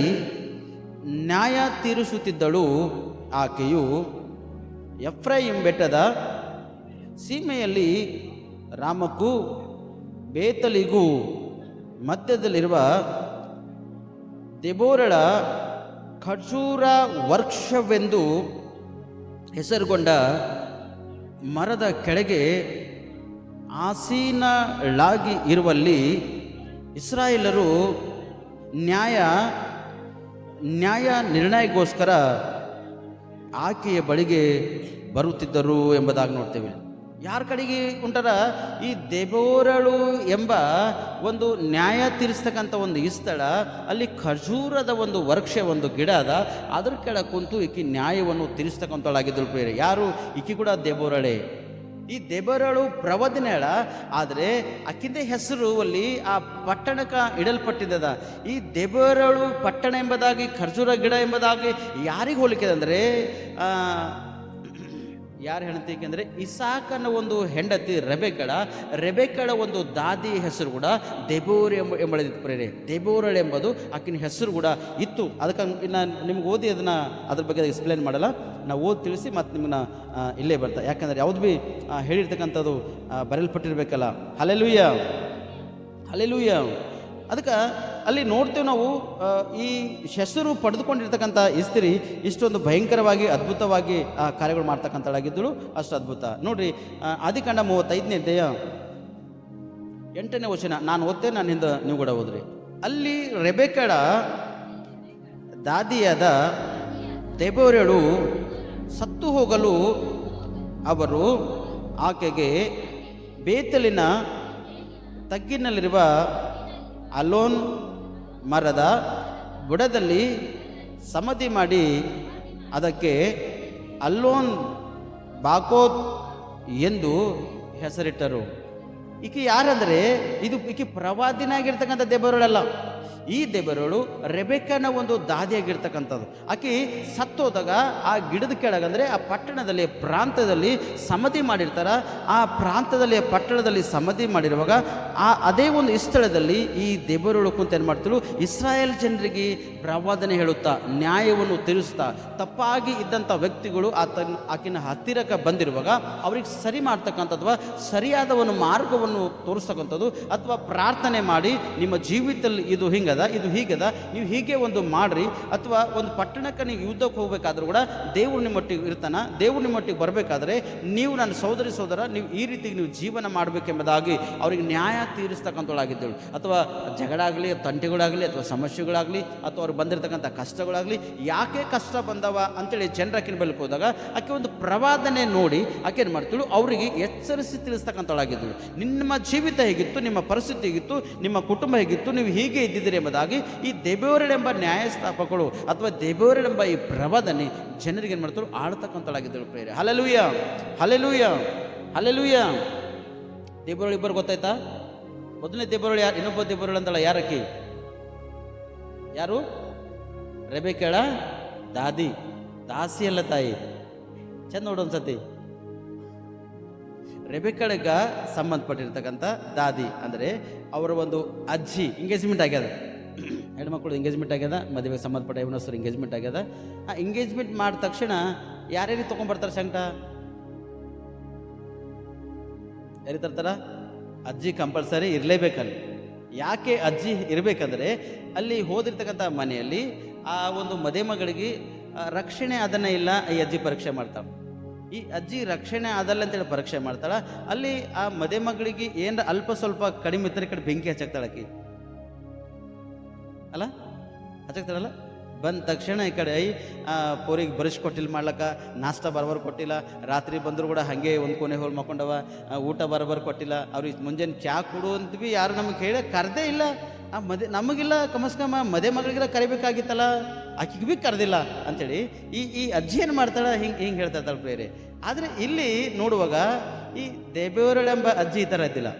ನ್ಯಾಯ ತೀರಿಸುತ್ತಿದ್ದಳು. ಆಕೆಯು ಎಫ್ರಾಯಿಮ್ ಬೆಟ್ಟದ ಸೀಮೆಯಲ್ಲಿ ರಾಮಕ್ಕೂ ಬೇತಲಿಗೂ ಮಧ್ಯದಲ್ಲಿರುವ ದೆಬೋರಳ ಖರ್ಜೂರ ವೃಕ್ಷವೆಂದು ಹೆಸರುಗೊಂಡ ಮರದ ಕೆಳಗೆ ಆಸೀನಳಾಗಿ ಇರುವಲ್ಲಿ ಇಸ್ರಾಯೇಲರು ನ್ಯಾಯ ನಿರ್ಣಯಕ್ಕೋಸ್ಕರ ಆಕೆಯ ಬಳಿಗೆ ಬರುತ್ತಿದ್ದರು ಎಂಬುದಾಗಿ ನೋಡ್ತೇವೆ. ಯಾರ ಕಡೆಗೆ ಉಂಟಾರ? ಈ ದೆಬೋರಳು ಎಂಬ ಒಂದು ನ್ಯಾಯ ತೀರಿಸ್ತಕ್ಕಂಥ ಒಂದು ಈ ಸ್ಥಳ, ಅಲ್ಲಿ ಖಜೂರದ ಒಂದು ವೃಕ್ಷ ಒಂದು ಗಿಡ ಅದ, ಅದ್ರ ಕೆಳಗೆ ಕುಂತು ಈಕಿ ನ್ಯಾಯವನ್ನು ತೀರಿಸ್ತಕ್ಕಂಥಳಾಗಿದ್ದಳು ಪ್ರಿಯರೇ. ಯಾರು? ಈಕಿ ಕೂಡ ದೆಬೋರಳೆ. ಈ ದೆಬೋರಳು ಪ್ರವಾದಿನೇಳ, ಆದರೆ ಆಕಿಂದ ಹೆಸರು ಅಲ್ಲಿ ಆ ಪಟ್ಟಣಕ್ಕೆ ಇಡಲ್ಪಟ್ಟಿದ್ದದ. ಈ ದೆಬೋರಳು ಪಟ್ಟಣ ಎಂಬುದಾಗಿ, ಖರ್ಜೂರ ಗಿಡ ಎಂಬುದಾಗಿ ಯಾರಿಗೆ ಹೋಲಿಕೆ ಅಂದರೆ, ಯಾರು ಹೆಂಡತಿ ಅಂದರೆ ಇಸಾಕನ ಒಂದು ಹೆಂಡತಿ ರೆಬೆಕಳ ಒಂದು ದಾದಿ ಹೆಸರು ಕೂಡ ದೆಬೋರ್ ಎಂಬಳಿದ್ದು ಪ್ರೇರೆ. ದೆಬೋರಳು ಎಂಬುದು ಆಕಿನ ಹೆಸರು ಕೂಡ ಇತ್ತು. ಅದಕ್ಕೆ ನಾನು ನಿಮ್ಗೆ ಓದಿ ಅದನ್ನು ಅದ್ರ ಬಗ್ಗೆ ಎಕ್ಸ್ಪ್ಲೇನ್ ಮಾಡಲ್ಲ, ನಾವು ಓದಿ ತಿಳಿಸಿ ಮತ್ತು ನಿಮ್ಮನ್ನ ಇಲ್ಲೇ ಬರ್ತಾ, ಯಾಕಂದರೆ ಯಾವ್ದು ಭೀ ಹೇಳಿರ್ತಕ್ಕಂಥದ್ದು ಬರೆಯಲ್ಪಟ್ಟಿರ್ಬೇಕಲ್ಲ. Hallelujah, hallelujah. ಅದಕ್ಕೆ ಅಲ್ಲಿ ನೋಡ್ತೇವೆ ನಾವು, ಈ ಹೆಸರು ಪಡೆದುಕೊಂಡಿರ್ತಕ್ಕಂಥ ಸ್ತ್ರೀ ಇಷ್ಟೊಂದು ಭಯಂಕರವಾಗಿ ಅದ್ಭುತವಾಗಿ ಕಾರ್ಯಗಳು ಮಾಡ್ತಕ್ಕಂಥಳಾಗಿದ್ದಳು. ಅಷ್ಟು ಅದ್ಭುತ ನೋಡ್ರಿ. ಆದಿಕಾಂಡ 35ನೇ ಅಧ್ಯಾಯ 8ನೇ ವಚನ ನಾನು ಓದ್ತೇನೆ, ನಾನು ಹಿಂದೆ ನೀವು ಕೂಡ ಓದ್ರಿ. ಅಲ್ಲಿ ರೆಬೆಕಳ ದಾದಿಯಾದ ದೆಬೋರಳು ಸತ್ತು ಹೋಗಲು ಅವರು ಆಕೆಗೆ ಬೇತಲಿನ ತಗ್ಗಿನಲ್ಲಿರುವ ಅಲೋನ್ ಮರದ ಬುಡದಲ್ಲಿ ಸಮಾಧಿ ಮಾಡಿ ಅದಕ್ಕೆ ಅಲ್ಲೋನ್ ಬಾಕೋತ್ ಎಂದು ಹೆಸರಿಟ್ಟರು. ಈಕೆ ಯಾರಂದರೆ, ಈಕೆ ಪ್ರವಾದಿನಾಗಿರ್ತಕ್ಕಂಥ ದೆಬೋರಳಲ್ಲ. ಈ ದೆಬೋರಳು ರೆಬೆಕನ ಒಂದು ದಾದಿಯಾಗಿರ್ತಕ್ಕಂಥದ್ದು. ಆಕೆ ಸತ್ತೋದಾಗ ಆ ಗಿಡದ ಕೆಳಗಂದರೆ ಆ ಪಟ್ಟಣದಲ್ಲಿ ಪ್ರಾಂತದಲ್ಲಿ ಸಮಾಧಿ ಮಾಡಿರ್ತಾರ. ಆ ಪ್ರಾಂತದಲ್ಲಿ ಪಟ್ಟಣದಲ್ಲಿ ಸಮಾಧಿ ಮಾಡಿರುವಾಗ ಅದೇ ಒಂದು ಸ್ಥಳದಲ್ಲಿ ಈ ದೆಬೋರಳು ಕುಂತ ಏನು ಮಾಡ್ತಿಳು, ಇಸ್ರಾಯೇಲ್ ಜನರಿಗೆ ಪ್ರವಾದನೆ ಹೇಳುತ್ತಾ, ನ್ಯಾಯವನ್ನು ತೀರಿಸ್ತಾ, ತಪ್ಪಾಗಿ ಇದ್ದಂಥ ವ್ಯಕ್ತಿಗಳು ಆಕಿನ ಹತ್ತಿರಕ್ಕೆ ಬಂದಿರುವಾಗ ಅವ್ರಿಗೆ ಸರಿ ಮಾಡ್ತಕ್ಕಂಥದ್ದು, ಅಥವಾ ಸರಿಯಾದ ಒಂದು ಮಾರ್ಗವನ್ನು ತೋರಿಸ್ತಕ್ಕಂಥದ್ದು, ಅಥವಾ ಪ್ರಾರ್ಥನೆ ಮಾಡಿ ನಿಮ್ಮ ಜೀವಿತದಲ್ಲಿ ಇದು ಹಿಂಗದ, ಇದು ಹೀಗದ, ನೀವು ಹೀಗೆ ಒಂದು ಮಾಡ್ರಿ, ಅಥವಾ ಒಂದು ಪಟ್ಟಣಕ್ಕೆ ನೀವು ಯುದ್ಧಕ್ಕೆ ಹೋಗ್ಬೇಕಾದ್ರೂ ಕೂಡ ದೇವ್ರು ನಿಮ್ಮೊಟ್ಟಿಗೆ ಇರ್ತಾನ. ದೇವ್ರು ನಿಮ್ಮೊಟ್ಟಿಗೆ ಬರಬೇಕಾದ್ರೆ ನೀವು ನನ್ನ ಸೋದರ ನೀವು ಈ ರೀತಿ ನೀವು ಜೀವನ ಮಾಡಬೇಕೆಂಬುದಾಗಿ ಅವ್ರಿಗೆ ನ್ಯಾಯ ತೀರಿಸ್ತಕ್ಕಂಥಳಾಗಿದ್ದಳು. ಅಥವಾ ಜಗಳ ಆಗಲಿ, ತಂಟೆಗಳಾಗಲಿ, ಅಥವಾ ಸಮಸ್ಯೆಗಳಾಗಲಿ, ಅಥವಾ ಅವ್ರಿಗೆ ಬಂದಿರತಕ್ಕಂಥ ಕಷ್ಟಗಳಾಗಲಿ, ಯಾಕೆ ಕಷ್ಟ ಬಂದವ ಅಂತೇಳಿ ಜನರಕ್ಕಿನ ಬಳಿಗೆ ಹೋದಾಗ ಆಕೆ ಒಂದು ಪ್ರವಾದನೆ ನೋಡಿ ಆಕೆ ಏನು ಮಾಡ್ತಳು, ಅವರಿಗೆ ಎಚ್ಚರಿಸಿ ತಿಳಿಸ್ತಕ್ಕಂಥಳಾಗಿದ್ದಳು. ನಿಮ್ಮ ಜೀವಿತ ಹೇಗಿತ್ತು, ನಿಮ್ಮ ಪರಿಸ್ಥಿತಿ ಹೇಗಿತ್ತು, ನಿಮ್ಮ ಕುಟುಂಬ ಹೇಗಿತ್ತು, ನೀವು ಹೀಗೆ ಇದ್ದಿದ್ದೀರಿ ಎಂಬುದಾಗಿ ಈ ದೆಬೋರಳೆಂಬ ನ್ಯಾಯಸ್ಥಾಪಕರು ಅಥವಾ ದೆಬೋರಳೆಂಬ ಈ ಪ್ರವಾದನೆ ಜನರಿಗೆ ಏನು ಮಾಡ್ತಳು, ಆಳ್ತಕ್ಕಂಥಳಾಗಿದ್ದಳು ಪ್ರೇರೆ. Hallelujah, hallelujah, hallelujah. ದೆಬೋರಳು ಇಬ್ಬರು ಗೊತ್ತಾಯ್ತಾ? ಮೊದಲನೇ ದೆಬೋರಳು ಯಾರು? ಇನ್ನೊಬ್ಬ ದೆಬೋರಳು ಅಂತಳ ಯಾರಕ್ಕಿ? ಯಾರು? ರೆಬೆಕಳ ದಾಸಿ ಅಲ್ಲ ತಾಯಿ. ಚಂದ ನೋಡು ಒಂದ್ಸತಿ. ರೆಬೆಕಳಗ ಸಂಬಂಧಪಟ್ಟಿರ್ತಕ್ಕಂಥ ದಾದಿ ಅಂದರೆ ಅವರ ಒಂದು ಅಜ್ಜಿ. ಎಂಗೇಜ್ಮೆಂಟ್ ಆಗ್ಯದ, ಹೆಣ್ಮಕ್ಳು ಎಂಗೇಜ್ಮೆಂಟ್ ಆಗ್ಯದ, ಮದುವೆಗೆ ಸಂಬಂಧಪಟ್ಟ ಯೌವನಸ್ಥರು ಎಂಗೇಜ್ಮೆಂಟ್ ಆಗ್ಯದ. ಆ ಎಂಗೇಜ್ಮೆಂಟ್ ಮಾಡಿದ ತಕ್ಷಣ ಯಾರ್ಯಾರಿಗೆ ತೊಗೊಂಡ್ಬರ್ತಾರೆ ಸಂಕಟ? ಯಾರಿಗೆ ತರ್ತಾರ? ಅಜ್ಜಿ ಕಂಪಲ್ಸರಿ ಇರಲೇಬೇಕಲ್ಲಿ. ಯಾಕೆ ಅಜ್ಜಿ ಇರಬೇಕಂದ್ರೆ, ಅಲ್ಲಿ ಹೋದಿರ್ತಕ್ಕಂಥ ಮನೆಯಲ್ಲಿ ಆ ಒಂದು ಮದುಮಗಳಿಗೆ ರಕ್ಷಣೆ ಅದನ್ನೇ ಇಲ್ಲ, ಈ ಅಜ್ಜಿ ಪರೀಕ್ಷೆ ಮಾಡ್ತಾಳೆ. ಈ ಅಜ್ಜಿ ರಕ್ಷಣೆ ಅದಲ್ಲ ಅಂತೇಳಿ ಪರೀಕ್ಷೆ ಮಾಡ್ತಾಳೆ. ಅಲ್ಲಿ ಆ ಮದುಮಗಳಿಗೆ ಏನಾರ ಅಲ್ಪ ಸ್ವಲ್ಪ ಕಡಿಮೆ ಇದ್ದರೆ ಕಡೆ ಬೆಂಕಿ ಹಚ್ಚಾಕ್ತಾಳೆ ಆಕಿ ಅಲ್ಲ, ಹಚ್ಚಾಕ್ತಾಳಲ್ಲ. ಬಂದ ತಕ್ಷಣ ಈ ಕಡೆ ಪೋರಿಗೆ ಬ್ರಷ್ ಕೊಟ್ಟಿಲ್ಲ ಮಾಡ್ಲಕ್ಕ, ನಾಷ್ಟ ಬರಬರ್ ಕೊಟ್ಟಿಲ್ಲ, ರಾತ್ರಿ ಬಂದರೂ ಕೂಡ ಹಾಗೆ ಒಂದು ಕೊನೆ ಹೋಗಿ ಮಕ್ಕೊಂಡವ, ಊಟ ಬರಬರ್ ಕೊಟ್ಟಿಲ್ಲ, ಅವ್ರಿಗೆ ಮುಂಜಾನೆ ಚಹಾ ಕೊಡು ಅಂತೀವಿ, ಯಾರು ನಮಗೆ ಹೇಳಿ ಕರೆದೇ ಇಲ್ಲ. ಆ ನಮಗಿಲ್ಲ, ಕಮಸ್ಕಮ್ಮ ಮದುಮಗಳಿಗೆಲ್ಲ ಕರಿಬೇಕಾಗಿತ್ತಲ್ಲ, ಆಕಿಗೆ ಭೀ ಕರೆದಿಲ್ಲ ಅಂಥೇಳಿ ಈ ಅಜ್ಜಿ ಏನು ಮಾಡ್ತಾಳೆ, ಹಿಂಗೆ ಹೇಳ್ತಾ ಇರ್ತಾಳೆ ಪ್ರೇರೆ. ಆದರೆ ಇಲ್ಲಿ ನೋಡುವಾಗ ಈ ದೆಬೋರಳೆಂಬ ಅಜ್ಜಿ ಈ ಥರ ಇದ್ದಿಲ್ಲ.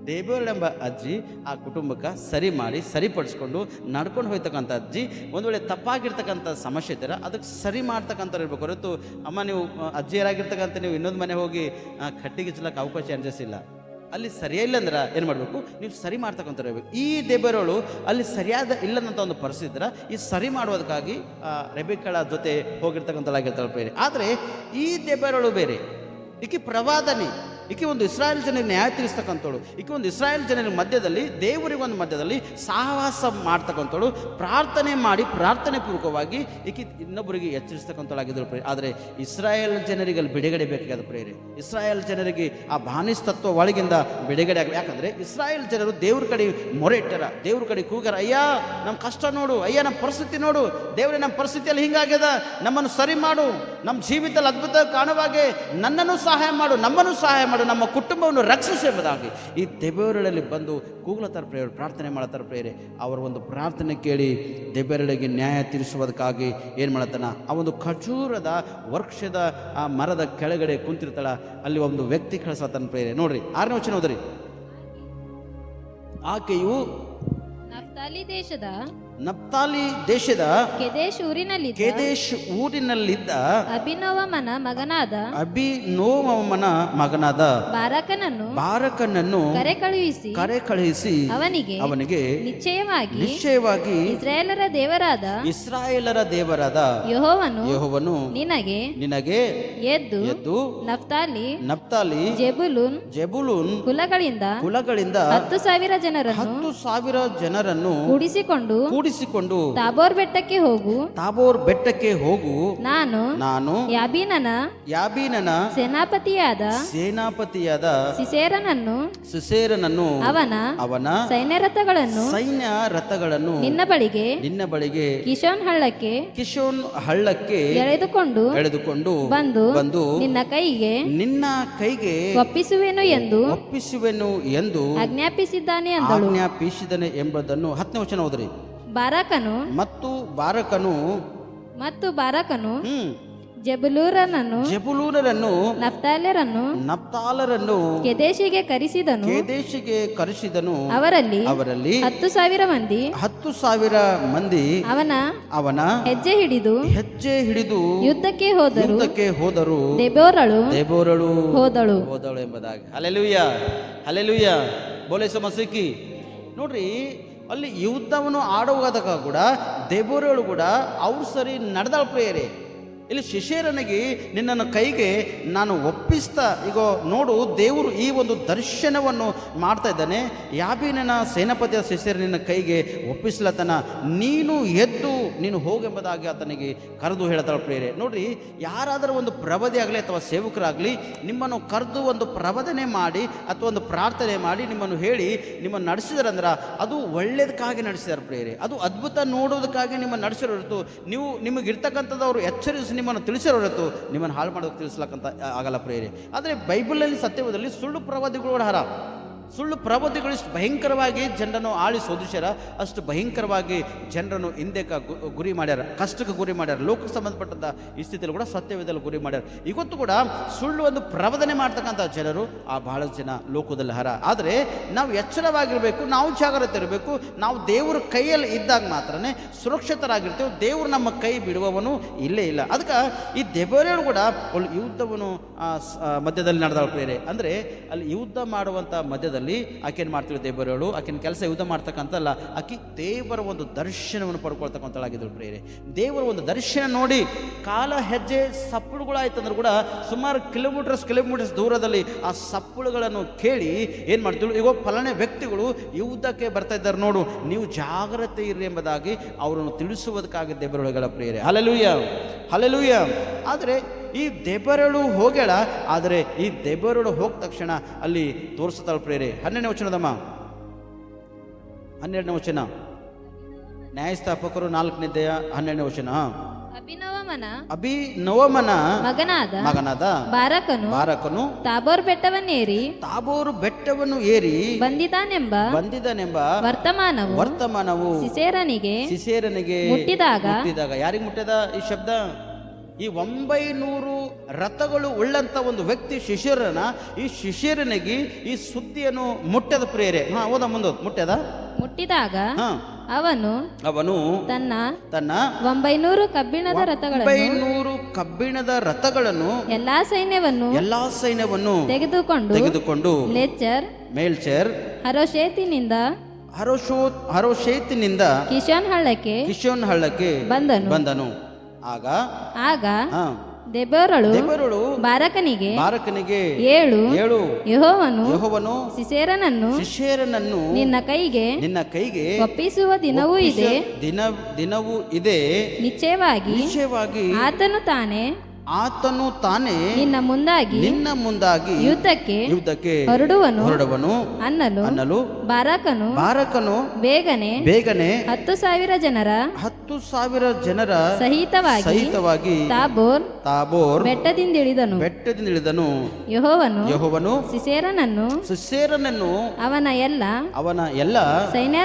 ದೆಬೋರಳೆಂಬ ಅಜ್ಜಿ ಆ ಕುಟುಂಬಕ್ಕೆ ಸರಿ ಮಾಡಿ ಸರಿಪಡಿಸ್ಕೊಂಡು ನಡ್ಕೊಂಡು ಹೋಗ್ತಕ್ಕಂಥ ಅಜ್ಜಿ. ಒಂದು ವೇಳೆ ತಪ್ಪಾಗಿರ್ತಕ್ಕಂಥ ಸಮಸ್ಯೆ ಇದ್ದರೆ ಅದಕ್ಕೆ ಸರಿ ಮಾಡ್ತಕ್ಕಂಥವ್ರು ಇರ್ಬೇಕು ಹೊರತು, ಅಮ್ಮ ನೀವು ಅಜ್ಜಿಯರಾಗಿರ್ತಕ್ಕಂಥ ನೀವು ಇನ್ನೊಂದು ಮನೆ ಹೋಗಿ ಕಟ್ಟಿಗಿಚ್ಚಲಕ್ಕೆ ಅವಕಾಶ ಅನ್ಸಿಲ್ಲ. ಅಲ್ಲಿ ಸರಿಯಿಲ್ಲ ಅಂದ್ರೆ ಏನು ಮಾಡಬೇಕು, ನೀವು ಸರಿ ಮಾಡ್ತಕ್ಕಂಥವ್ರು ಇರಬೇಕು. ಈ ದೆಬೋರಳು ಅಲ್ಲಿ ಸರಿಯಾದ ಇಲ್ಲದಂಥ ಒಂದು ಪರಿಸ್ಥಿತಿ ಇದ್ರೆ ಈ ಸರಿ ಮಾಡೋದಕ್ಕಾಗಿ ರೆಬೆಕಳ ಜೊತೆ ಹೋಗಿರ್ತಕ್ಕಂಥಳಾಗಿರ್ತಾಳೆ ಬೇರೆ. ಆದರೆ ಈ ದೆಬೋರಳು ಬೇರೆ, ಈಕೆ ಪ್ರವಾದನೆ. ಈಕೆ ಒಂದು ಇಸ್ರಾಯೇಲ್ ಜನರಿಗೆ ನ್ಯಾಯ ತೀರಿಸ್ತಕ್ಕಂಥವಳು, ಈಕೆ ಒಂದು ಇಸ್ರಾಯೇಲ್ ಜನರ ಮಧ್ಯದಲ್ಲಿ ದೇವರಿಗೊಂದು ಮಧ್ಯದಲ್ಲಿ ಸಹವಾಸ ಮಾಡ್ತಕ್ಕಂಥವಳು, ಪ್ರಾರ್ಥನೆ ಮಾಡಿ ಪ್ರಾರ್ಥನೆ ಪೂರ್ವಕವಾಗಿ ಈಕೆ ಇನ್ನೊಬ್ಬರಿಗೆ ಎಚ್ಚರಿಸ್ತಕ್ಕಂಥವಳಾಗಿದ್ದಳು ಪ್ರೇರೆ. ಆದರೆ ಇಸ್ರಾಯೇಲ್ ಜನರಿಗೆ ಅಲ್ಲಿ ಬಿಡುಗಡೆ ಬೇಕಾದ ಪ್ರೇರೆ. ಇಸ್ರಾಯೇಲ್ ಜನರಿಗೆ ಆ ಬಾನಿಸ್ತತ್ವ ಒಳಗಿಂದ ಬಿಡುಗಡೆ ಆಗಲಿ. ಯಾಕಂದರೆ ಇಸ್ರಾಯೇಲ್ ಜನರು ದೇವ್ರ ಕಡೆ ಮೊರೆ ಇಟ್ಟಾರ, ದೇವ್ರ ಕಡೆ ಕೂಗಾರ, ಅಯ್ಯ ನಮ್ಮ ಕಷ್ಟ ನೋಡು, ಅಯ್ಯ ನಮ್ಮ ಪರಿಸ್ಥಿತಿ ನೋಡು, ದೇವರೇ ನಮ್ಮ ಪರಿಸ್ಥಿತಿಯಲ್ಲಿ ಹಿಂಗಾಗ್ಯದ, ನಮ್ಮನ್ನು ಸರಿ ಮಾಡು, ನಮ್ಮ ಜೀವಿತದಲ್ಲಿ ಅದ್ಭುತ ಕಾಣುವಾಗೆ ನನ್ನನ್ನು ಸಹಾಯ ಮಾಡು, ನಮ್ಮನ್ನು ಸಹಾಯ ಮಾಡು, ನಮ್ಮ ಕುಟುಂಬವನ್ನು ರಕ್ಷಿಸು ಎಂಬುದಾಗಿ ಈ ದೆಬೋರಳಲ್ಲಿ ಬಂದು ಕೂಗ್ಲತ್ತಾರ ಪ್ರೇಯರ್, ಪ್ರಾರ್ಥನೆ ಮಾಡತ್ತಾರ ಪ್ರೇಯರೆ. ಅವರ ಒಂದು ಪ್ರಾರ್ಥನೆ ಕೇಳಿ ದೆಬೋರಳಿಗೆ ನ್ಯಾಯ ತೀರಿಸುವುದಕ್ಕಾಗಿ ಏನು ಮಾಡತ್ತಾನ, ಆ ಒಂದು ಖಜೂರದ ವೃಕ್ಷದ ಆ ಮರದ ಕೆಳಗಡೆ ಕುಂತಿರ್ತಾಳ, ಅಲ್ಲಿ ಒಂದು ವ್ಯಕ್ತಿ ಕಳಿಸತ್ತಾನ ಪ್ರೇಯರೆ. ನೋಡ್ರಿ 6ನೇ ವಚನ ಓದ್ರಿ. ಆಕೆಯು ನಫ್ತಾಲಿ ದೇಶದ
ಕೆದೇಶ್
ಊರಿನಲ್ಲಿದ್ದ
ಅಭಿನವಮನ
ಮಗನಾದ ಬಾರಕನನ್ನು
ಕರೆ ಕಳುಹಿಸಿ
ಅವನಿಗೆ ನಿಶ್ಚಯವಾಗಿ ಇಸ್ರಾಯೇಲರ ದೇವರಾದ ಯೆಹೋವನು ನಿನಗೆ ಎದ್ದು ನಫ್ತಾಲಿ ಜೆಬುಲೂನ್ ಕುಲಗಳಿಂದ 10,000 ಜನರನ್ನು ಕೂಡಿಸಿಕೊಂಡು
ತಾಬೋರ್ ಬೆಟ್ಟಕ್ಕೆ ಹೋಗು
ನಾನು ಯಾಬೀನನ
ಸೇನಾಪತಿಯಾದ
ಸಿಸೇರನನ್ನು ಅವನ
ಸೈನ್ಯ ರಥಗಳನ್ನು ನಿನ್ನ ಬಳಿಗೆ ಕಿಶೋನ್ ಹಳ್ಳಕ್ಕೆ ಎಳೆದುಕೊಂಡು ಬಂದು ನಿನ್ನ ಕೈಗೆ ಒಪ್ಪಿಸುವೆನು ಎಂದು ಆಜ್ಞಾಪಿಸಿದ್ದಾನೆ
ಎಂಬುದನ್ನು 10ನೇ ವಚನ ಓದ್ರಿ. ಮತ್ತು ಬಾರಕನು
ಜೆಬುಲೂರನನ್ನು ನಫ್ತಾಲರನ್ನು ಕೆದೇಶಿಗೆ ಕರೆಸಿದನು. ಅವರಲ್ಲಿ 10,000
ಮಂದಿ ಅವನ ಹೆಜ್ಜೆ ಹಿಡಿದು ಯುದ್ಧಕ್ಕೆ ಹೋದರು. ದೆಬೋರಳು ಹೋದಳು ಎಂಬುದಾಗಿ. ಹಲ್ಲೆಲೂಯಾ ಬೋಲೆ ಸಮಸಿಕಿ. ನೋಡ್ರಿ, ಅಲ್ಲಿ ಯುದ್ಧವನ್ನು ಆಡುವುದಕ್ಕ ಕೂಡ ದೆಬೋರಳು ಕೂಡ ಅವ್ರು ಸರಿ ನಡೆದಾಳ ಪ್ರೇಯರೆ. ಇಲ್ಲಿ ಶಿಶೇರನಿಗೆ ನಿನ್ನನ್ನು ಕೈಗೆ ನಾನು ಒಪ್ಪಿಸ್ತಾ, ಈಗ ನೋಡು ದೇವರು ಈ ಒಂದು ದರ್ಶನವನ್ನು ಮಾಡ್ತಾ ಇದ್ದಾನೆ. ಯಾಬೀನನ ಸೇನಾಪತಿಯ ಶಿಶೇರನಿನ ಕೈಗೆ ಒಪ್ಪಿಸ್ಲತನ, ನೀನು ಎದ್ದು ನೀನು ಹೋಗೆಂಬುದಾಗಿ ಆತನಿಗೆ ಕರೆದು ಹೇಳ್ತಾಳೆ ಪ್ರೇರೆ. ನೋಡ್ರಿ, ಯಾರಾದರೂ ಒಂದು ಪ್ರವಾದಿ ಆಗಲಿ ಅಥವಾ ಸೇವಕರಾಗಲಿ ನಿಮ್ಮನ್ನು ಕರೆದು ಒಂದು ಪ್ರಬೋಧನೆ ಮಾಡಿ ಅಥವಾ ಒಂದು ಪ್ರಾರ್ಥನೆ ಮಾಡಿ ನಿಮ್ಮನ್ನು ಹೇಳಿ ನಿಮ್ಮನ್ನು ನಡೆಸಿದಾರಂದ್ರೆ ಅದು ಒಳ್ಳೇದಕ್ಕಾಗಿ ನಡೆಸಿದಾರೆ ಪ್ರೇರೆ. ಅದು ಅದ್ಭುತ ನೋಡೋದಕ್ಕಾಗಿ ನಿಮ್ಮನ್ನು ನಡೆಸಿರೋ ಹೊರತು ನೀವು ನಿಮಗಿರ್ತಕ್ಕಂಥದ್ದು ಎಚ್ಚರಿಸಿ ನಿಮ್ಮನ್ನು ತಿಳಿಸಿರೋ ಹೊರತು ನಿಮ್ಮನ್ನು ಹಾಳು ಮಾಡೋದಕ್ಕೆ ತಿಳಿಸ್ಲಕ್ಕಂತ ಆಗಲ್ಲ ಪ್ರೇರೆ. ಆದರೆ ಬೈಬಲಲ್ಲಿ ಸತ್ಯವಾದಲ್ಲಿ ಸುಳ್ಳು ಪ್ರವಾದಿಗಳು ಸುಳ್ಳು ಪ್ರವಾದಿಗಳು ಇಷ್ಟು ಭಯಂಕರವಾಗಿ ಜನರನ್ನು ಆಳಿ ಸೋದಿಸ್ಯಾರ, ಅಷ್ಟು ಭಯಂಕರವಾಗಿ ಜನರನ್ನು ಹಿಂದಕ್ಕೆ ಗುರಿ ಮಾಡ್ಯಾರ, ಕಷ್ಟಕ್ಕೆ ಗುರಿ ಮಾಡ್ಯಾರ, ಲೋಕಕ್ಕೆ ಸಂಬಂಧಪಟ್ಟಂಥ ಈ ಸ್ಥಿತಿಯಲ್ಲಿ ಕೂಡ ಸತ್ಯವೇದಲ್ಲಿ ಗುರಿ ಮಾಡ್ಯಾರ. ಇವತ್ತು ಕೂಡ ಸುಳ್ಳು ಒಂದು ಪ್ರವಾದನೆ ಮಾಡ್ತಕ್ಕಂಥ ಜನರು ಬಹಳಷ್ಟು ಜನ ಲೋಕದಲ್ಲಿ ಆದರೆ ನಾವು ಎಚ್ಚರವಾಗಿರಬೇಕು, ನಾವು ಜಾಗ್ರತೆ ಇರಬೇಕು. ನಾವು ದೇವರ ಕೈಯಲ್ಲಿ ಇದ್ದಾಗ ಮಾತ್ರನೇ ಸುರಕ್ಷಿತರಾಗಿರ್ತೇವೆ. ದೇವರು ನಮ್ಮ ಕೈ ಬಿಡುವವನು ಇಲ್ಲೇ ಇಲ್ಲ. ಅದಕ್ಕೆ ಈ ದೆಬೋರಳು ಕೂಡ ಒಳ್ಳೆ ಯುದ್ಧವನ್ನು ಮಧ್ಯದಲ್ಲಿ ನಡೆದಾಳ ಪ್ರೇರೆ. ಅಂದರೆ ಅಲ್ಲಿ ಯುದ್ಧ ಮಾಡುವಂಥ ಮಧ್ಯದಲ್ಲಿ ಆಕೆಯನ್ನು ಮಾಡ್ತಿರೋ ದೆಬೋರಳು, ಆಕೆನ ಕೆಲಸ ಯುದ್ಧ ಮಾಡ್ತಕ್ಕಂಥಲ್ಲ, ಆಕೆ ದೇವರ ಒಂದು ದರ್ಶನವನ್ನು ಪಡ್ಕೊಳ್ತಕ್ಕಂಥಳಾಗಿದ್ದಳು ಪ್ರೇರೆ. ದೇವರ ಒಂದು ದರ್ಶನ ನೋಡಿ ಕಾಲ ಹೆಜ್ಜೆ ಸಪ್ಪಳುಗಳಾಯ್ತಂದ್ರೆ ಕೂಡ ಸುಮಾರು ಕಿಲೋಮೀಟರ್ಸ್ ದೂರದಲ್ಲಿ ಆ ಸಪ್ಪಳುಗಳನ್ನು ಕೇಳಿ ಏನು ಮಾಡ್ತಿಳು, ಈಗ ಫಲಾನೆ ವ್ಯಕ್ತಿಗಳು ಯುದ್ಧಕ್ಕೆ ಬರ್ತಾ ಇದ್ದಾರೆ ನೋಡು, ನೀವು ಜಾಗ್ರತೆ ಇರ್ರಿ ಎಂಬುದಾಗಿ ಅವರನ್ನು ತಿಳಿಸುವುದಕ್ಕಾಗಿ ದೆಬೋರಳುಗಳ ಪ್ರೇರೆ. ಹಲ್ಲೆಲೂಯ. ಆದರೆ ಈ ದೆಬೋರಳು ಹೋಗ್ಯಾಳ, ಆದರೆ ಈ ದೆಬೋರಳು ಹೋದ ತಕ್ಷಣ ಅಲ್ಲಿ ತೋರಿಸ್ತಾಳ ಪ್ರೇರೆ. 12ನೇ ವಚನದಮ್ಮ, 12ನೇ ವಚನ, ನ್ಯಾಯಸ್ಥಾಪಕರು 4ನೇ 12ನೇ ವಚನ. ಅಭಿನವಮನ ಮಗನಾದ ಬಾರಕನು ತಾಬೋರ್ ಬೆಟ್ಟವನ್ನು ಏರಿ ಬಂದಿದ್ದಾನೆಂಬ ವರ್ತಮಾನವು ಸಿಸೇರನಿಗೆ ಮುಟ್ಟಿದಾಗ ಯಾರಿಗೆ ಮುಟ್ಟಿದ ಈ ಶಬ್ದ? ಈ 900 ರಥಗಳು ಉಳ್ಳಂತ ಒಂದು ವ್ಯಕ್ತಿ ಈ ಶಿಶಿರನಿಗೆ ಈ ಸುದ್ದಿಯನ್ನು ಮುಟ್ಟದ ಪ್ರೇರೆ. ಓದ ಮುಂದೆ ಮುಟ್ಟಿದಾಗ ಅವನು ತನ್ನ 900 ಕಬ್ಬಿಣದ ರಥಗಳನ್ನು ಎಲ್ಲಾ ಸೈನ್ಯವನ್ನು ತೆಗೆದುಕೊಂಡು ಮೇಲ್ಚರ್ ಹರೋಶೇತಿನಿಂದ ಕಿಶೋನ್ ಹಳ್ಳಕ್ಕೆ ಬಂದನು. ಆಗ
ದೆಬೋರಳು ಬಾರಕನಿಗೆ ಏಳು ಯೆಹೋವನು
ಸಿಸೇರನನ್ನು
ನಿನ್ನ ಕೈಗೆ ಒಪ್ಪಿಸುವ ದಿನವೂ ಇದೆ ನಿಶ್ಚಯವಾಗಿ ಆತನು ತಾನೇ ನಿನ್ನ ಮುಂದಾಗಿ ಯುದ್ಧಕ್ಕೆ ಹೊರಡುವನು ಅನ್ನಲು ಬಾರಕನು ಬೇಗನೆ 10,000 ಜನರ ಸಹಿತವಾಗಿ ತಾಬೋರ್ ಬೆಟ್ಟದಿಂದಿಳಿದನು. ಯೆಹೋವನು ಸಿಸೇರನನ್ನು ಅವನ ಎಲ್ಲ ಸೈನ್ಯ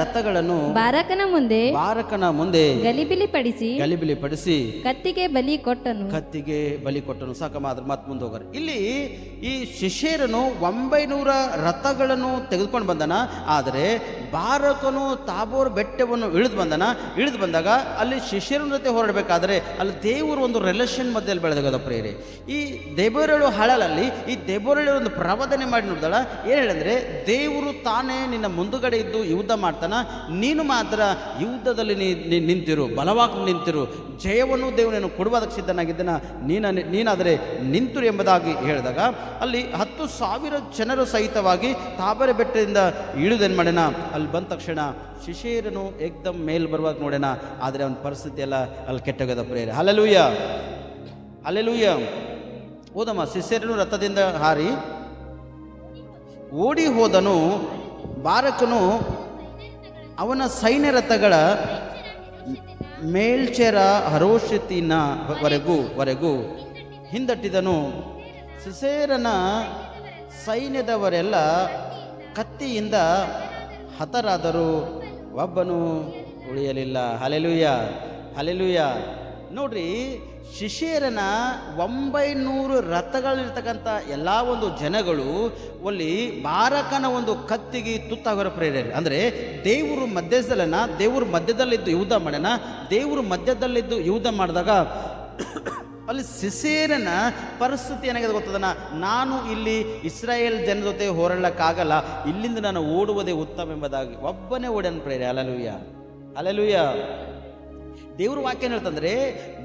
ರಥಗಳನ್ನು ಬಾರಕನ ಮುಂದೆ ಗಲಿಬಿಲಿಪಡಿಸಿ ಕತ್ತಿಗೆ ಬಲಿ ಕೊಟ್ಟನು. ಸಾಕಮಾದ್ರೆ ಮತ್ತೆ ಮುಂದೆ ಹೋಗರು. ಇಲ್ಲಿ ಈ ಶಿಷ್ಯರನು 900 ರಥಗಳನ್ನು ತೆಗೆದುಕೊಂಡು ಬಂದನ. ಆದರೆ ಬಾರಕನು ತಾಬೋರ್ ಬೆಟ್ಟವನ್ನು ಇಳಿದು ಬಂದಾಗ ಅಲ್ಲಿ ಶಿಷ್ಯರ ಜೊತೆ ಹೊರಡಬೇಕಾದ್ರೆ ಅಲ್ಲಿ ದೇವರು ಒಂದು ರಿಲೇಷನ್ ಮಧ್ಯದಲ್ಲಿ ಬೆಳೆದಾಗ ಪ್ರೇರೆ. ಈ ದೆಬೋರಳು ಹಳಲಲ್ಲಿ ಈ ದೆಬೋರಳು ಒಂದು ಪ್ರವಾದನೆ ಮಾಡಿ ನೋಡಿದಾಳ. ಏನು ಹೇಳಂದ್ರೆ, ದೇವರು ತಾನೇ ನಿನ್ನ ಮುಂದುಗಡೆ ಇದ್ದು ಯುದ್ಧ ಮಾಡ್ತಾನ, ನೀನು ಮಾತ್ರ ಯುದ್ಧದಲ್ಲಿ ನಿಂತಿರು, ಬಲವಾಗಿ ನಿಂತಿರು, ಜಯವನ್ನು ದೇವರನ್ನು ಕೊಡುವುದಕ್ಕೆ ಸಿದ್ಧನಾಗಿದ್ದನ, ನೀನಾದರೆ ನಿಂತರು ಎಂಬುದಾಗಿ ಹೇಳಿದಾಗ ಅಲ್ಲಿ 10,000 ಜನರು ಸಹಿತವಾಗಿ ತಾಬೋರ್ ಬೆಟ್ಟದಿಂದ ಇಳಿದೇನು ಮಾಡ್ಯಾನ. ಅಲ್ಲಿ ಬಂದ ತಕ್ಷಣ ಶಿಷ್ಯರನು ಏಕ್ದಮ್ ಮೇಲ್ ಬರುವಾಗ ನೋಡೋಣ. ಆದರೆ ಅವನ ಪರಿಸ್ಥಿತಿ ಎಲ್ಲ ಅಲ್ಲಿ ಕೆಟ್ಟೋಗದ ಪ್ರೇರೆ. ಹಲ್ಲೆಲೂಯ. ಓದಮ್ಮ. ಶಿಷ್ಯರನು ರಥದಿಂದ ಹಾರಿ ಓಡಿ ಹೋದನು. ಬಾರಕನು ಅವನ ಸೈನ್ಯ ರಥಗಳ ಮೇಲ್ಚೆರ ಹರೋಷತಿನ ವರೆಗೂ ಹಿಂದಟ್ಟಿದನು. ಸಿಸೇರನ ಸೈನ್ಯದವರೆಲ್ಲ ಕತ್ತಿಯಿಂದ ಹತರಾದರು, ಒಬ್ಬನು ಉಳಿಯಲಿಲ್ಲ. ಹಲ್ಲೆಲೂಯ. ನೋಡ್ರಿ, ಶಿಷ್ಯರನ 900 ರಥಗಳಿರ್ತಕ್ಕಂಥ ಎಲ್ಲ ಒಂದು ಜನಗಳು ಅಲ್ಲಿ ಬಾರಕನ ಒಂದು ಕತ್ತಿಗೆ ತುತ್ತಾಗೋರ ಪ್ರೇರೆ. ಅಂದರೆ ದೇವರು ಮಧ್ಯದಲ್ಲಿದ್ದು ಯುದ್ಧ ಮಾಡಿದಾಗ ಅಲ್ಲಿ ಸಿಸೇರನ ಪರಿಸ್ಥಿತಿ ಏನಾಗಿದೆ ಗೊತ್ತದನ, ನಾನು ಇಲ್ಲಿ ಇಸ್ರಾಯೇಲ್ ಜನ ಜೊತೆ ಹೋರಾಡಕ್ಕಾಗಲ್ಲ, ಇಲ್ಲಿಂದ ನಾನು ಓಡುವುದೇ ಉತ್ತಮ ಎಂಬುದಾಗಿ ಒಬ್ಬನೇ ಓಡ್ಯಾನ ಪ್ರೇರೆ. ಹಲ್ಲೆಲೂಯ. ದೇವ್ರ ವಾಕ್ಯ ಏನು ಹೇಳ್ತಂದ್ರೆ,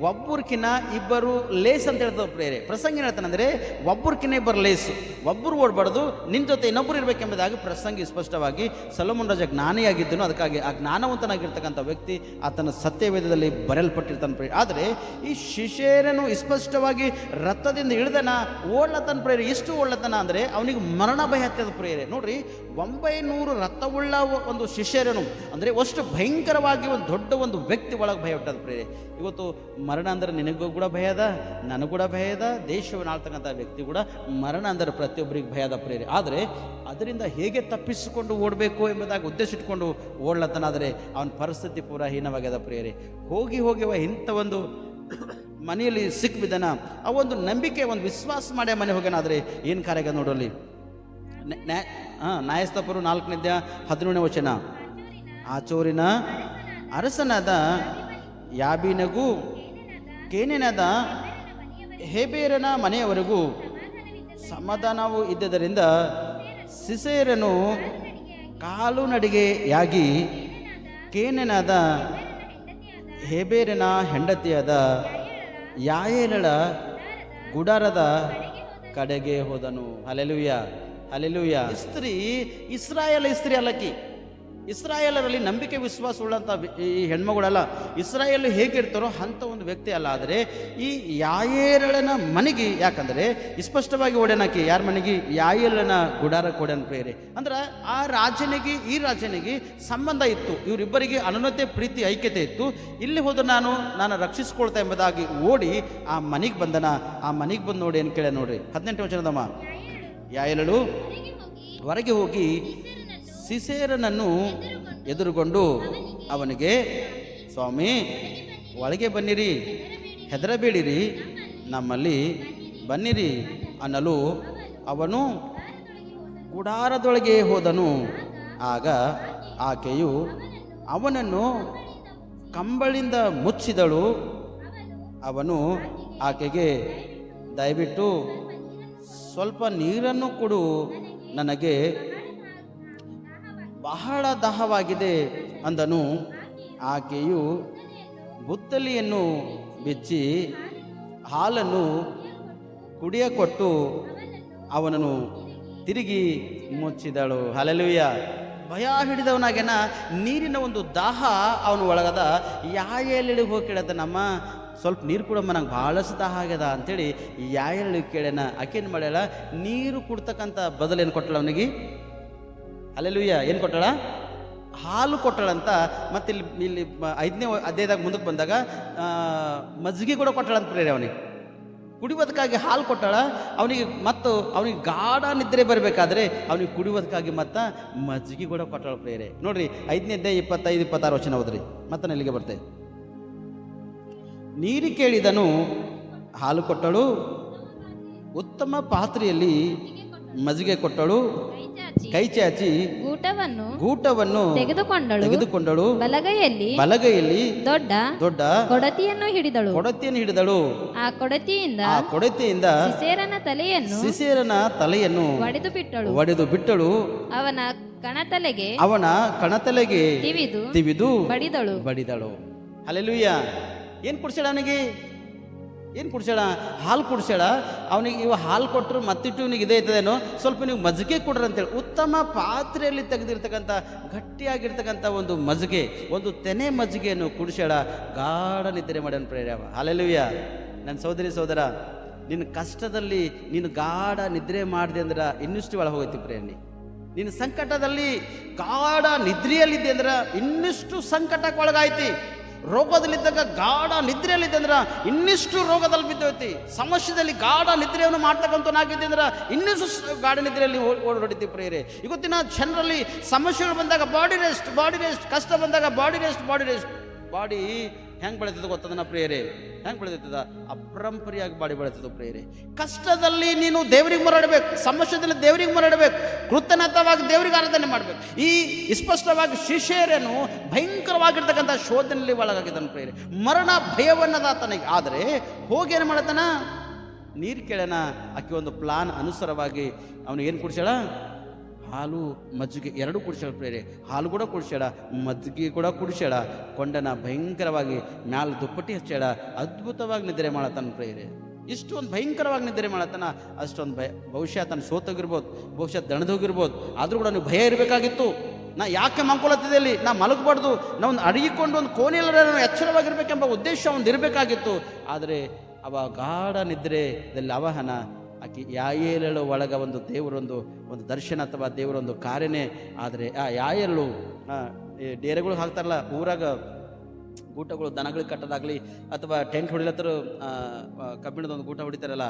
ಒಬ್ಬರ್ಕಿನ್ನ ಇಬ್ಬರು ಲೇಸ್ ಅಂತ ಹೇಳ್ತದೆ ಪ್ರೇರೆ. ಪ್ರಸಂಗ ಏನು ಹೇಳ್ತಾನಂದ್ರೆ, ಒಬ್ಬರ್ಕಿನ್ನ ಇಬ್ಬರು ಲೇಸು, ಒಬ್ಬರು ಓಡಬಾರ್ದು, ನಿನ್ನ ಜೊತೆ ಇನ್ನೊಬ್ಬರು ಇರಬೇಕೆಂಬುದಾಗಿ ಪ್ರಸಂಗಿ ಸ್ಪಷ್ಟವಾಗಿ ಸೊಲೊಮೋನ್ ರಾಜ ಜ್ಞಾನಿಯಾಗಿದ್ದನು. ಅದಕ್ಕಾಗಿ ಆ ಜ್ಞಾನವಂತನಾಗಿರ್ತಕ್ಕಂಥ ವ್ಯಕ್ತಿ ಆತನ ಸತ್ಯವೇದದಲ್ಲಿ ಬರೆಯಲ್ಪಟ್ಟಿರ್ತಾನೆ ಪ್ರೇರೆ. ಆದರೆ ಈ ಶಿಷ್ಯರನು ಸ್ಪಷ್ಟವಾಗಿ ರಥದಿಂದ ಇಳಿದನ, ಓಡ್ಲತನ ಪ್ರೇರೆ. ಎಷ್ಟು ಓಡ್ಲತನ ಅಂದರೆ ಅವನಿಗೆ ಮರಣ ಭಯ ಹತ್ತದ ಪ್ರೇರೆ. ನೋಡ್ರಿ, 900 ರಥವುಳ್ಳ ಒಂದು ಶಿಷ್ಯರನು ಅಂದರೆ ಅಷ್ಟು ಭಯಂಕರವಾಗಿ ಒಂದು ದೊಡ್ಡ ಒಂದು ವ್ಯಕ್ತಿ ಒಳಗೆ ಭಯ ಹುಟ್ಟದ ಪ್ರೇರೆ. ಇವತ್ತು ಮರಣ ಅಂದರೆ ನಿನಗೂ ಕೂಡ ಭಯ ಅದ, ನನಗೂ ಕೂಡ ಭಯ ಅದ, ದೇಶವನ್ನು ಆಳ್ತಕ್ಕಂಥ ವ್ಯಕ್ತಿ ಕೂಡ ಮರಣ ಅಂದರೆ ಪ್ರತಿಯೊಬ್ಬರಿಗೆ ಭಯ ಅದ ಪ್ರೇರೆ. ಆದರೆ ಅದರಿಂದ ಹೇಗೆ ತಪ್ಪಿಸಿಕೊಂಡು ಓಡಬೇಕು ಎಂಬುದಾಗಿ ಉದ್ದೇಶ ಇಟ್ಕೊಂಡು ಓಡ್ಲತ್ತನಾದರೆ ಅವನ ಪರಿಸ್ಥಿತಿ ಪೂರಾ ಹೀನವಾಗ್ಯದ ಪ್ರೇರೆ. ಹೋಗಿ ಇಂಥ ಒಂದು ಮನೆಯಲ್ಲಿ ಸಿಕ್ಬಿದ್ದಾನ, ಆ ಒಂದು ನಂಬಿಕೆ, ಒಂದು ವಿಶ್ವಾಸ ಮಾಡೇ ಮನೆ ಹೋಗ್ಯಾನಾದರೆ ಏನು ಕಾರ್ಯ ನೋಡಲಿ. ನ್ಯಾಯಸ್ಥಾಪರು 4ನೇ ವಚನ. ಆಚೋರಿನ ಅರಸನಾದ ಯಾಬೀನಗೂ ಕೇನೆನಾದ ಹೇಬೇರನ ಮನೆಯವರೆಗೂ ಸಮಾಧಾನವು ಇದ್ದದರಿಂದ ಸಿಸೇರನು ಕಾಲು ನಡಿಗೆಯಾಗಿ ಕೇನೆನಾದ ಹೇಬೇರನ ಹೆಂಡತಿಯಾದ ಯಾಯೇಲಳ ಗುಡಾರದ ಕಡೆಗೆ ಹೋದನು. ಹಲ್ಲೆಲೂಯ. ಇಸ್ರಾಯೇಲ್ ಸ್ತ್ರೀ ಅಲ್ಲಕ್ಕಿ. ಇಸ್ರಾಯೇಲರಲ್ಲಿ ನಂಬಿಕೆ ವಿಶ್ವಾಸ ಉಳ್ಳಂಥ ಈ ಹೆಣ್ಮಗಳಲ್ಲ. ಇಸ್ರಾಯೇಲ್ ಹೇಗಿರ್ತಾರೋ ಅಂಥ ಒಂದು ವ್ಯಕ್ತಿ ಅಲ್ಲ. ಆದರೆ ಈ ಯಾಯೇಲನ ಮನೆಗೆ, ಯಾಕಂದರೆ ಸ್ಪಷ್ಟವಾಗಿ ಓಡ್ಯಾನಾಕಿ ಯಾರ ಮನೆಗೆ? ಯಾಯೇಲನ ಗುಡಾರಕ್ಕೆ ಓಡ್ಯಾನ ಪ್ರೇರೆ. ಅಂದ್ರೆ ಆ ರಾಜನಿಗೆ ಈ ರಾಜನಿಗೆ ಸಂಬಂಧ ಇತ್ತು, ಇವರಿಬ್ಬರಿಗೆ ಅನುನತೆ, ಪ್ರೀತಿ, ಐಕ್ಯತೆ ಇತ್ತು. ಇಲ್ಲಿ ಹೋದ ನಾನು ರಕ್ಷಿಸ್ಕೊಳ್ತಾ ಎಂಬುದಾಗಿ ಓಡಿ ಆ ಮನೆಗೆ ಬಂದನ. ಆ ಮನೆಗೆ ಬಂದು ನೋಡಿ ಏನು ಕೇಳ ನೋಡ್ರಿ. 18ನೇ ವಚನದಮ್ಮ. ಯಾಯೇಲಳು ಹೊರಗೆ ಹೋಗಿ ಸಿಸೇರನನ್ನು ಎದುರುಗೊಂಡು ಅವನಿಗೆ, ಸ್ವಾಮಿ, ಒಳಗೆ ಬನ್ನಿರಿ, ಹೆದರಬೇಡಿರಿ, ನಮ್ಮಲ್ಲಿ ಬನ್ನಿರಿ ಅನ್ನಲು ಅವನು ಗುಡಾರದೊಳಗೆ ಹೋದನು. ಆಗ ಆಕೆಯು ಅವನನ್ನು ಕಂಬಳಿಂದ ಮುಚ್ಚಿದಳು. ಅವನು ಆಕೆಗೆ, ದಯವಿಟ್ಟು ಸ್ವಲ್ಪ ನೀರನ್ನು ಕೊಡು, ನನಗೆ ಬಹಳ ದಾಹವಾಗಿದೆ ಅಂದನು. ಆಕೆಯು ಬುತ್ತಲಿಯನ್ನು ಬಿಚ್ಚಿ ಹಾಲನ್ನು ಕುಡಿಯ ಕೊಟ್ಟು ಅವನನ್ನು ತಿರುಗಿ ಮುಚ್ಚಿದಳು. ಹಲ್ಲೆಲೂಯ. ಭಯ ಹಿಡಿದವನಾಗೇನ ನೀರಿನ ಒಂದು ದಾಹ ಅವನು ಒಳಗದ. ಯಾಯೇಲಿಗೆ ಹೋಗಿ ಕೇಳತ್ತ, ನಮ್ಮ ಸ್ವಲ್ಪ ನೀರು ಕೊಡಮ್ಮ, ನಂಗೆ ಭಾಳಷ್ಟು ದಾಹ ಆಗ್ಯದ ಅಂತೇಳಿ ಯಾಯೇಲಿಗೆ ಕೇಳ್ಯಾನ. ಆಕೇನು ಮಾಡ್ಯಾಳ, ನೀರು ಕುಡ್ತಕ್ಕಂಥ ಬದಲು ಏನು ಕೊಟ್ಟಳ ಅವನಿಗೆ? ಹಲ್ಲೆಲೂಯ. ಏನು ಕೊಟ್ಟಳ? ಹಾಲು ಕೊಟ್ಟಳಂತ. ಮತ್ತು ಇಲ್ಲಿ 5ನೇ ಅಧ್ಯಾಯದಾಗ ಮುಂದಕ್ಕೆ ಬಂದಾಗ ಮಜ್ಜಿಗೆ ಕೂಡ ಕೊಟ್ಟಳಂತ ಪ್ರೇರೆ. ಅವನಿಗೆ ಕುಡಿಯೋದಕ್ಕಾಗಿ ಹಾಲು ಕೊಟ್ಟಳ. ಅವನಿಗೆ ಗಾಢ ನಿದ್ರೆ ಬರಬೇಕಾದ್ರೆ ಅವನಿಗೆ ಕುಡಿಯೋದಕ್ಕಾಗಿ ಮಜ್ಜಿಗೆ ಕೂಡ ಕೊಟ್ಟಳ ಪ್ರೇರೆ. ನೋಡ್ರಿ 5ನೇ ಅಧ್ಯಾಯ 25-26 ವಚನ ಹೋದ್ರಿ. ಮತ್ತೆ ಇಲ್ಲಿಗೆ ಬರ್ತೇವೆ. ನೀರು ಕೇಳಿದನು, ಹಾಲು ಕೊಟ್ಟಳು. ಉತ್ತಮ ಪಾತ್ರೆಯಲ್ಲಿ ಮಜ್ಜಿಗೆ ಕೊಟ್ಟಳು. ಕೈ ಚಾಚಿ ಗೂಟವನ್ನು ತೆಗೆದುಕೊಂಡಳು. ಬಲಗೈಯಲ್ಲಿ ದೊಡ್ಡ ಕೊಡತಿಯನ್ನು ಹಿಡಿದಳು. ಆ ಕೊಡತಿಯಿಂದ ಸಿಸೇರನ ತಲೆಯನ್ನು ಒಡೆದು ಬಿಟ್ಟಳು. ಅವನ ಕಣತಲೆಗೆ ತಿವಿದು ಬಡಿದಳು. ಹಲ್ಲೆಲೂಯ. ಏನು ಕುಡಿಸ್ಯಾಳ ಅವನಿಗೆ? ಏನು ಕುಡಿಸ್ಯಾಳ? ಹಾಲು ಕುಡಿಸ್ಯಾಳ. ಅವನಿಗೆ ಇವ ಹಾಲು ಕೊಟ್ಟರು ಮತ್ತಿಟ್ಟು ಇವನಿಗೆ ಇದೇ ಇರ್ತದೇನೋ, ಸ್ವಲ್ಪ ನೀವು ಮಜ್ಜಿಗೆ ಕೊಡ್ರಿ ಅಂತೇಳಿ ಉತ್ತಮ ಪಾತ್ರೆಯಲ್ಲಿ ತೆಗೆದಿರ್ತಕ್ಕಂಥ ಗಟ್ಟಿಯಾಗಿರ್ತಕ್ಕಂಥ ಒಂದು ಮಜ್ಜಿಗೆ, ಒಂದು ತೆನೆ ಮಜ್ಜಿಗೆಯನ್ನು ಕುಡಿಸ್ಯಾಳ. ಗಾಢ ನಿದ್ರೆ ಮಾಡ್ಯಾನ ಪ್ರೇರವ. ಹಲ್ಲೆಲೂಯ. ನನ್ನ ಸೋದರ, ನಿನ್ನ ಕಷ್ಟದಲ್ಲಿ ನೀನು ಗಾಢ ನಿದ್ರೆ ಮಾಡಿದೆ ಅಂದ್ರೆ ಇನ್ನಿಷ್ಟು ಒಳಗೆ ಹೋಗೈತಿ ಪ್ರೇರಣಿ. ನಿನ್ನ ಸಂಕಟದಲ್ಲಿ ಗಾಢ ನಿದ್ರೆಯಲ್ಲಿದ್ದೆ ಅಂದ್ರೆ ಇನ್ನಿಷ್ಟು ಸಂಕಟಕ್ಕೆ ಒಳಗಾಯ್ತಿ. ರೋಗದಲ್ಲಿದ್ದಾಗ ಗಾಢ ನಿದ್ರೆಯಲ್ಲಿದ್ದೆ ಅಂದ್ರೆ ಇನ್ನಿಷ್ಟು ರೋಗದಲ್ಲಿ ಬಿದ್ದೋಯ್ತಿ. ಸಮಸ್ಯೆದಲ್ಲಿ ಗಾಢ ನಿದ್ರೆಯನ್ನು ಮಾಡ್ತಕ್ಕಂಥನಾಗಿದ್ದೆ ಅಂದ್ರೆ ಇನ್ನಿಷ್ಟು ಗಾಢ ನಿದ್ರೆಯಲ್ಲಿ ಓಡಾಡ್ತಿ ಪ್ರೇರೆ. ಇವತ್ತಿನ ಜನರಲ್ಲಿ ಸಮಸ್ಯೆಗಳು ಬಂದಾಗ ಬಾಡಿ ರೆಸ್ಟ್, ಕಷ್ಟ ಬಂದಾಗ ಬಾಡಿ ರೆಸ್ಟ್. ಬಾಡಿ ಹೆಂಗೆ ಬೆಳೀತದ ಗೊತ್ತದನ್ನ ಪ್ರೇರೆ? ಹೆಂಗೆ ಬೆಳೀತದ? ಅಪರಂಪರೆಯಾಗಿ ಬಾಡಿ ಬೆಳೀತದ ಪ್ರೇರೆ. ಕಷ್ಟದಲ್ಲಿ ನೀನು ದೇವರಿಗೆ ಮರಡಬೇಕು, ಸಮಸ್ಯೆದಲ್ಲಿ ದೇವರಿಗೆ ಮರಡಬೇಕು, ಕೃತಜ್ಞತವಾಗಿ ದೇವರಿಗೆ ಆರಾಧನೆ ಮಾಡಬೇಕು. ಈ ಸ್ಪಷ್ಟವಾಗಿ ಶಿಷ್ಯರನ್ನು ಭಯಂಕರವಾಗಿರ್ತಕ್ಕಂಥ ಶೋಧನೆಯಲ್ಲಿ ಒಳಗಾಗಿದ್ದಾನೆ ಪ್ರೇರೆ. ಮರಣ ಭಯವನ್ನದ ತನಗೆ. ಆದರೆ ಹೋಗಿ ಏನು ಮಾಡತಾನ? ನೀರು ಕೇಳೋಣ. ಆಕೆ ಒಂದು ಪ್ಲಾನ್ ಅನುಸಾರವಾಗಿ ಅವನು ಏನು ಕುಡಿಸ್ಯಾಳ? ಹಾಲು ಮಜ್ಜಿಗೆ ಎರಡೂ ಕುಡಿಸ್ಯಾಳ ಪ್ರೇರೆ. ಹಾಲು ಕೂಡ ಕುಡಿಸ್ಯಾಳ, ಮಜ್ಜಿಗೆ ಕೂಡ ಕುಡಿಸ್ಯಾಳ. ಕೊಂಡನ ಭಯಂಕರವಾಗಿ ಮ್ಯಾಲ ದುಪ್ಪಟ್ಟಿ ಹಚ್ಚಾಳ. ಅದ್ಭುತವಾಗಿ ನಿದ್ರೆ ಮಾಡತಾನ ಪ್ರೇರೆ. ಇಷ್ಟೊಂದು ಭಯಂಕರವಾಗಿ ನಿದ್ರೆ ಮಾಡತಾನ. ಅಷ್ಟೊಂದು ಬಹುಶಃ ತನ್ನ ಸೋತೋಗಿರ್ಬೋದು, ಬಹುಶಃ ದಣದೋಗಿರ್ಬೋದು. ಆದರೂ ಕೂಡ ನೀವು ಭಯ ಇರಬೇಕಾಗಿತ್ತು. ನಾ ಯಾಕೆ ಮಂಕೊಳತ್ತಿದೆ ಇಲ್ಲಿ, ನಾ ಮಲಗಬಾರ್ದು, ನಾವು ಅಡಗಿಕೊಂಡು ಒಂದು ಕೋಣೆಯಲ್ಲಿ ಎಚ್ಚರವಾಗಿರ್ಬೇಕೆಂಬ ಉದ್ದೇಶ ಒಂದು ಇರಬೇಕಾಗಿತ್ತು. ಆದರೆ ಅವ ಗಾಢ ನಿದ್ರೆದಲ್ಲಿ ಅವಹನ. ಆಕೆ ಯಾಯೇಲಳು ಒಳಗ ಒಂದು ದೇವರೊಂದು ದರ್ಶನ ಅಥವಾ ದೇವರೊಂದು ಕಾರ್ಯನೇ. ಆದರೆ ಆ ಯಾಯೇಲಳು ಡೇರೆಗಳು ಹಾಕ್ತಾರಲ್ಲ ಊರಾಗ, ಗೂಟಗಳು ದನಗಳಿಗೆ ಕಟ್ಟೋದಾಗಲಿ ಅಥವಾ ಟೆಂಟ್ ಹೊಡಿಲತ್ತರು ಕಬ್ಬಿಣದೊಂದು ಗೂಟ ಹೊಡಿತಾರಲ್ಲ,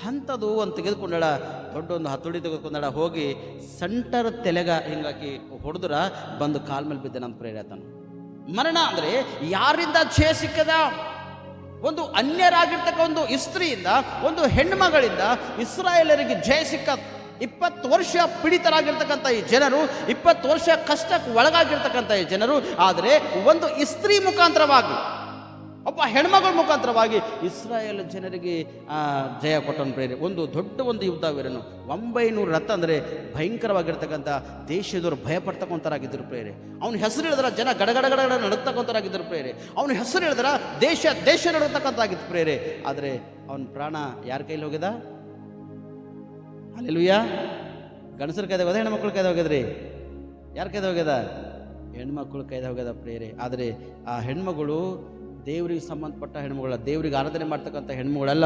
ಅಂಥದ್ದು ಒಂದು ತೆಗೆದುಕೊಂಡಾಳ. ದೊಡ್ಡ ಒಂದು ಹತ್ತುಡಿ ತೆಗೆದುಕೊಂಡಾಳ. ಹೋಗಿ ಸೆಂಟರ್ ತೆಲೆಗ ಹಿಂಗಾಗಿ ಹೊಡೆದ್ರ ಬಂದು ಕಾಲ ಮೇಲೆ ಬಿದ್ದ. ನಮ್ಮ ಪ್ರೇರತನು ಮರಣ ಅಂದರೆ ಯಾರಿಂದ ಛೇ ಸಿಕ್ಕದ? ಒಂದು ಅನ್ಯರಾಗಿರ್ತಕ್ಕ ಒಂದು ಸ್ತ್ರೀಯಿಂದ, ಒಂದು ಹೆಣ್ಣುಮಗಳಿಂದ ಇಸ್ರಾಯೇಲರಿಗೆ ಜಯ ಸಿಕ್ಕ. 20 ವರ್ಷ ಪೀಡಿತರಾಗಿರ್ತಕ್ಕಂಥ ಈ ಜನರು, 20 ವರ್ಷ ಕಷ್ಟಕ್ಕೆ ಒಳಗಾಗಿರ್ತಕ್ಕಂಥ ಈ ಜನರು, ಆದರೆ ಒಂದು ಸ್ತ್ರೀ ಮುಖಾಂತರವಾಗಿ, ಒಬ್ಬ ಹೆಣ್ಮಗಳ ಮುಖಾಂತರವಾಗಿ ಇಸ್ರಾಯೇಲ್ ಜನರಿಗೆ ಜಯ ಕೊಟ್ಟನು ಪ್ರೇರೆ. ಒಂದು ದೊಡ್ಡ ಒಂದು ಯುದ್ಧವೀರನು. 900 ರಥ ಅಂದರೆ ಭಯಂಕರವಾಗಿರ್ತಕ್ಕಂಥ ದೇಶದವರು ಭಯಪಡ್ತಕ್ಕಂಥರಾಗಿದ್ದರು ಪ್ರೇರೆ. ಅವನ ಹೆಸರು ಹೇಳಿದ್ರೆ ಜನ ಗಡಗಡಗಡ ನಡುಕ್ತಕ್ಕಂಥರಾಗಿದ್ದರು ಪ್ರೇರೆ. ಅವನ ಹೆಸರು ಹೇಳಿದ್ರೆ ದೇಶ ನಡುಕ್ತಕ್ಕಂಥಾಗಿತ್ತು ಪ್ರೇರೆ. ಆದರೆ ಅವನ ಪ್ರಾಣ ಯಾರ ಕೈಲಿ ಹೋಗ್ಯದ? ಹಲ್ಲೆಲೂಯಾ. ಗಂಡಸರ ಕೈದಾಗ ಹೋದ, ಹೆಣ್ಮಕ್ಳ ಕೈದಾಗ ಹೋಗ್ಯದ್ರಿ? ಯಾರ ಕೈದಾಗ ಹೋಗ್ಯದ? ಹೆಣ್ಮಕ್ಳ ಕೈದಾಗ ಹೋಗ್ಯದ ಪ್ರೇರೆ. ಆದರೆ ಆ ಹೆಣ್ಮಗಳು ದೇವರಿಗೆ ಸಂಬಂಧಪಟ್ಟ ಹೆಣ್ಮಗಳ, ದೇವರಿಗೆ ಆರಾಧನೆ ಮಾಡ್ತಕ್ಕಂಥ ಹೆಣ್ಮಗಳಲ್ಲ.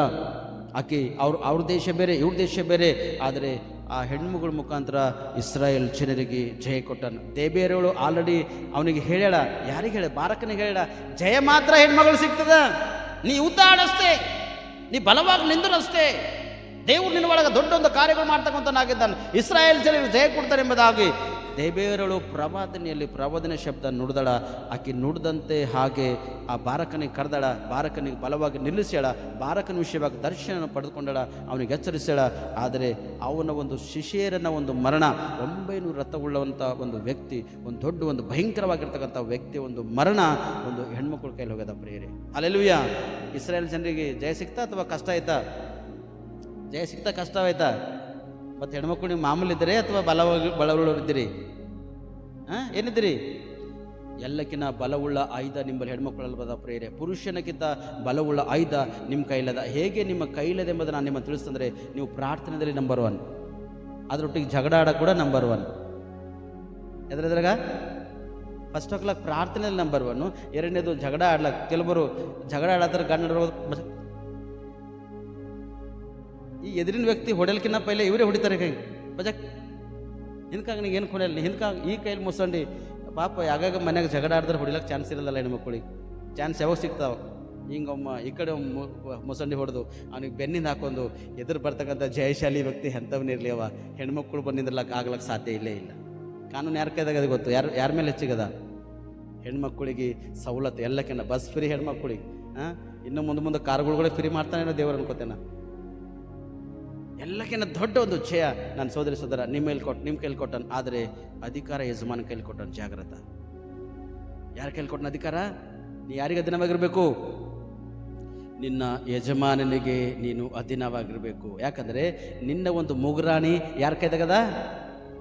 ಆಕೆ ಅವ್ರ ದೇಶ ಬೇರೆ, ಇವ್ರ ದೇಶ ಬೇರೆ. ಆದರೆ ಆ ಹೆಣ್ಮಗಳ ಮುಖಾಂತರ ಇಸ್ರಾಯೇಲ್ ಜನರಿಗೆ ಜಯ ಕೊಟ್ಟನು. ದೇಬೇರವಳು ಆಲ್ರೆಡಿ ಅವನಿಗೆ ಹೇಳ್ಯಾಳ. ಯಾರಿಗೆ ಹೇಳ? ಬಾರಕನಿಗೆ ಹೇಳ್ಯಾಳ, ಜಯ ಮಾತ್ರ ಹೆಣ್ಮಗಳು ಸಿಗ್ತದ, ನೀ ಯುದ್ಧ ಆಡಷ್ಟೇ, ನೀ ಬಲವಾಗಿ ನಿಂದರಷ್ಟೇ. ದೇವ್ರು ನಿನ್ನ ಒಳಗೆ ದೊಡ್ಡೊಂದು ಕಾರ್ಯಗಳು ಮಾಡ್ತಕ್ಕಂಥನಾಗಿದ್ದಾನೆ. ಇಸ್ರಾಯೇಲ್ ಜನರಿಗೆ ಜಯ ಕೊಡ್ತಾರೆ ಎಂಬುದಾಗಿ ದೇಬೇರಳು ಪ್ರವಾದನೆ ಶಬ್ದ ನುಡಿದಳ. ಆಕೆ ನುಡಿದಂತೆ ಹಾಗೆ ಆ ಬಾರಕನಿಗೆ ಕರೆದಳ. ಬಾರಕನಿಗೆ ಬಲವಾಗಿ ನಿಲ್ಲಿಸ್ಯಾಳ. ಬಾರಕನ ವಿಷಯವಾಗಿ ದರ್ಶನ ಪಡೆದುಕೊಂಡಳ, ಅವನಿಗೆ ಎಚ್ಚರಿಸ್ಯಾಳ. ಆದರೆ ಅವನ ಒಂದು ಶಿಷ್ಯರನ ಒಂದು ಮರಣ, 900 ರಥವುಳ್ಳವಂಥ ಒಂದು ವ್ಯಕ್ತಿ, ಒಂದು ದೊಡ್ಡ ಒಂದು ಭಯಂಕರವಾಗಿರ್ತಕ್ಕಂಥ ವ್ಯಕ್ತಿ ಒಂದು ಮರಣ ಒಂದು ಹೆಣ್ಮಕ್ಳ ಕೈಲಿ ಹೋಗ್ಯದ ಪ್ರೇರೆ. ಹಲ್ಲೆಲೂಯಾ. ಇಸ್ರಾಯೇಲ್ ಜನರಿಗೆ ಜಯ ಸಿಗ್ತಾ ಅಥವಾ ಕಷ್ಟ ಆಯ್ತಾ? ಜಯ ಸಿಗ್ತಾ ಕಷ್ಟವಾಯ್ತಾ? ಮತ್ತು ಹೆಣ್ಮಕ್ಳು ನೀವು ಮಾಮೂಲಿ ಇದ್ದೀರಿ ಅಥವಾ ಬಳವುಳ್ಳವ್ರು ಇದ್ದೀರಿ? ಏನಿದ್ದೀರಿ? ಎಲ್ಲಕ್ಕಿಂತ ಬಲವುಳ್ಳ ಆಯುಧ ನಿಮ್ಮಲ್ಲಿ ಹೆಣ್ಮಕ್ಳಲ್ಲಿ ಬದ ಪ್ರೇರೆ. ಪುರುಷನಕ್ಕಿಂತ ಬಲವುಳ್ಳ ಆಯುಧ ನಿಮ್ಮ ಕೈಲದ. ಹೇಗೆ ನಿಮ್ಮ ಕೈಲದೆ ಎಂಬುದು ನಾನು ನಿಮ್ಮನ್ನು ತಿಳಿಸ್ತಂದರೆ, ನೀವು ಪ್ರಾರ್ಥನೆಯಲ್ಲಿ ನಂಬರ್ 1, ಅದರೊಟ್ಟಿಗೆ ಜಗಳ ಆಡೋಕೆ ಕೂಡ ನಂಬರ್ 1. ಎದ್ರಾಗ ಫಸ್ಟ್ ಆಫ್ ಆಲ್ ಪ್ರಾರ್ಥನೆಯಲ್ಲಿ ನಂಬರ್ 1, ಎರಡನೇದು ಜಗಳ ಆಡ್ಲಕ್ಕೆ. ಕೆಲವರು ಜಗಳ ಆಡತ್ತಾರೆ ಗಂಡ, ಈ ಎದುರಿನ ವ್ಯಕ್ತಿ ಹೊಡೆಯಲ್ಕಿನ್ನ ಪೈಲೆ ಇವರೇ ಹೊಡಿತಾರೆ ಕೈ ಬಜಕ್ ಹಿಂದ್ಕಾಗ ನೀ ಏನು ಕೊನೆಯಲ್ಲಿ ಹಿಂದ್ಕಾಗ ಈ ಕೈಲಿ ಮುಸಂಡಿ. ಪಾಪ ಯಾವಾಗ ಮನ್ಯಾಗ ಜಗಳ ಆಡಿದ್ರೆ ಹೊಡಿಲಕ್ಕೆ ಚಾನ್ಸ್ ಇರಲ್ಲ ಹೆಣ್ಮಕ್ಳಿಗೆ. ಚಾನ್ಸ್ ಯಾವಾಗ ಸಿಗ್ತಾವೆ? ಹಿಂಗೊಮ್ಮ ಈ ಕಡೆ ಮುಸಂಡಿ ಹೊಡೆದು ಅವ್ನಿಗೆ ಬೆನ್ನಿಂದ ಹಾಕೊಂಡು ಎದುರು ಬರ್ತಕ್ಕಂಥ ಜಯಶಾಲಿ ವ್ಯಕ್ತಿ ಎಂಥವನ್ನಿರಲಿ ಅವ ಹೆಣ್ಮಕ್ಳು ಬಂದಿದ್ರಲಕ್ಕೆ ಆಗ್ಲಕ್ಕೆ ಸಾಧ್ಯ ಇಲ್ಲೇ ಇಲ್ಲ. ಕಾನೂನು ಯಾರ ಕೈದಾಗ ಅದು ಗೊತ್ತು, ಯಾರ ಮೇಲೆ ಹೆಚ್ಚಿಗದ? ಹೆಣ್ಮಕ್ಳಿಗೆ ಸವಲತ್ತು ಎಲ್ಲಕ್ಕಿಂತ ಬಸ್ ಫ್ರೀ ಹೆಣ್ಮಕ್ಳಿಗೆ. ಇನ್ನು ಮುಂದೆ ಕಾರ್ಗಳು ಫ್ರೀ ಮಾಡ್ತಾನೇನೋ ದೇವರು ಅನ್ಕೋತೇನ. ಎಲ್ಲಕ್ಕಿಂತ ದೊಡ್ಡ ಒಂದು ಜಯ ನಾನು ಸೋದರಿ ಸೋದರ ನಿಮ್ಮ ಕೈಲಿ ಕೊಟ್ಟನು. ಆದರೆ ಅಧಿಕಾರ ಯಜಮಾನ ಕೈಲಿ ಕೊಟ್ಟನು. ಜಾಗ್ರತ. ಯಾರ ಕೈಲಿ ಕೊಟ್ಟನ ಅಧಿಕಾರ? ನೀ ಯಾರಿಗೆ ಅಧೀನವಾಗಿರಬೇಕು? ನಿನ್ನ ಯಜಮಾನನಿಗೆ ನೀನು ಅಧೀನವಾಗಿರಬೇಕು. ಯಾಕಂದರೆ ನಿನ್ನ ಒಂದು ಮುಗುರಾಣಿ ಯಾರ ಕೈದಾಗದ?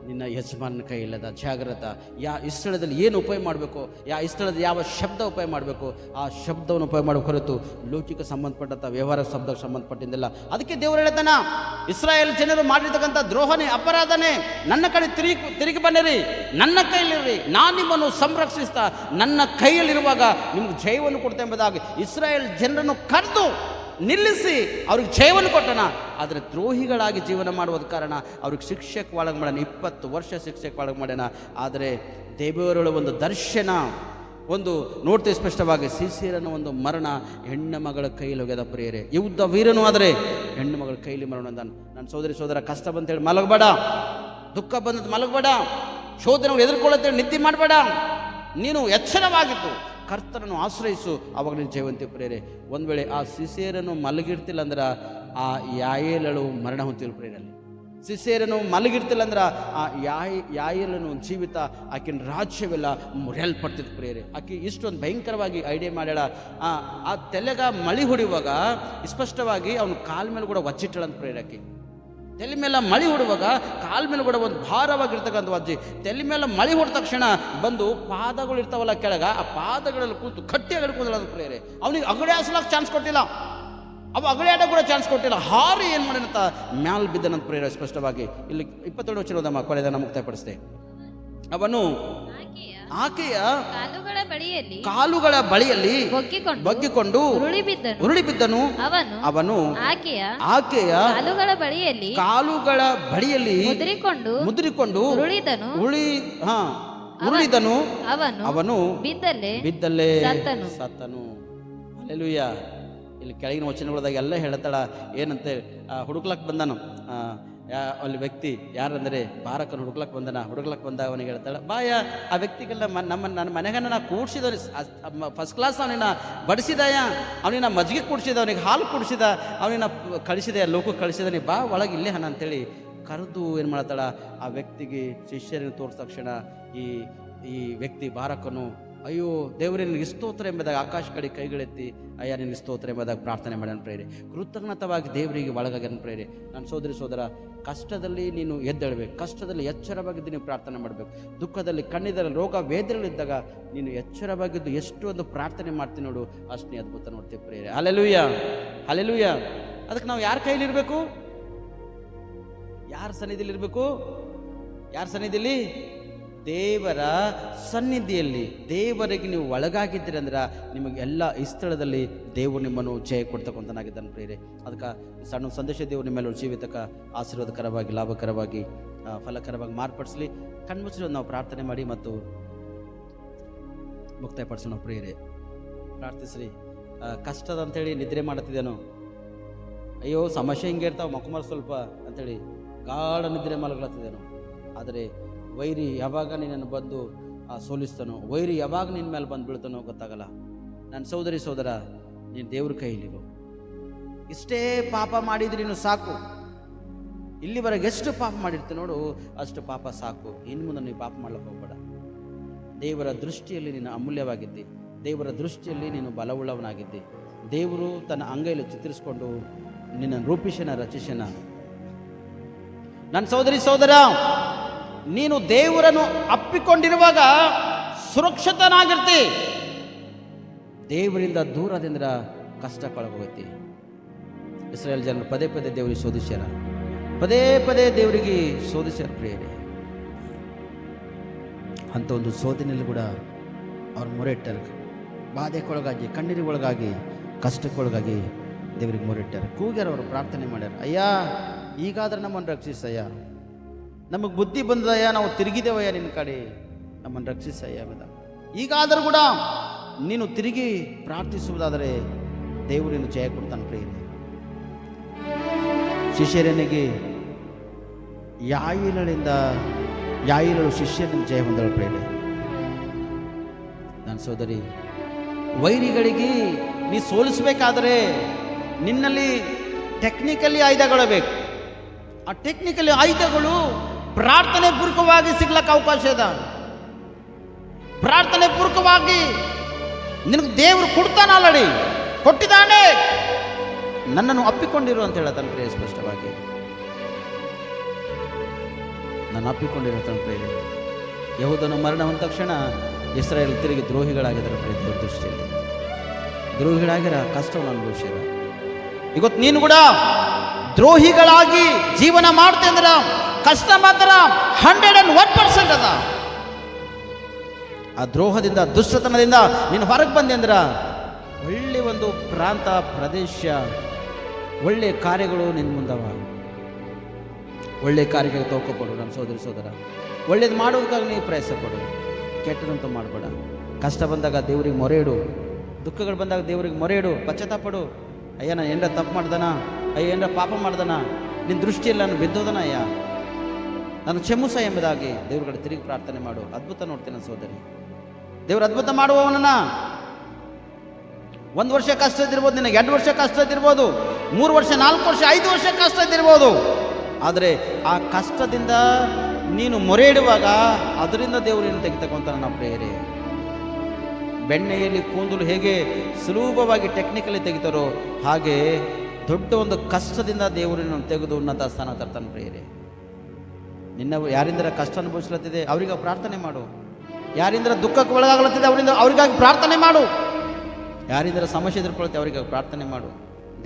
ನಿನ್ನ ಯಜಮಾನನ ಕೈ ಇಲ್ಲದ. ಜಾಗ್ರತ. ಈ ಸ್ಥಳದಲ್ಲಿ ಏನು ಉಪಯೋಗ ಮಾಡಬೇಕು, ಈ ಸ್ಥಳದಲ್ಲಿ ಯಾವ ಶಬ್ದ ಉಪಯೋಗ ಮಾಡಬೇಕು, ಆ ಶಬ್ದವನ್ನು ಉಪಯೋಗ ಮಾಡೋ ಹೊರತು ಲೌಕಿಕ ಸಂಬಂಧಪಟ್ಟಂಥ ವ್ಯವಹಾರ ಶಬ್ದಕ್ಕೆ ಸಂಬಂಧಪಟ್ಟಿದ್ದಲ್ಲ. ಅದಕ್ಕೆ ದೇವರು ಹೇಳ್ತಾನ, ಇಸ್ರಾಯೇಲ್ ಜನರು ಮಾಡಿರ್ತಕ್ಕಂಥ ದ್ರೋಹನೇ, ಅಪರಾಧನೇ, ನನ್ನ ಕಡೆ ತಿರುಗಿ ಬನ್ನಿರಿ, ನನ್ನ ಕೈಯಲ್ಲಿರ್ರಿ, ನಾನು ನಿಮ್ಮನ್ನು ಸಂರಕ್ಷಿಸ್ತಾ ನನ್ನ ಕೈಯಲ್ಲಿರುವಾಗ ನಿಮ್ಗೆ ಜಯವನ್ನು ಕೊಡ್ತಾ ಎಂಬುದಾಗಿ ಇಸ್ರಾಯೇಲ್ ಜನರನ್ನು ಕರೆದು ನಿಲ್ಲಿಸಿ ಅವ್ರಿಗೆ ಜಯವನ್ನು ಕೊಟ್ಟನ. ಆದರೆ ದ್ರೋಹಿಗಳಾಗಿ ಜೀವನ ಮಾಡುವುದ ಕಾರಣ ಅವ್ರಿಗೆ ಶಿಕ್ಷೆಗೆ ಒಳಗೆ ಮಾಡ್ಯಾನ. 20 ವರ್ಷ ಶಿಕ್ಷೆಗೆ ಒಳಗೆ ಮಾಡ್ಯಾನ. ಆದರೆ ದೇವರ ಒಂದು ದರ್ಶನ ಒಂದು ನೋಡ್ತೇವೆ ಸ್ಪಷ್ಟವಾಗಿ. ಸಿಸೇರನ ಒಂದು ಮರಣ ಹೆಣ್ಣು ಮಗಳ ಕೈಯಲ್ಲಿ ಹೋಗ್ಯದ ಪ್ರಿಯರೇ. ಯುದ್ಧ ವೀರನು ಆದರೆ ಹೆಣ್ಣು ಮಗಳ ಕೈಲಿ ಮರಣ ಅಂದ. ನನ್ನ ಸೋದರಿ ಸೋದರ, ಕಷ್ಟ ಬಂತೇಳಿ ಮಲಗಬೇಡ, ದುಃಖ ಬಂದದ್ದು ಮಲಗಬೇಡ, ಶೋಧನೆಗಳು ಎದುರ್ಕೊಳ್ಳೋಂತೇಳಿ ನಿದ್ದೆ ಮಾಡಬೇಡ. ನೀನು ಎಚ್ಚರವಾಗಿತ್ತು ಕರ್ತನನ್ನು ಆಶ್ರಯಿಸು, ಅವಾಗ ನೀನು ಜಯವಂತಿ ಪ್ರೇರೆ. ಒಂದು ವೇಳೆ ಆ ಸಿಸೇರನು ಮಲಗಿರ್ತಿಲ್ಲ ಅಂದ್ರೆ ಆ ಯಾಯೇಲಳು ಮರಣ ಹೊಂತಿಲ್ಲ ಪ್ರೇರಲ್ಲಿ. ಸಿಸೇರನು ಮಲಗಿರ್ತಿಲ್ಲ ಅಂದ್ರೆ ಆ ಯಾಯೇಲನು ಜೀವಿತ, ಆಕಿನ ರಾಜ್ಯವೆಲ್ಲ ಮುರಿಯಲ್ಪಡ್ತಿತ್ತು ಪ್ರೇರೆ. ಆಕೆ ಇಷ್ಟೊಂದು ಭಯಂಕರವಾಗಿ ಐಡಿಯಾ ಮಾಡ್ಯಾಳ. ಆ ತೆಲೆಗ ಮಳಿ ಹೊಡೆಯುವಾಗ ಸ್ಪಷ್ಟವಾಗಿ ಅವನು ಕಾಲ ಮೇಲೆ ಕೂಡ ಒಚ್ಚಿಟ್ಟಳಂತ ಪ್ರೇರೆ. ಆಕೆ ತಲೆ ಮೇಲೆ ಮಳೆ ಹೊಡುವಾಗ ಕಾಲ ಮೇಲೆ ಕೂಡ ಒಂದು ಭಾರವಾಗಿರ್ತಕ್ಕಂಥ ಅಜ್ಜಿ ತಲೆ ಮೇಲೆ ಮಳೆ ಹೊಡೆದ ತಕ್ಷಣ ಬಂದು ಪಾದಗಳು ಇರ್ತಾವಲ್ಲ ಕೆಳಗ, ಆ ಪಾದಗಳಲ್ಲಿ ಕೂತು ಗಟ್ಟಿಯಾಗಿ ಹಿಡ್ಕೊಂಡಲ್ಲ ಪ್ರೇರೆ. ಅವನಿಗೆ ಅಗಡೆ ಹಾಸ್ಲಾಕ ಚಾನ್ಸ್ ಕೊಟ್ಟಿಲ್ಲ, ಅವ ಅಗಡೆ ಆಟ ಕೂಡ ಚಾನ್ಸ್ ಕೊಟ್ಟಿಲ್ಲ. ಹಾರಿ ಏನು ಮಾಡಿನಂತ ಮ್ಯಾಲ್ ಬಿದ್ದನಂತ ಪ್ರೇರ. ಸ್ಪಷ್ಟವಾಗಿ ಇಲ್ಲಿ 22 ವಚನ ಓದಮ್ಮ, ಕೊನೆಯದನ್ನು ಮುಕ್ತಾಯಪಡಿಸ್ತೆ. ಅವನು ಆಕೆಯ ಕಾಲುಗಳ ಬಳಿಯಲ್ಲಿ ಬಗ್ಗಿಕೊಂಡು ಉರುಳಿ ಬಿದ್ದನು. ಅವನು ಆಕೆಯ ಕಾಲುಗಳ ಬಳಿಯಲ್ಲಿ ಮುದ್ರಿಕೊಂಡು ಉರುಳಿದನು. ಅವನು ಬಿದ್ದಲ್ಲೇ ಸತ್ತನು. ಹಲ್ಲೆಲೂಯಾ. ಇಲ್ಲಿ ಕೆಳಗಿನ ವಚನಗಳದಾಗ ಎಲ್ಲ ಹೇಳ್ತಾಳ ಏನಂತೆ, ಹುಡುಕ್ಲಕ್ಕೆ ಬಂದನು ಅಲ್ಲಿ ವ್ಯಕ್ತಿ ಯಾರಂದರೆ ಬಾರಕನ ಹುಡುಕ್ಲಕ್ಕೆ ಬಂದಾಗ ಅವನಿಗೆ ಹೇಳ್ತಾಳೆ, ಬಾಯ ಆ ವ್ಯಕ್ತಿಗೆಲ್ಲ ನನ್ನ ಮನೆಗನ್ನ ನಾ ಕೂಡ್ಸಿದವನಿ, ಫಸ್ಟ್ ಕ್ಲಾಸ್ ಅವನಿನ ಬಡಿಸಿದಯ, ಅವನಿನ ಮಜ್ಜಿಗೆ ಕುಡಿಸಿದ, ಅವನಿಗೆ ಹಾಲು ಕುಡಿಸಿದ, ಅವನಿನ ಕಳಿಸಿದೆ, ಲೋಕಕ್ಕೆ ಕಳಿಸಿದ, ನೀ ಬಾ ಒಳಗೆ ಇಲ್ಲೇ ಹಣ ಅಂತೇಳಿ ಕರೆದು ಏನು ಮಾಡ್ತಾಳ ಆ ವ್ಯಕ್ತಿಗೆ ಶಿಷ್ಯರನ್ನು ತೋರಿದ ತಕ್ಷಣ ಈ ವ್ಯಕ್ತಿ ಬಾರಕನು, ಅಯ್ಯೋ ದೇವರೇ ನಿನಗೆ ಸ್ತೋತ್ರ ಎಂಬುದಾಗಿ ಆಕಾಶ ಕಡೆ ಕೈಗಳೆತ್ತಿ ಅಯ್ಯ ನಿನಗೆ ಸ್ತೋತ್ರ ಎಂಬುದಾಗಿ ಪ್ರಾರ್ಥನೆ ಮಾಡ್ಯಾನ ಪ್ರೇರೆ. ಕೃತಜ್ಞತವಾಗಿ ದೇವರಿಗೆ ಒಳಗಾಗ್ಯಾನ ಪ್ರೇರೆ. ನನ್ನ ಸೋದರಿ ಸೋದರ, ಕಷ್ಟದಲ್ಲಿ ನೀನು ಎದ್ದೇಳಬೇಕು, ಕಷ್ಟದಲ್ಲಿ ಎಚ್ಚರವಾಗಿದ್ದು ನೀವು ಪ್ರಾರ್ಥನೆ ಮಾಡಬೇಕು. ದುಃಖದಲ್ಲಿ ಕಣ್ಣಿದಲ್ಲಿ ರೋಗ ವೇದನೆಗಳಿದ್ದಾಗ ನೀನು ಎಚ್ಚರವಾಗಿದ್ದು ಎಷ್ಟು ಒಂದು ಪ್ರಾರ್ಥನೆ ಮಾಡ್ತೀನಿ ನೋಡು, ಅಷ್ಟು ನೀ ಅದ್ಭುತ ನೋಡ್ತೀವಿ ಪ್ರೇರೆ. Hallelujah, hallelujah. ಅದಕ್ಕೆ ನಾವು ಯಾರ ಕೈಲಿರಬೇಕು? ಯಾರ ಸನ್ನಿಧಿಲಿರಬೇಕು? ಯಾರ ಸನ್ನಿಧಿಯಲ್ಲಿ? ದೇವರ ಸನ್ನಿಧಿಯಲ್ಲಿ. ದೇವರಿಗೆ ನೀವು ಒಳಗಾಗಿದ್ದೀರಿ ಅಂದ್ರೆ ನಿಮಗೆ ಎಲ್ಲ ಈ ಸ್ಥಳದಲ್ಲಿ ದೇವರು ನಿಮ್ಮನ್ನು ಜಯ ಕೊಡ್ತಕ್ಕಂಥನಾಗಿದ್ದಾನೆ ಪ್ರೇರೆ. ಅದಕ್ಕೆ ಸಣ್ಣ ಸಂದೇಶ ದೇವರು ನಿಮ್ಮೆಲ್ಲರೂ ಜೀವಿತಕ್ಕೆ ಆಶೀರ್ವಾದಕರವಾಗಿ, ಲಾಭಕರವಾಗಿ, ಫಲಕರವಾಗಿ ಮಾರ್ಪಡಿಸಲಿ. ಕಣ್ಮುಚ್ಚಲು ನಾವು ಪ್ರಾರ್ಥನೆ ಮಾಡಿ ಮತ್ತು ಮುಕ್ತಾಯಪಡಿಸೋಣ ಪ್ರೇರೆ. ಪ್ರಾರ್ಥಿಸ್ರಿ. ಕಷ್ಟದ ಅಂಥೇಳಿ ನಿದ್ರೆ ಮಾಡುತ್ತಿದ್ದೇನೋ, ಅಯ್ಯೋ ಸಮಸ್ಯೆ ಹಿಂಗೆ ಇರ್ತಾವೆ ಮಕ್ಕಳು ಸ್ವಲ್ಪ ಅಂಥೇಳಿ ಗಾಢ ನಿದ್ರೆ ಮಲಗ್ಲತ್ತಿದ್ದೇನೋ. ಆದರೆ ವೈರಿ ಯಾವಾಗ ನಿನ್ನನ್ನು ಬಂದು ಸೋಲಿಸ್ತಾನೋ, ವೈರಿ ಯಾವಾಗ ನಿನ್ನ ಮೇಲೆ ಬಂದು ಬೀಳ್ತಾನೋ ಗೊತ್ತಾಗಲ್ಲ. ನನ್ನ ಸೋದರಿ ಸೋದರ, ನೀನು ದೇವ್ರ ಕೈಲಿರು. ಇಷ್ಟೇ ಪಾಪ ಮಾಡಿದ್ರೆ ನೀನು ಸಾಕು. ಇಲ್ಲಿವರೆಗೆ ಎಷ್ಟು ಪಾಪ ಮಾಡಿರ್ತೀನಿ ನೋಡು, ಅಷ್ಟು ಪಾಪ ಸಾಕು. ಇನ್ನು ಮುಂದೆ ನೀವು ಪಾಪ ಮಾಡ್ಲಿಕ್ಕೆ ಹೋಗ್ಬೇಡ. ದೇವರ ದೃಷ್ಟಿಯಲ್ಲಿ ನೀನು ಅಮೂಲ್ಯವಾಗಿದ್ದಿ, ದೇವರ ದೃಷ್ಟಿಯಲ್ಲಿ ನೀನು ಬಲವುಳ್ಳವನಾಗಿದ್ದಿ. ದೇವರು ತನ್ನ ಅಂಗೈಯಲ್ಲಿ ಚಿತ್ರಿಸಿಕೊಂಡು ನಿನ್ನನ್ನು ರೂಪಿಸನ ರಚಿಸನ. ನನ್ನ ಸೋದರಿ ಸೋದರ, ನೀನು ದೇವರನ್ನು ಅಪ್ಪಿಕೊಂಡಿರುವಾಗ ಸುರಕ್ಷಿತನಾಗಿರ್ತಿ. ದೇವರಿಂದ ದೂರದಿಂದ ಕಷ್ಟಕ್ಕೊಳಗೋಗೈತಿ. ಇಸ್ರಾಯೇಲ್ ಜನರು ಪದೇ ಪದೇ ದೇವರಿಗೆ ಶೋಧಿಸ್ಯಾರ, ಪದೇ ಪದೇ ದೇವರಿಗೆ ಶೋಧಿಸ್ಯಾರ ಪ್ರಿಯರೇ. ಅಂಥ ಒಂದು ಶೋಧನೆಯಲ್ಲಿ ಕೂಡ ಅವ್ರ ಮೊರೆಯಿಟ್ಟಾರ. ಬಾಧೆಗೊಳಗಾಗಿ, ಕಣ್ಣೀರಿಗೊಳಗಾಗಿ, ಕಷ್ಟಕ್ಕೊಳಗಾಗಿ ದೇವರಿಗೆ ಮೊರೆಯಿಟ್ಟಾರ. ಕೂಗ್ಯಾರ, ಅವರು ಪ್ರಾರ್ಥನೆ ಮಾಡ್ಯಾರ, ಅಯ್ಯ ಈಗಾದ್ರೆ ನಮ್ಮನ್ನು ರಕ್ಷಿಸಯ್ಯ, ನಮಗೆ ಬುದ್ಧಿ ಬಂದದಯ್ಯ, ನಾವು ತಿರುಗಿದೇವಯ್ಯ ನಿನ್ನ ಕಡೆ, ನಮ್ಮನ್ನು ರಕ್ಷಿಸಯ್ಯ ಬದ. ಈಗಾದರೂ ಕೂಡ ನೀನು ತಿರುಗಿ ಪ್ರಾರ್ಥಿಸುವುದಾದರೆ ದೇವರನ್ನು ಜಯ ಕೊಡ್ತಾನೆ ಪ್ರಿಯರೇ. ಶಿಷ್ಯರನಿಗೆ ಯಾಯಿಲಳು ಶಿಷ್ಯನಿಗೆ ಜಯ ಹೊಂದಳು ಪ್ರಿಯರೇ. ನನ್ನ ಸೋದರಿ, ವೈರಿಗಳಿಗೆ ನೀ ಸೋಲಿಸಬೇಕಾದರೆ ನಿನ್ನಲ್ಲಿ ಟೆಕ್ನಿಕಲಿ ಆಯುಧಗಳು ಬೇಕು. ಆ ಟೆಕ್ನಿಕಲಿ ಆಯುಧಗಳು ಪ್ರಾರ್ಥನೆ ಪೂರ್ವಕವಾಗಿ ಸಿಗ್ಲಕ್ಕೆ ಅವಕಾಶ ಇದೆ. ಪ್ರಾರ್ಥನೆ ಪೂರ್ವಕವಾಗಿ ನಿನಗೆ ದೇವರು ಕೊಡ್ತಾನಲ್ಲಡಿ, ಕೊಟ್ಟಿದ್ದಾನೆ. ನನ್ನನ್ನು ಅಪ್ಪಿಕೊಂಡಿರು ಅಂತ ಹೇಳ್ತಾನೆ ಪ್ರಿಯ ಸ್ಪಷ್ಟವಾಗಿ. ನಾನು ಅಪ್ಪಿಕೊಂಡಿರುತ್ತಾನೆ ಪ್ರಿಯ. ಯೆಹೂದನ ಮರಣ ಹೊಂದ ತಕ್ಷಣ ಇಸ್ರಾಯೇಲ್ ತಿರುಗಿ ದ್ರೋಹಿಗಳಾಗಿದ್ದಾರೆ ಪ್ರಿಯ. ದೇವ್ರ ದೃಷ್ಟಿಯಲ್ಲಿ ದ್ರೋಹಿಗಳಾಗಿರ ಕಷ್ಟವನ್ನು ಅನುಭವಿಸ್ಯಾರ. ಇವತ್ತು ನೀನು ಕೂಡ ದ್ರೋಹಿಗಳಾಗಿ ಜೀವನ ಮಾಡ್ತೆ ಅಂದ್ರ ಕಷ್ಟ ಮಾತ್ರ 101% ಅದ. ಆ ದ್ರೋಹದಿಂದ, ದುಷ್ಟತನದಿಂದ ನೀನು ಹೊರಗೆ ಬಂದೆ ಅಂದ್ರ ಒಳ್ಳೆ ಒಂದು ಪ್ರಾಂತ, ಪ್ರದೇಶ, ಒಳ್ಳೆ ಕಾರ್ಯಗಳು ನಿನ್ನ ಮುಂದವ. ಒಳ್ಳೆ ಕಾರ್ಯಕ್ಕೆ ತೋಕೋಪಡು ನನ್ನ ಸೋದರಿ ಸೋದರ. ಒಳ್ಳೇದು ಮಾಡೋದಕ್ಕಾಗಿ ನೀವು ಪ್ರಯತ್ನ ಪಡು, ಕೆಟ್ಟದಂತೂ ಮಾಡಬೇಡ. ಕಷ್ಟ ಬಂದಾಗ ದೇವ್ರಿಗೆ ಮೊರೆ ಇಡು, ದುಃಖಗಳು ಬಂದಾಗ ದೇವ್ರಿಗೆ ಮೊರೆ ಇಡು, ಪಶ್ಚಾತ್ತಾಪಡು. ಅಯ್ಯ ನಾನು ಏನರ ತಪ್ಪು ಮಾಡ್ದನ, ಅಯ್ಯ ಏನರ ಪಾಪ ಮಾಡ್ದನ, ನಿನ್ನ ದೃಷ್ಟಿಯಲ್ಲಿ ನಾನು ಬಿದ್ದೋದನ, ಅಯ್ಯ ನಾನು ಕ್ಷಮಿಸ ಎಂಬುದಾಗಿ ದೇವ್ರ ಕಡೆ ತಿರುಗಿ ಪ್ರಾರ್ಥನೆ ಮಾಡು. ಅದ್ಭುತ ನೋಡ್ತೇನೆ ಸೋದರಿ. ದೇವ್ರು ಅದ್ಭುತ ಮಾಡುವವನನ್ನ. 1 ವರ್ಷ ಕಷ್ಟ ಇದ್ದಿರ್ಬೋದು, ನಿನಗೆ 2 ವರ್ಷ ಕಷ್ಟ ಇದ್ದಿರ್ಬೋದು, 3 ವರ್ಷ, 4 ವರ್ಷ, 5 ವರ್ಷ ಕಷ್ಟ ಇದ್ದಿರ್ಬೋದು. ಆದರೆ ಆ ಕಷ್ಟದಿಂದ ನೀನು ಮೊರೆ ಇಡುವಾಗ ಅದರಿಂದ ದೇವರು ನೀನು ತೆಗೆದುಕೊಂತಾನೆ. ನಮ್ಮ ಪ್ರಿಯರೇ, ಬೆಣ್ಣೆಯಲ್ಲಿ ಕೂದಲು ಹೇಗೆ ಸುಲಭವಾಗಿ ಟೆಕ್ನಿಕಲಿ ತೆಗಿತಾರೋ ಹಾಗೆ ದೊಡ್ಡ ಒಂದು ಕಷ್ಟದಿಂದ ದೇವರನ್ನು ತೆಗೆದು ಉನ್ನತ ಸ್ಥಾನ ತರ್ತಾನೆ ಪ್ರಿಯರೇ. ನಿನ್ನ ಯಾರಿಂದರ ಕಷ್ಟ ಅನುಭವಿಸ್ಲತ್ತಿದೆ ಅವರಿಗೆ ಪ್ರಾರ್ಥನೆ ಮಾಡು. ಯಾರಿಂದರ ದುಃಖಕ್ಕೆ ಒಳಗಾಗ್ಲತ್ತಿದೆ ಅವರಿಗಾಗಿ ಪ್ರಾರ್ಥನೆ ಮಾಡು. ಯಾರಿಂದರ ಸಮಸ್ಯೆ ಎದುರ್ಕೊಳ್ತೆ ಅವರಿಗೆ ಪ್ರಾರ್ಥನೆ ಮಾಡು.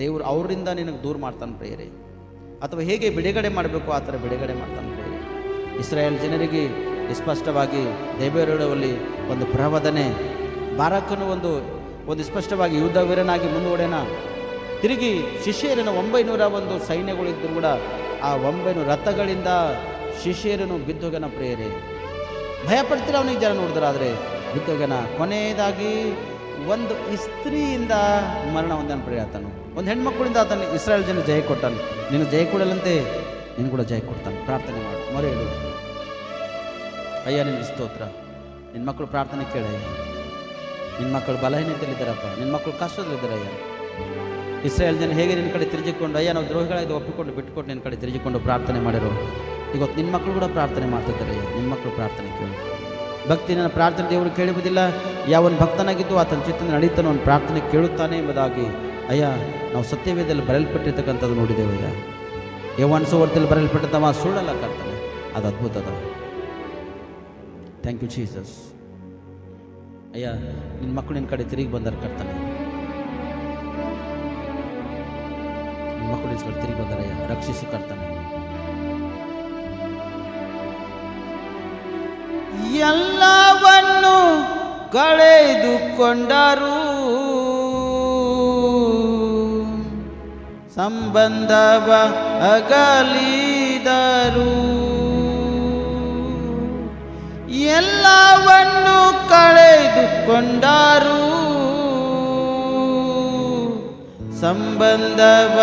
ದೇವರು ಅವರಿಂದ ನಿನಗೆ ದೂರ ಮಾಡ್ತಾನೆ ಪ್ರಿಯರೇ. ಅಥವಾ ಹೇಗೆ ಬಿಡುಗಡೆ ಮಾಡಬೇಕು ಆ ಥರ ಬಿಡುಗಡೆ ಮಾಡ್ತಾನೆ ಪ್ರಿಯರೇ. ಇಸ್ರಾಯೇಲ್ ಜನರಿಗೆ ಸ್ಪಷ್ಟವಾಗಿ ದೇವರಲ್ಲಿ ಒಂದು ಪ್ರವಾದನೆ, ಬಾರಾಕನು ಒಂದು ಸ್ಪಷ್ಟವಾಗಿ ಯುದ್ಧ ವೀರನಾಗಿ ಮುಂದುವರೆನ. ತಿರುಗಿ ಶಿಷ್ಯರನ್ನು 901 ಸೈನ್ಯಗಳಿದ್ದರೂ ಕೂಡ ಆ 900 ರಥಗಳಿಂದ ಶಿಷ್ಯರನ್ನು ಬಿದ್ದೋಗನ ಪ್ರಿಯರೇ. ಭಯಪಡ್ತೀರ ಅವನಿಗೆ ಜನ ನೋಡಿದ್ರೆ, ಆದರೆ ಬಿದ್ದೋಗನ. ಕೊನೆಯದಾಗಿ ಒಂದು ಸ್ತ್ರೀಯಿಂದ ಮರಣ ಹೊಂದನ ಪ್ರಿಯ. ಆತನು ಒಂದು ಹೆಣ್ಮಕ್ಕಳಿಂದ ಆತನು ಇಸ್ರಾಯೇಲ್ ಜನ ಜಯ ಕೊಟ್ಟಾನು. ನೀನು ಜಯ ಕೊಡಲಂತೆ ನೀನು ಕೂಡ ಜಯ ಕೊಡ್ತಾನೆ. ಪ್ರಾರ್ಥನೆ ಮಾಡು, ಮೊರೆ ಇಡು. ಅಯ್ಯ ನಿನ್ನ ಸ್ತೋತ್ರ. ನಿನ್ನ ಮಕ್ಕಳು ಪ್ರಾರ್ಥನೆ ಕೇಳಯ್ಯ. ನಿನ್ನ ಮಕ್ಕಳು ಬಲಹೀನತೆಯಲ್ಲಿದ್ದಾರಪ್ಪ, ನಿನ್ನ ಮಕ್ಕಳು ಕಷ್ಟದಲ್ಲಿದ್ದಾರಯ್ಯ. ಇಸ್ರಾಯೇಲ್ ಜನ ಹೇಗೆ ನಿನ್ನ ಕಡೆ ತಿರುಗಿಕೊಂಡು, ಅಯ್ಯ ನಾವು ದ್ರೋಹಿಗಳಾಗಿ ಒಪ್ಪಿಕೊಂಡು ಬಿಟ್ಟುಕೊಟ್ಟು ನಿನ್ನ ಕಡೆ ತಿರುಗಿಕೊಂಡು ಪ್ರಾರ್ಥನೆ ಮಾಡಿರೋ, ಇವತ್ತು ನಿನ್ನ ಮಕ್ಕಳು ಕೂಡ ಪ್ರಾರ್ಥನೆ ಮಾಡ್ತಿದ್ದಾರಯ್ಯ. ನಿನ್ನ ಮಕ್ಕಳು ಪ್ರಾರ್ಥನೆ ಕೇಳು. ಭಕ್ತಿ ನನ್ನ ಪ್ರಾರ್ಥನೆ ದೇವರು ಕೇಳುವುದಿಲ್ಲ. ಯಾವನು ಭಕ್ತನಾಗಿದ್ದು ಆತನ ಚಿತ್ತನ ನಡೀತಾನೋ ಅವನು ಪ್ರಾರ್ಥನೆ ಕೇಳುತ್ತಾನೆ ಎಂಬುದಾಗಿ ಅಯ್ಯ ನಾವು ಸತ್ಯವೇದದಲ್ಲಿ ಬರೆಯಲ್ಪಟ್ಟಿರ್ತಕ್ಕಂಥದ್ದು ನೋಡಿದ್ದೇವಯ್ಯ. ಯೋಹಾನ ಸುವಾರ್ತೆಯಲ್ಲಿ ಬರೆಯಲ್ಪಟ್ಟಂಥವ ಸುಳ್ಳಲ್ಲ ಕರ್ತನೆ, ಅದು ಅದ್ಭುತದ. Thank you Jesus. ಅಯ್ಯ ನಿನ್ನ ಮಕ್ಕಳು ನಿನ್ನ ಕಡೆ ತಿರುಗಿ ಬಂದಾರ ಕರ್ತನೆ. ನಿನ್ನ ಮಕ್ಕಳು ನಿನ್ನ ಕಡೆ ತಿರುಗಿ ಬಂದಾರಯ್ಯ, ರಕ್ಷಿಸು ಕರ್ತನೆ. ಎಲ್ಲವನ್ನು ಕಳೆದುಕೊಂಡರು, ಸಂಬಂಧವ ಅಗಲಿದರು. ಎಲ್ಲವನ್ನು ಕಳೆದುಕೊಂಡರು, ಸಂಬಂಧವ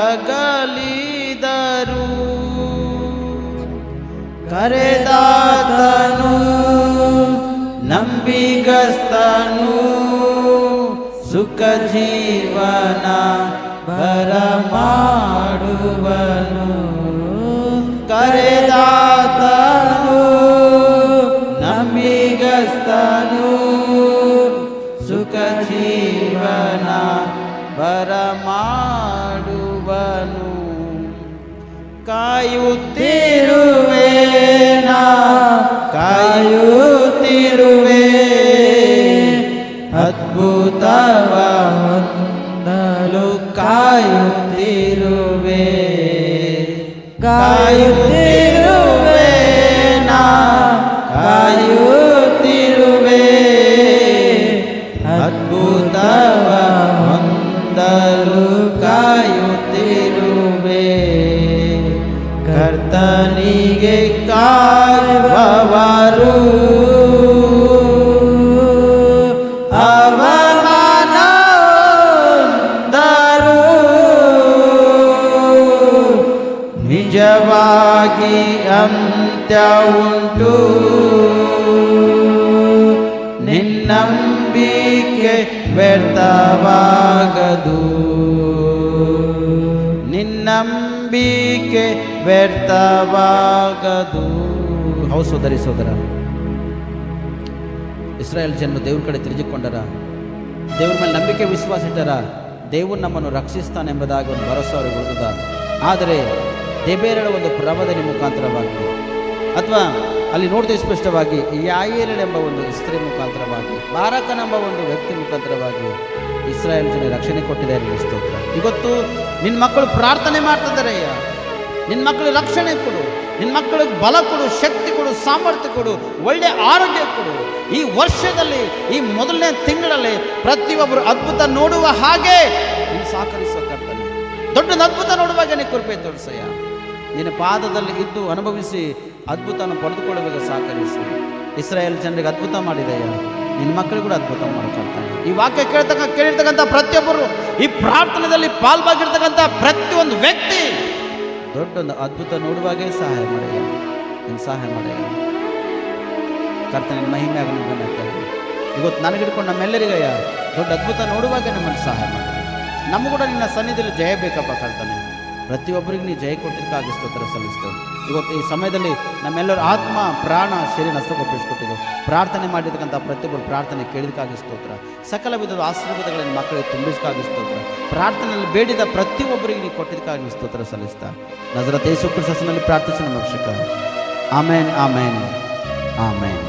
ಅಗಲಿದರು. ಕರೆದಾತನು ನಂಬಿಗಸ್ತನು, ಸುಖ ಜೀವನ ಬರಮಾಡುವನು. ಕರೆದಾತನು ನಂಬಿಗಸ್ತನು, ಸುಖ ಜೀವನ ಬರಮಾಡುವನು. ಕಾಯುತ್ತಿರುವೇನ, ಕಾಯುತ್ತಿರುವೆ
ಅದ್ಭುತವ ಹೊಂದಲು ಕಾಯುತ್ತಿರುವೆ ಕಾಯುತ್ತಿರುವೆ ನಾ ಕಾಯುತ್ತಿರುವೆ ಅದ್ಭುತವ ಹೊಂದಲು ಕಾಯುತ್ತಿರುವೆ ಕರ್ತನಿಗೆ ಕಾಯುವವರು ಅವಮಾನ ಹೊಂದರು ನಿಜವಾಗಿ ಅಂತ್ಯ ಉಂಟು ನಿನ್ನಂಬಿಕೆ ವ್ಯರ್ಥವಾಗದು ನಿನ್ನಂಬಿಕೆ ವ್ಯರ್ಥವಾಗದು. ಹೌದು ಸೋದರಿ ಸೋದರ, ಇಸ್ರಾಯೇಲ್ ಜನರು ದೇವ್ರ ಕಡೆ ತಿರುಗಿಕೊಂಡರ, ದೇವ್ರ ಮೇಲೆ ನಂಬಿಕೆ ವಿಶ್ವಾಸ ಇಟ್ಟರ, ದೇವರು ನಮ್ಮನ್ನು ರಕ್ಷಿಸ್ತಾನೆಂಬುದಾಗಿ ಒಂದು ಭರವಸೆ ಅವ್ರಿಗೆ ಉಳಿದ. ಆದರೆ ದೆಬೇರಳ ಒಂದು ಪ್ರವಾದನೆ ಮುಖಾಂತರವಾಗಿ ಅಥವಾ ಅಲ್ಲಿ ನೋಡ್ತೀವಿ ಸ್ಪಷ್ಟವಾಗಿ ಯಾಯೇಲಳೆಂಬ ಒಂದು ಸ್ತ್ರೀ ಮುಖಾಂತರವಾಗಿ ಬಾರಕನೆಂಬ ಒಂದು ವ್ಯಕ್ತಿ ಮುಖಾಂತರವಾಗಿ ಇಸ್ರಾಯೇಲ್ ಜನ ರಕ್ಷಣೆ ಕೊಟ್ಟಿದ್ದಾರೆ. ಸ್ತೋತ್ರ. ಇವತ್ತು ನಿನ್ನ ಮಕ್ಕಳು ಪ್ರಾರ್ಥನೆ ಮಾಡ್ತಿದ್ದಾರೆ, ಅಯ್ಯ ನಿನ್ನ ಮಕ್ಕಳು ರಕ್ಷಣೆ ಕೊಡು, ನಿನ್ನ ಮಕ್ಕಳಿಗೆ ಬಲ ಕೊಡು, ಶಕ್ತಿ ಕೊಡು, ಸಾಮರ್ಥ್ಯ ಕೊಡು, ಒಳ್ಳೆಯ ಆರೋಗ್ಯ ಕೊಡು. ಈ ವರ್ಷದಲ್ಲಿ ಈ ಮೊದಲನೇ ತಿಂಗಳಲ್ಲಿ ಪ್ರತಿಯೊಬ್ಬರು ಅದ್ಭುತ ನೋಡುವ ಹಾಗೆ ನೀನು ಸಹಕರಿಸುವ ಕರ್ತನೆ. ದೊಡ್ಡ ಅದ್ಭುತ ನೋಡುವಾಗ ನೀನು ಕೃಪೆ ತೋರಿಸಯ್ಯ. ನಿನ್ನ ಪಾದದಲ್ಲಿ ಇದ್ದು ಅನುಭವಿಸಿ ಅದ್ಭುತವನ್ನು ಪಡೆದುಕೊಳ್ಳುವಾಗ ಸಹಕರಿಸಿ. ಇಸ್ರಾಯೇಲ್ ಜನರಿಗೆ ಅದ್ಭುತ ಮಾಡಿದೆಯಾ, ನಿನ್ನ ಮಕ್ಕಳಿಗೆ ಕೂಡ ಅದ್ಭುತ ಮಾಡ್ಕೊಳ್ತಾನೆ. ಈ ವಾಕ್ಯ ಕೇಳಿರ್ತಕ್ಕಂಥ ಪ್ರತಿಯೊಬ್ಬರು, ಈ ಪ್ರಾರ್ಥನೆಯಲ್ಲಿ ಪಾಲ್ಭಾಗಿರ್ತಕ್ಕಂಥ ಪ್ರತಿಯೊಂದು ವ್ಯಕ್ತಿ ದೊಡ್ಡೊಂದು ಅದ್ಭುತ ನೋಡುವಾಗೇ ಸಹಾಯ ಮಾಡಯ್ಯ, ನಿನ್ನ ಸಹಾಯ ಮಾಡಯ್ಯ. ಕರ್ತನ ಮಹಿಮೆ ಆಗ ನಿಮ್ಮನ್ನ ಇವತ್ತು ನನಗಿಡ್ಕೊಂಡು ನಮ್ಮೆಲ್ಲರಿಗಯ್ಯ ದೊಡ್ಡ ಅದ್ಭುತ ನೋಡುವಾಗ ನಮ್ಮನ್ನು ಸಹಾಯ ಮಾಡಿ. ನಮಗೂ ಕೂಡ ನಿನ್ನ ಸನ್ನಿಧಿಯಲ್ಲಿ ಜಯ ಬೇಕಪ್ಪ ಕರ್ತನೆ. ಪ್ರತಿಯೊಬ್ಬರಿಗೆ ನೀ ಜಯ ಕೊಟ್ಟಿದ್ದಕ್ಕಾಗಿ ಸ್ತೋತ್ರ ಸಲ್ಲಿಸ್ತೇವೆ. ಇವತ್ತು ಈ ಸಮಯದಲ್ಲಿ ನಮ್ಮೆಲ್ಲರ ಆತ್ಮ ಪ್ರಾಣ ಶರೀರ ನಷ್ಟಗೊಪ್ಪಿಸ್ಕೊಟ್ಟಿದ್ದು ಪ್ರಾರ್ಥನೆ ಮಾಡಿರ್ತಕ್ಕಂಥ ಪ್ರತಿಯೊಬ್ಬರು ಪ್ರಾರ್ಥನೆ ಕೇಳಿದಕ್ಕಾಗಿ ಸ್ತೋತ್ರ. ಸಕಲ ವಿಧದ ಆಶೀರ್ವಾದಗಳನ್ನು ಮಕ್ಕಳಿಗೆ ತುಂಬಿಸಕ್ಕಾಗಿ ಸ್ತೋತ್ರ. ಪ್ರಾರ್ಥನೆಯಲ್ಲಿ ಬೇಡಿದ ಪ್ರತಿಯೊಬ್ಬರಿಗೆ ನೀವು ಕೊಟ್ಟಿದ್ದಕ್ಕಾಗಿ ಸ್ತೋತ್ರ ಸಲ್ಲಿಸ್ತಾ ನಜರೇತಿನ ಯೇಸು ಕ್ರಿಸ್ತನಲ್ಲಿ ಪ್ರಾರ್ಥಿಸಿ ನಮ್ಮ ರಕ್ಷಕ. ಆಮೇನ್ ಆಮೇನ್ ಆಮೇನ್.